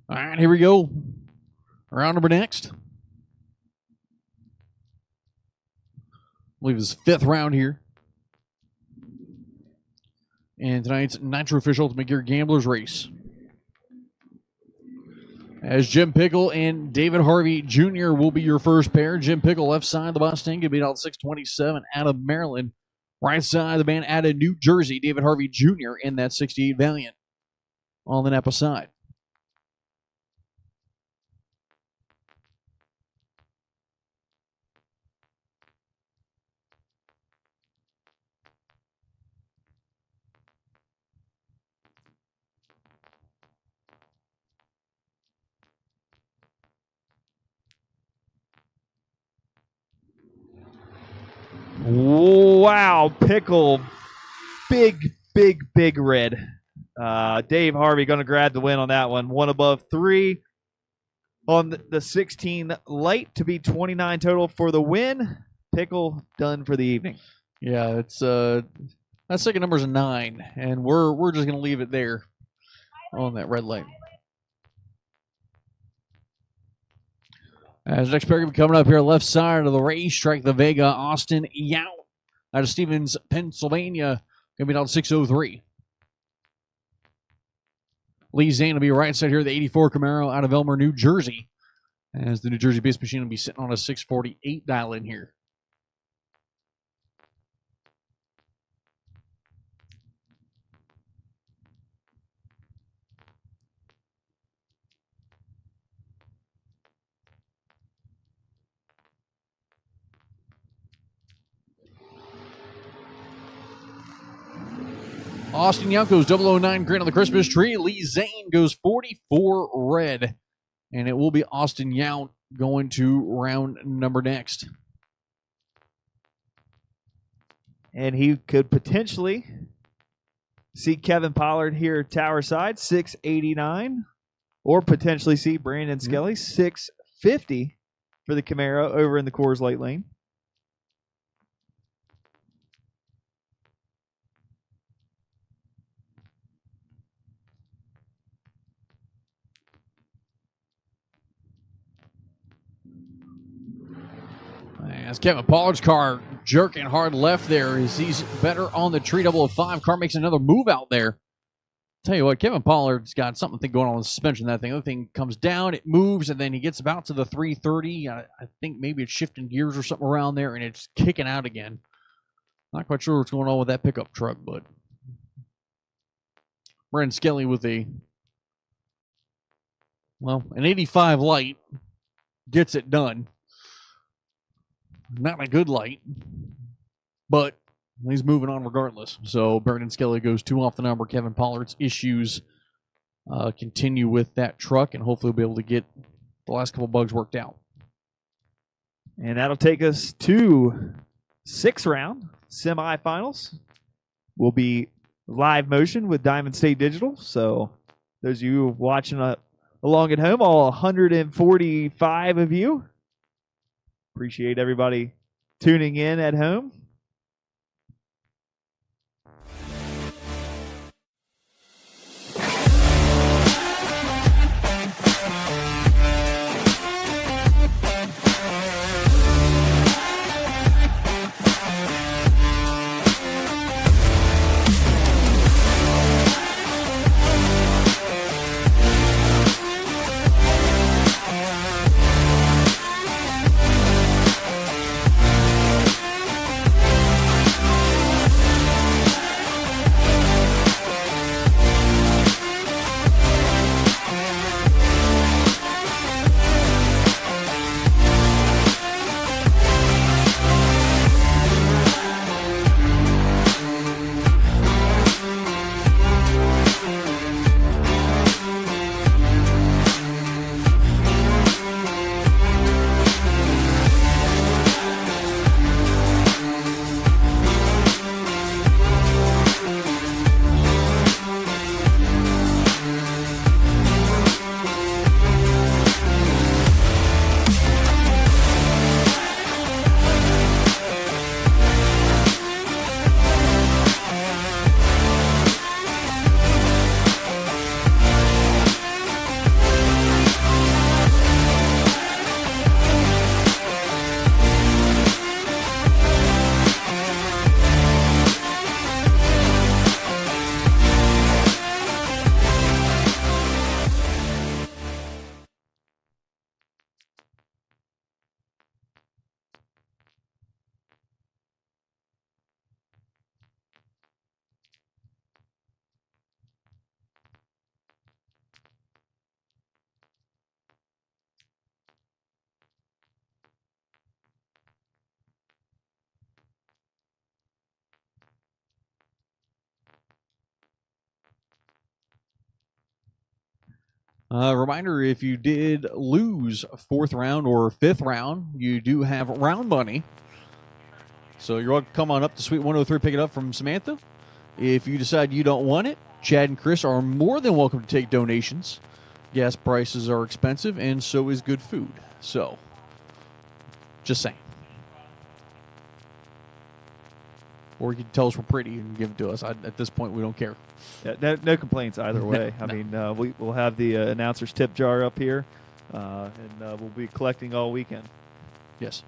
All right, here we go. Round number next. I believe it's fifth round here. And tonight's Nitro Official Ultimate Gear Gamblers race. As Jim Pickle and David Harvey Jr. will be your first pair. Jim Pickle, left side of the Mustang, going to be out 627 out of Maryland. Right side of the man out of New Jersey, David Harvey Jr. in that 68 Valiant on the Napa side. Wow, Pickle. Big red. Dave Harvey going to grab the win on that one. One above 3 on the 16 light to be 29 total for the win. Pickle done for the evening. Yeah, it's that second number's a 9, and we're just going to leave it there on that red light. As next pair coming up here, left side of the racetrack, the Vega, Austin Yount out of Stevens, Pennsylvania, going to be down 603. Lee Zane will be right side here, the 84 Camaro out of Elmer, New Jersey, as the New Jersey-based machine will be sitting on a 648 dial in here. Austin Yount goes 009 green on the Christmas tree. Lee Zane goes 44 red. And it will be Austin Yount going to round number next. And he could potentially see Kevin Pollard here tower side, 689. Or potentially see Brandon Skelly, 650 for the Camaro over in the Coors Light lane. As Kevin Pollard's car jerking hard left there as he's better on the tree. 005 car makes another move out there. Tell you what, Kevin Pollard's got something going on with the suspension. That thing, the other thing comes down, it moves, and then he gets about to the 330. I think maybe it's shifting gears or something around there, and it's kicking out again. Not quite sure what's going on with that pickup truck, but Brandon Skelly with an 85 light gets it done. Not a good light, but he's moving on regardless. So Brandon Skelly goes 2 off the number. Kevin Pollard's issues continue with that truck, and hopefully we'll be able to get the last couple bugs worked out. And that'll take us to 6th-round semifinals. Will be live motion with Diamond State Digital. So those of you watching along at home, all 145 of you, appreciate everybody tuning in at home. Reminder, if you did lose 4th round or 5th round, you do have round money. So you're welcome to come on up to Suite 103, pick it up from Samantha. If you decide you don't want it, Chad and Chris are more than welcome to take donations. Gas prices are expensive, and so is good food. So, just saying. Or you can tell us we're pretty and give it to us. At this point, we don't care. Yeah, no complaints either way. I mean, we'll have the announcer's tip jar up here, and we'll be collecting all weekend. Yes.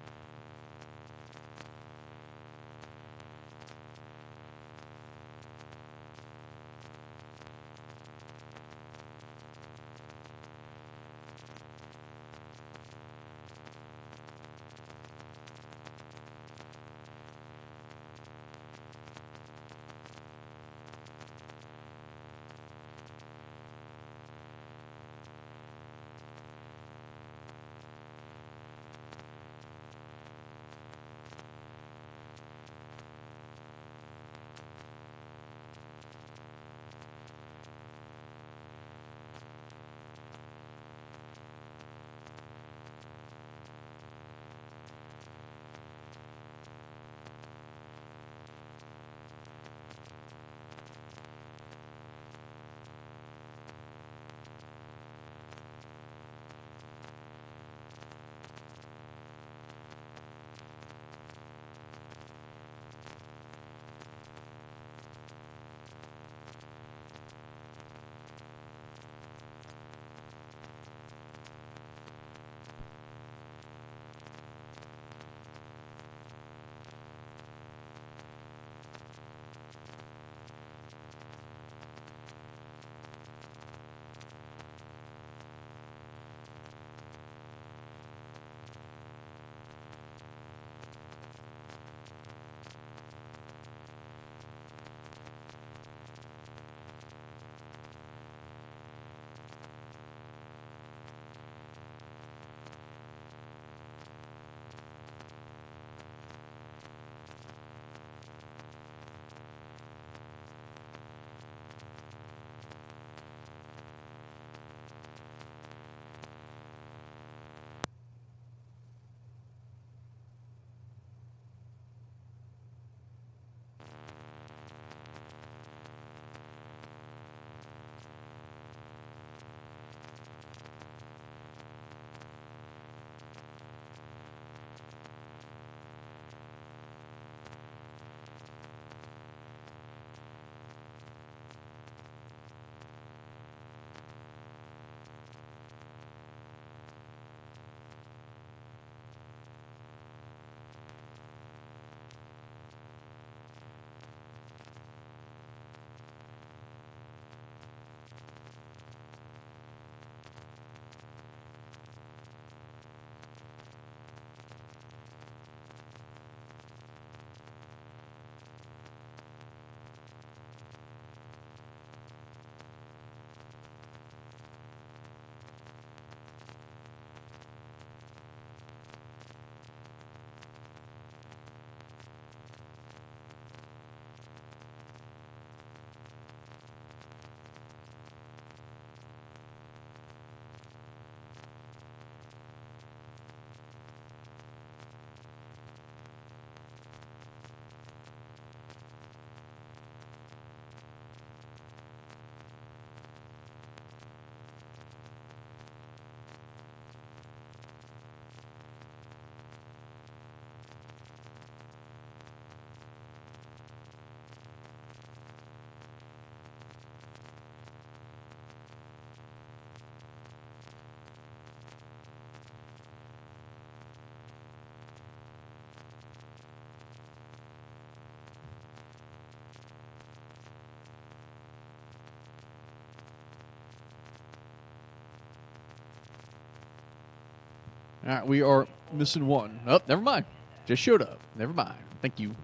All right, we are missing one. Oh, never mind. Just showed up. Never mind. Thank you.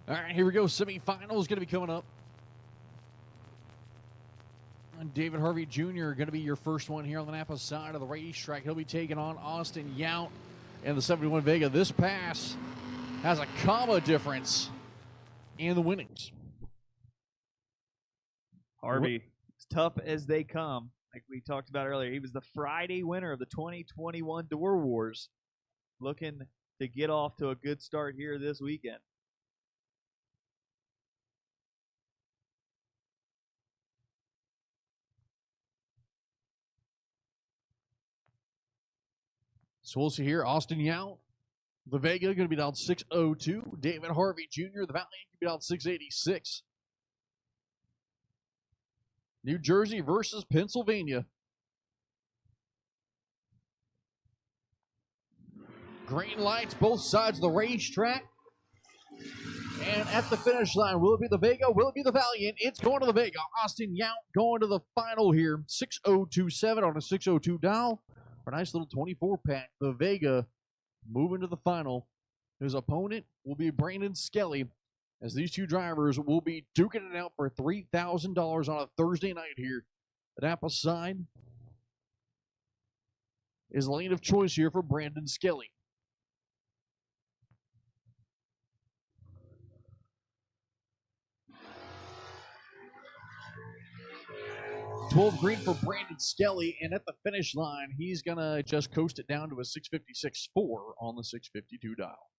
All right, here we go. Semifinals going to be coming up. David Harvey Jr. going to be your first one here on the Napa side of the racetrack. He'll be taking on Austin Yount in the 71 Vega. This pass has a comma difference in the winnings. Harvey, as tough as they come, like we talked about earlier, he was the Friday winner of the 2021 Door Wars, looking to get off to a good start here this weekend. So we'll see here, Austin Yount, the Vega, going to be down 6:02. David Harvey Jr., the Valiant, going to be down 6:86. New Jersey versus Pennsylvania. Green lights both sides of the racetrack. And at the finish line, will it be the Vega? Will it be the Valiant? It's going to the Vega. Austin Yount going to the final here. 6:027 on a 6:02 dial. For a nice little 24-pack. The Vega moving to the final. His opponent will be Brandon Skelly, as these two drivers will be duking it out for $3,000 on a Thursday night here. The Napa side is lane of choice here for Brandon Skelly. $12 green for Brandon Skelly, and at the finish line, he's going to just coast it down to a 6:56.4 on the 6:52 dial.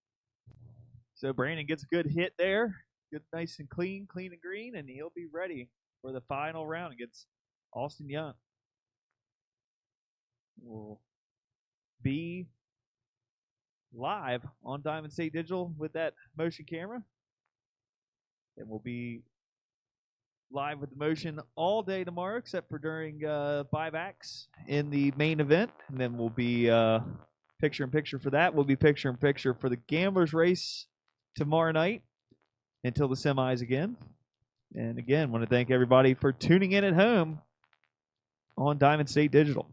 So Brandon gets a good hit there. Good, nice and clean and green, and he'll be ready for the final round against Austin Yount. We'll be live on Diamond State Digital with that motion camera. And we'll be live with the motion all day tomorrow, except for during buybacks in the main event. And then we'll be picture-in-picture for that. We'll be picture-in-picture for the Gamblers race tomorrow night until the semis again. And again, want to thank everybody for tuning in at home on Diamond State Digital.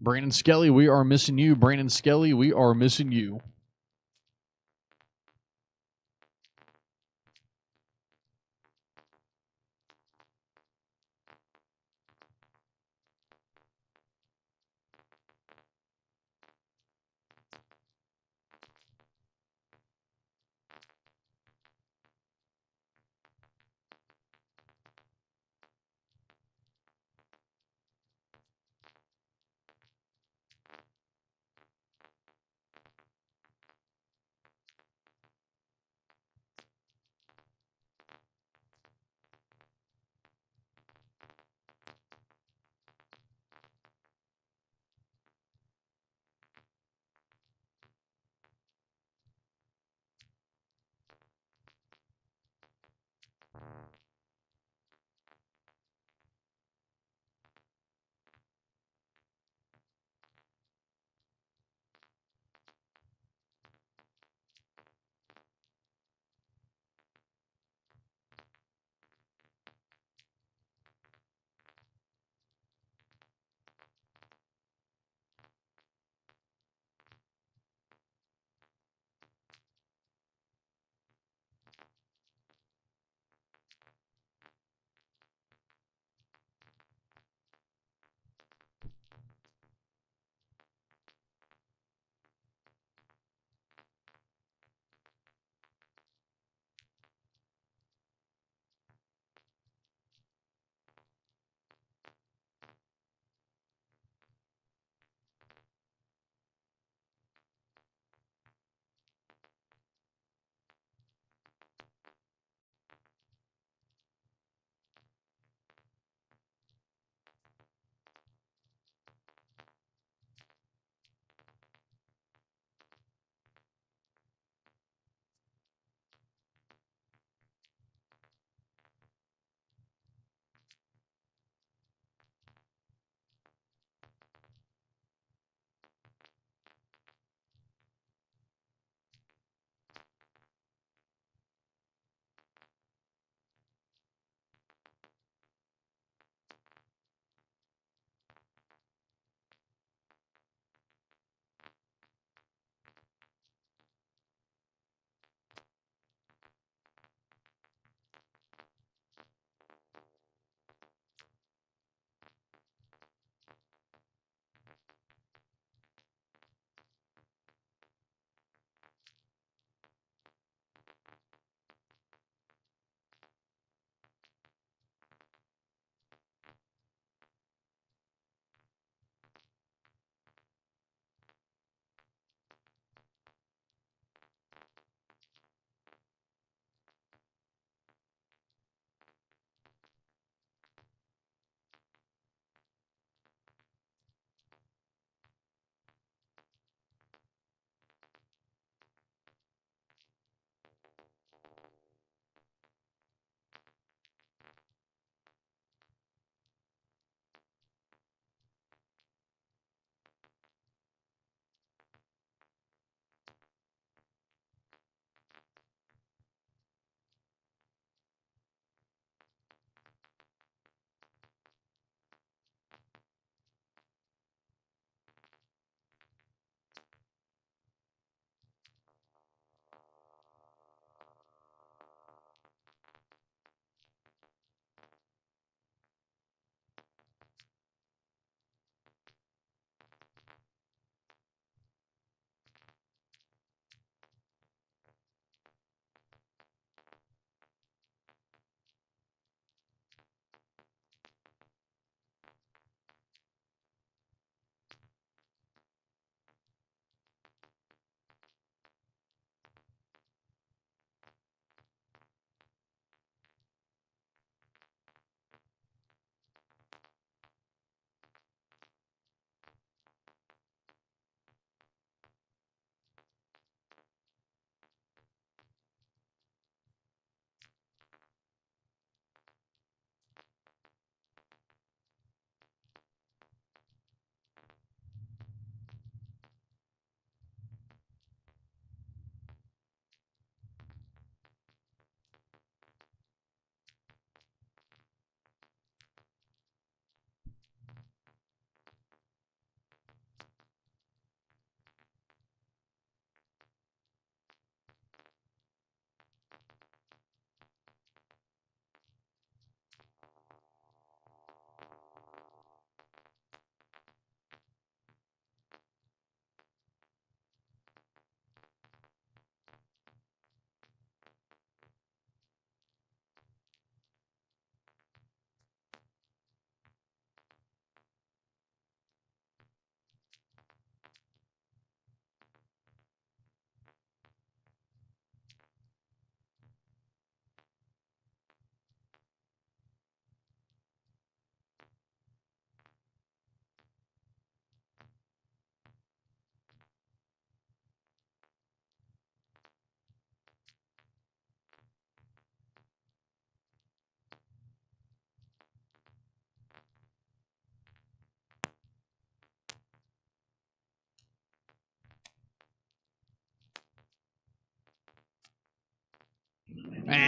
Brandon Skelly, we are missing you. Brandon Skelly, we are missing you.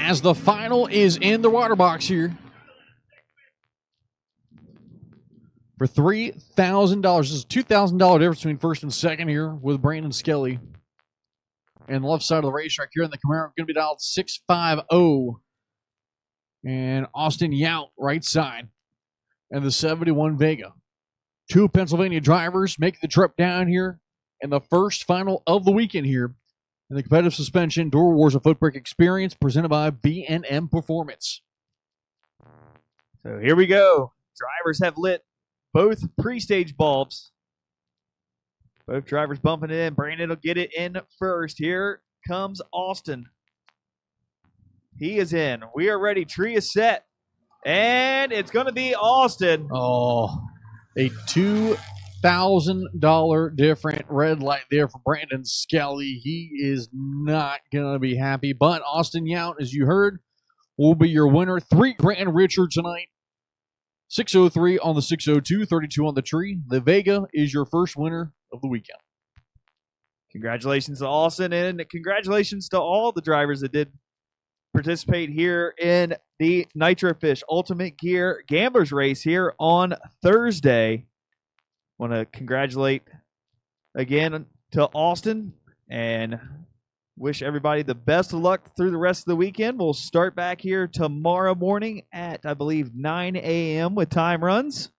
as the final is in the water box here. For $3,000. This is a $2,000 difference between first and second here with Brandon Skelly. And the left side of the racetrack here in the Camaro going to be dialed 650. And Austin Yount, right side. And the 71 Vega. Two Pennsylvania drivers make the trip down here in the first final of the weekend here in the competitive suspension Door Wars of Footbrake Experience presented by BNM Performance. So here we go. Drivers have lit both pre-stage bulbs. Both drivers bumping it in. Brandon will get it in first. Here comes Austin. He is in. We are ready. Tree is set. And it's going to be Austin. Oh, a $2,000 different red light there for Brandon Skelly. He is not going to be happy. But Austin Yount, as you heard, will be your winner. $3,000 richer tonight. 603 on the 602, 32 on the tree. The Vega is your first winner of the weekend. Congratulations to Austin, and congratulations to all the drivers that did participate here in the Nitro Fish Ultimate Gear Gamblers Race here on Thursday. Want to congratulate again to Austin and wish everybody the best of luck through the rest of the weekend. We'll start back here tomorrow morning at, I believe, 9 a.m. with time runs,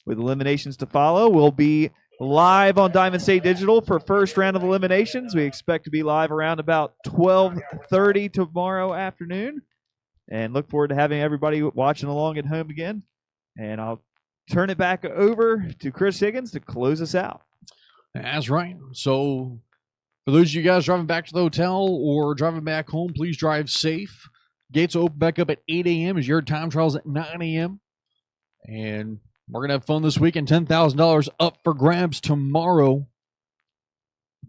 with eliminations to follow. We'll be live on Diamond State Digital for first round of eliminations. We expect to be live around about 12:30 tomorrow afternoon, and look forward to having everybody watching along at home again. And I'll turn it back over to Chris Higgins to close us out. That's right. So for those of you guys driving back to the hotel or driving back home, please drive safe. Gates will open back up at 8 a.m. as your time trials at 9 a.m. And we're going to have fun this weekend. $10,000 up for grabs tomorrow.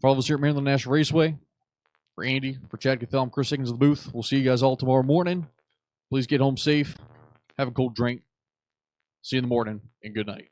For all of us here at Maryland International Raceway, for Andy, for Chad Cathell, I'm Chris Higgins of the booth. We'll see you guys all tomorrow morning. Please get home safe. Have a cold drink. See you in the morning, and good night.